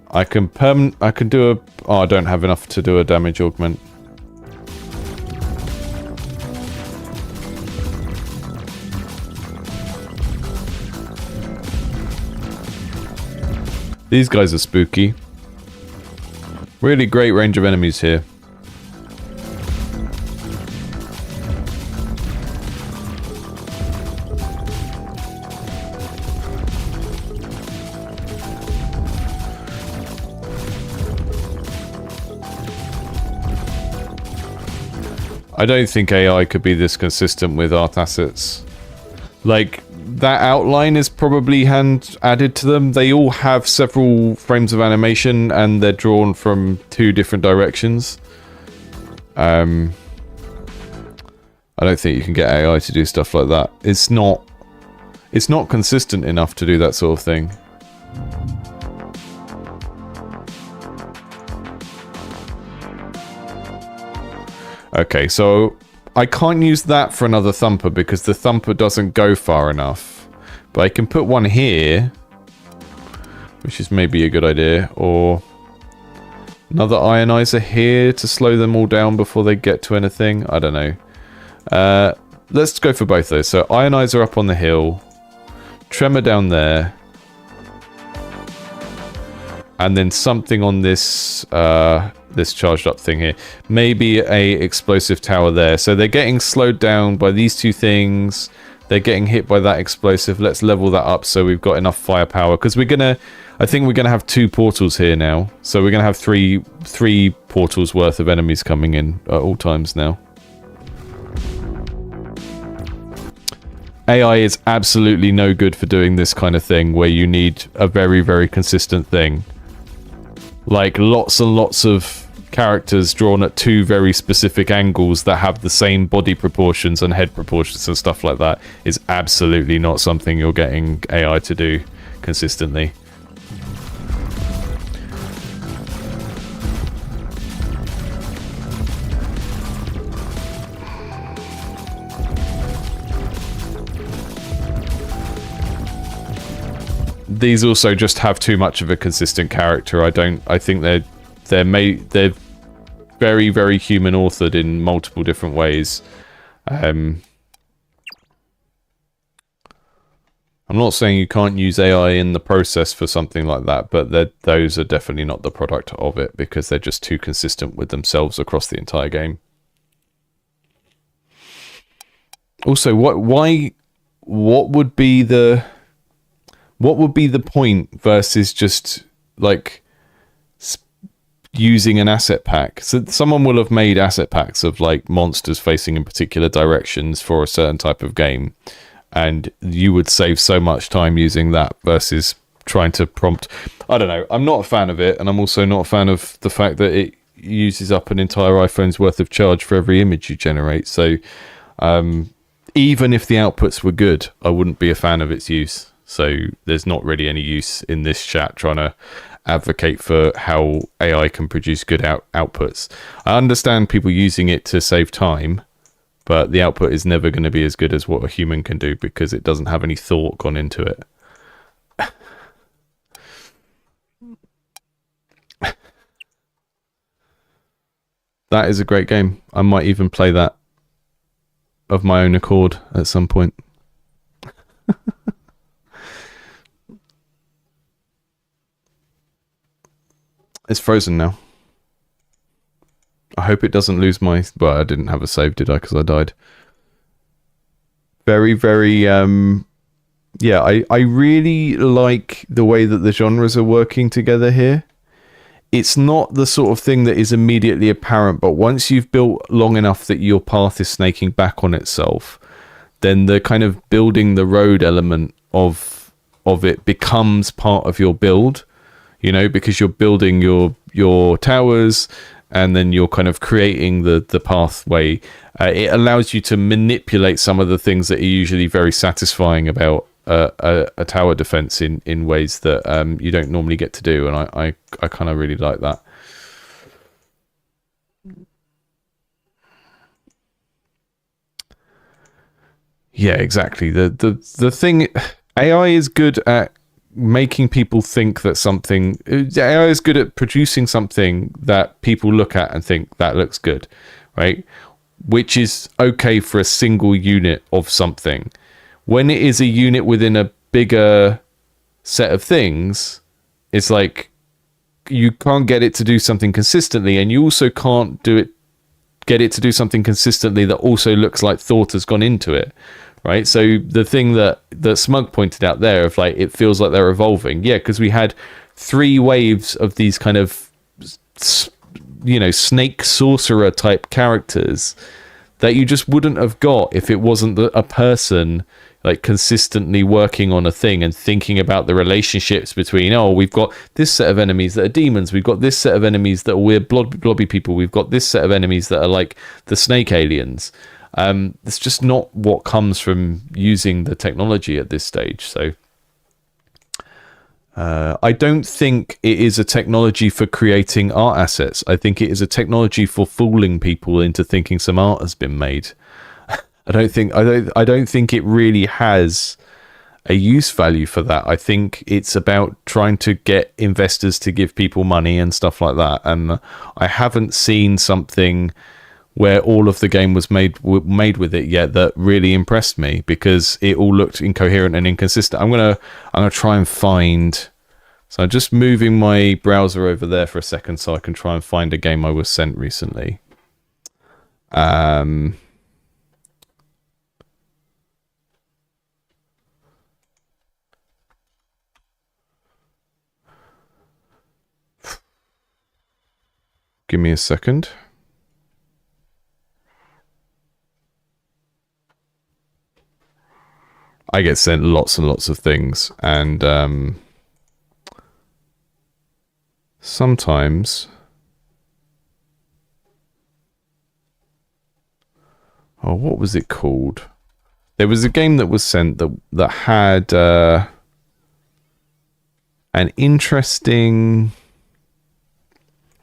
I can do a... Oh, I don't have enough to do a damage augment. These guys are spooky. Really great range of enemies here. I don't think AI could be this consistent with art assets. Like, that outline is probably hand added to them. They all have several frames of animation and they're drawn from 2 different directions. I don't think you can get AI to do stuff like that. It's not consistent enough to do that sort of thing. Okay, so I can't use that for another thumper because the thumper doesn't go far enough. But I can put one here, which is maybe a good idea, or another ionizer here to slow them all down before they get to anything. I don't know. Let's go for both those. So ionizer up on the hill, tremor down there, and then something on this this charged up thing here. Maybe a explosive tower there. So they're getting slowed down by these two things. They're getting hit by that explosive. Let's level that up so we've got enough firepower. Because I think we're gonna have 2 portals here now. So we're gonna have three portals worth of enemies coming in at all times now. AI is absolutely no good for doing this kind of thing where you need a very, very consistent thing. Like lots and lots of characters drawn at 2 very specific angles that have the same body proportions and head proportions and stuff like that is absolutely not something you're getting AI to do consistently. These also just have too much of a consistent character. I think they're very, very human authored in multiple different ways. I'm not saying you can't use AI in the process for something like that, but those are definitely not the product of it because they're just too consistent with themselves across the entire game. Also, what would be the point versus just like using an asset pack? So someone will have made asset packs of like monsters facing in particular directions for a certain type of game, and you would save so much time using that versus trying to prompt. I don't know. I'm not a fan of it, and I'm also not a fan of the fact that it uses up an entire iPhone's worth of charge for every image you generate. So even if the outputs were good, I wouldn't be a fan of its use. So there's not really any use in this chat trying to advocate for how AI can produce good outputs. I understand people using it to save time, but the output is never going to be as good as what a human can do because it doesn't have any thought gone into it. That is a great game. I might even play that of my own accord at some point. It's frozen now. I hope it doesn't lose my... Well, I didn't have a save, did I? Because I died. Very, very... Yeah, I really like the way that the genres are working together here. It's not the sort of thing that is immediately apparent, but once you've built long enough that your path is snaking back on itself, then the kind of building the road element of it becomes part of your build. You know, because you're building your towers and then you're kind of creating the pathway. It allows you to manipulate some of the things that are usually very satisfying about a tower defense in ways that you don't normally get to do. And I kind of really like that. Yeah, exactly. The thing, AI is good at making people think that something... AI is good at producing something that people look at and think that looks good, right? Which is okay for a single unit of something. When it is a unit within a bigger set of things, it's like you can't get it to do something consistently, and you also can't get it to do something consistently that also looks like thought has gone into it. Right, so the thing that Smug pointed out there of like it feels like they're evolving, yeah, because we had 3 waves of these kind of, you know, snake sorcerer type characters that you just wouldn't have got if it wasn't a person like consistently working on a thing and thinking about the relationships between, oh, we've got this set of enemies that are demons, we've got this set of enemies that are weird blobby people, we've got this set of enemies that are like the snake aliens. It's just not what comes from using the technology at this stage. So I don't think it is a technology for creating art assets. I think it is a technology for fooling people into thinking some art has been made. I don't think it really has a use value for that. I think it's about trying to get investors to give people money and stuff like that. And I haven't seen something where all of the game was made with it yet that really impressed me, because it all looked incoherent and inconsistent. I'm gonna try and find. So I'm just moving my browser over there for a second so I can try and find a game I was sent recently. Give me a second. I get sent lots and lots of things, and sometimes... Oh, what was it called? There was a game that was sent that had an interesting...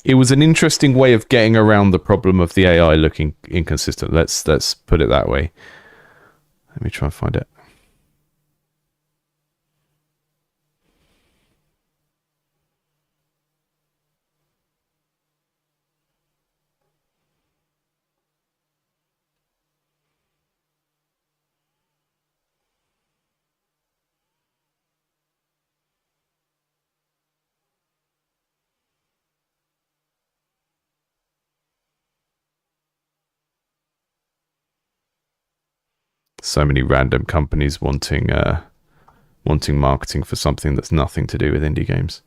It was an interesting way of getting around the problem of the AI looking inconsistent. Let's put it that way. Let me try and find it. So many random companies wanting marketing for something that's nothing to do with indie games.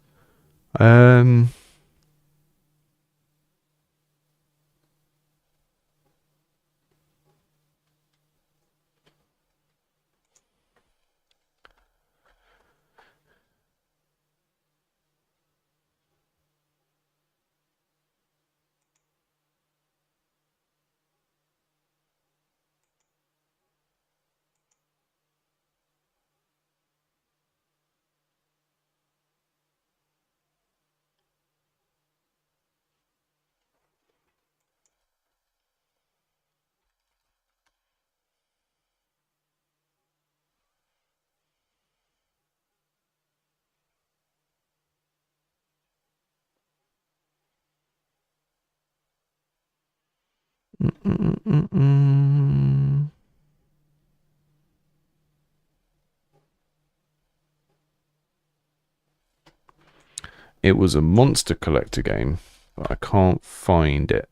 It was a monster collector game, but I can't find it.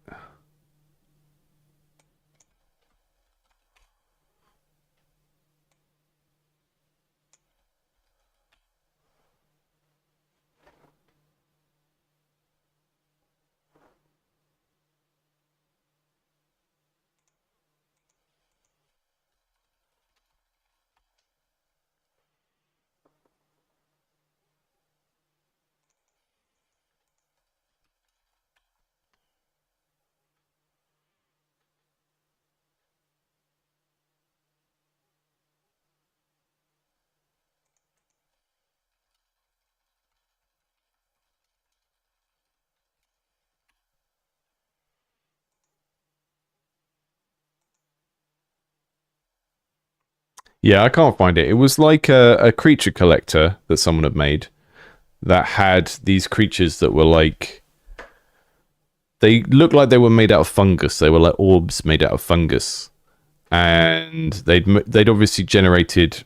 Yeah, I can't find it. It was like a creature collector that someone had made that had these creatures that were like... They looked like they were made out of fungus. They were like orbs made out of fungus. And they'd obviously generated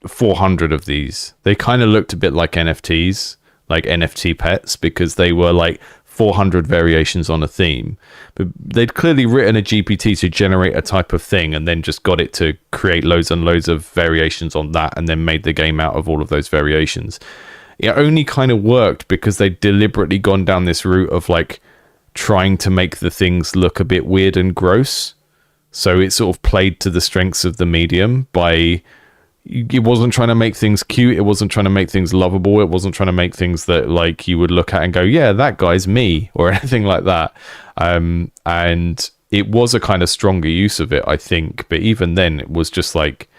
400 of these. They kind of looked a bit like NFTs, like NFT pets, because they were like 400 variations on a theme, but they'd clearly written a GPT to generate a type of thing and then just got it to create loads and loads of variations on that and then made the game out of all of those variations. It only kind of worked because they'd deliberately gone down this route of like trying to make the things look a bit weird and gross. So it sort of played to the strengths of the medium by... It wasn't trying to make things cute. It wasn't trying to make things lovable. It wasn't trying to make things that like you would look at and go, yeah, that guy's me, or anything like that. And it was a kind of stronger use of it, I think. But even then, it was just like,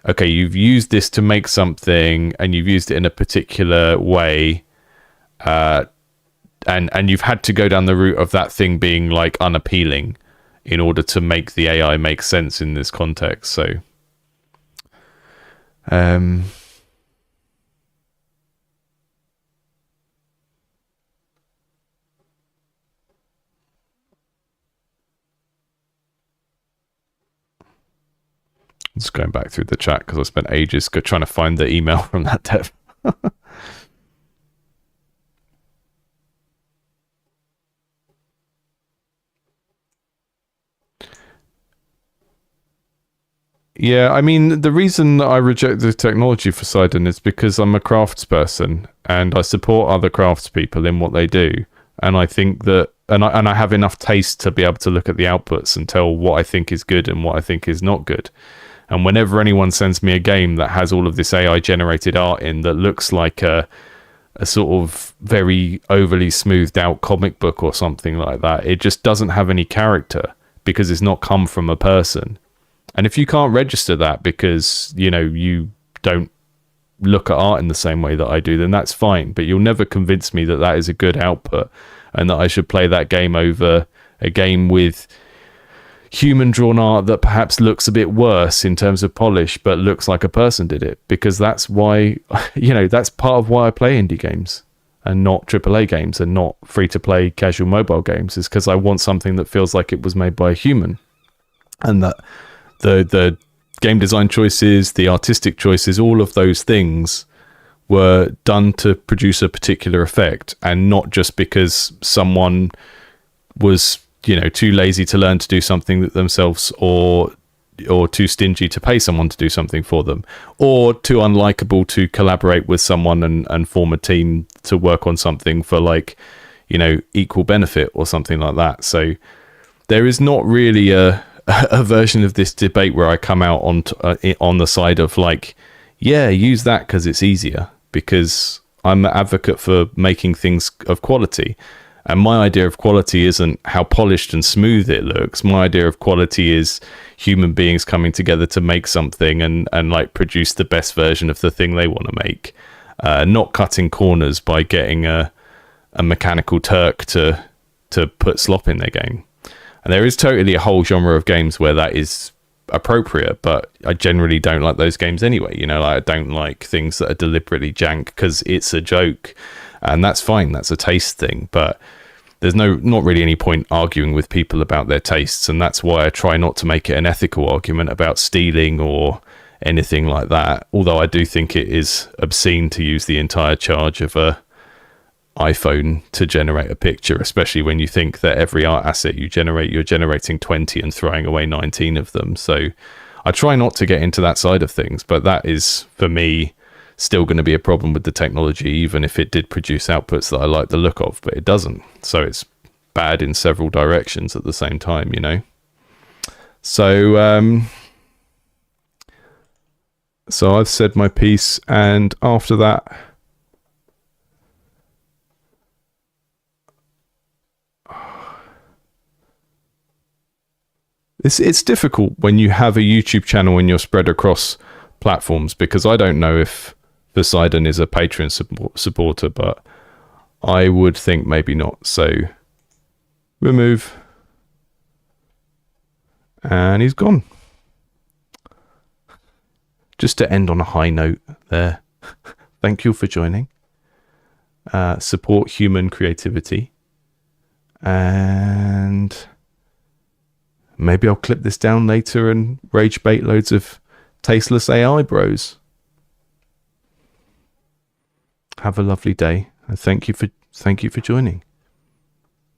okay, you've used this to make something, and you've used it in a particular way, and you've had to go down the route of that thing being like unappealing in order to make the AI make sense in this context. So, just going back through the chat because I spent ages trying to find the email from that dev. Yeah, I mean, the reason that I reject the technology for Sidon is because I'm a craftsperson and I support other craftspeople in what they do. And I think that, and I have enough taste to be able to look at the outputs and tell what I think is good and what I think is not good. And whenever anyone sends me a game that has all of this AI generated art in that looks like a sort of very overly smoothed out comic book or something like that, it just doesn't have any character because it's not come from a person. And if you can't register that because, you know, you don't look at art in the same way that I do, then that's fine. But you'll never convince me that that is a good output and that I should play that game over a game with human drawn art that perhaps looks a bit worse in terms of polish, but looks like a person did it. Because that's why, you know, that's part of why I play indie games and not AAA games and not free-to-play casual mobile games, is because I want something that feels like it was made by a human. And that the game design choices, the artistic choices, all of those things were done to produce a particular effect, and not just because someone was, you know, too lazy to learn to do something themselves, or too stingy to pay someone to do something for them, or too unlikable to collaborate with someone and form a team to work on something for, like, you know, equal benefit or something like that. So there is not really a version of this debate where I come out on the side of like, yeah, use that because it's easier, because I'm an advocate for making things of quality. And my idea of quality isn't how polished and smooth it looks. My idea of quality is human beings coming together to make something and like produce the best version of the thing they want to make. Not cutting corners by getting a mechanical Turk to put slop in their game. And there is totally a whole genre of games where that is appropriate, but I generally don't like those games anyway. You know, like, I don't like things that are deliberately jank because it's a joke, and that's fine. That's a taste thing, but there's not really any point arguing with people about their tastes, and that's why I try not to make it an ethical argument about stealing or anything like that. Although I do think it is obscene to use the entire charge of a iPhone to generate a picture, especially when you think that every art asset you generate, you're generating 20 and throwing away 19 of them. So I try not to get into that side of things, but that is, for me, still going to be a problem with the technology, even if it did produce outputs that I like the look of, but it doesn't. So it's bad in several directions at the same time, you know? So, so I've said my piece, and after that, it's difficult when you have a YouTube channel and you're spread across platforms, because I don't know if Poseidon is a Patreon supporter, but I would think maybe not. So remove, and he's gone. Just to end on a high note there. Thank you for joining. Support human creativity, and maybe I'll clip this down later and rage bait loads of tasteless AI bros. Have a lovely day, and thank you for joining.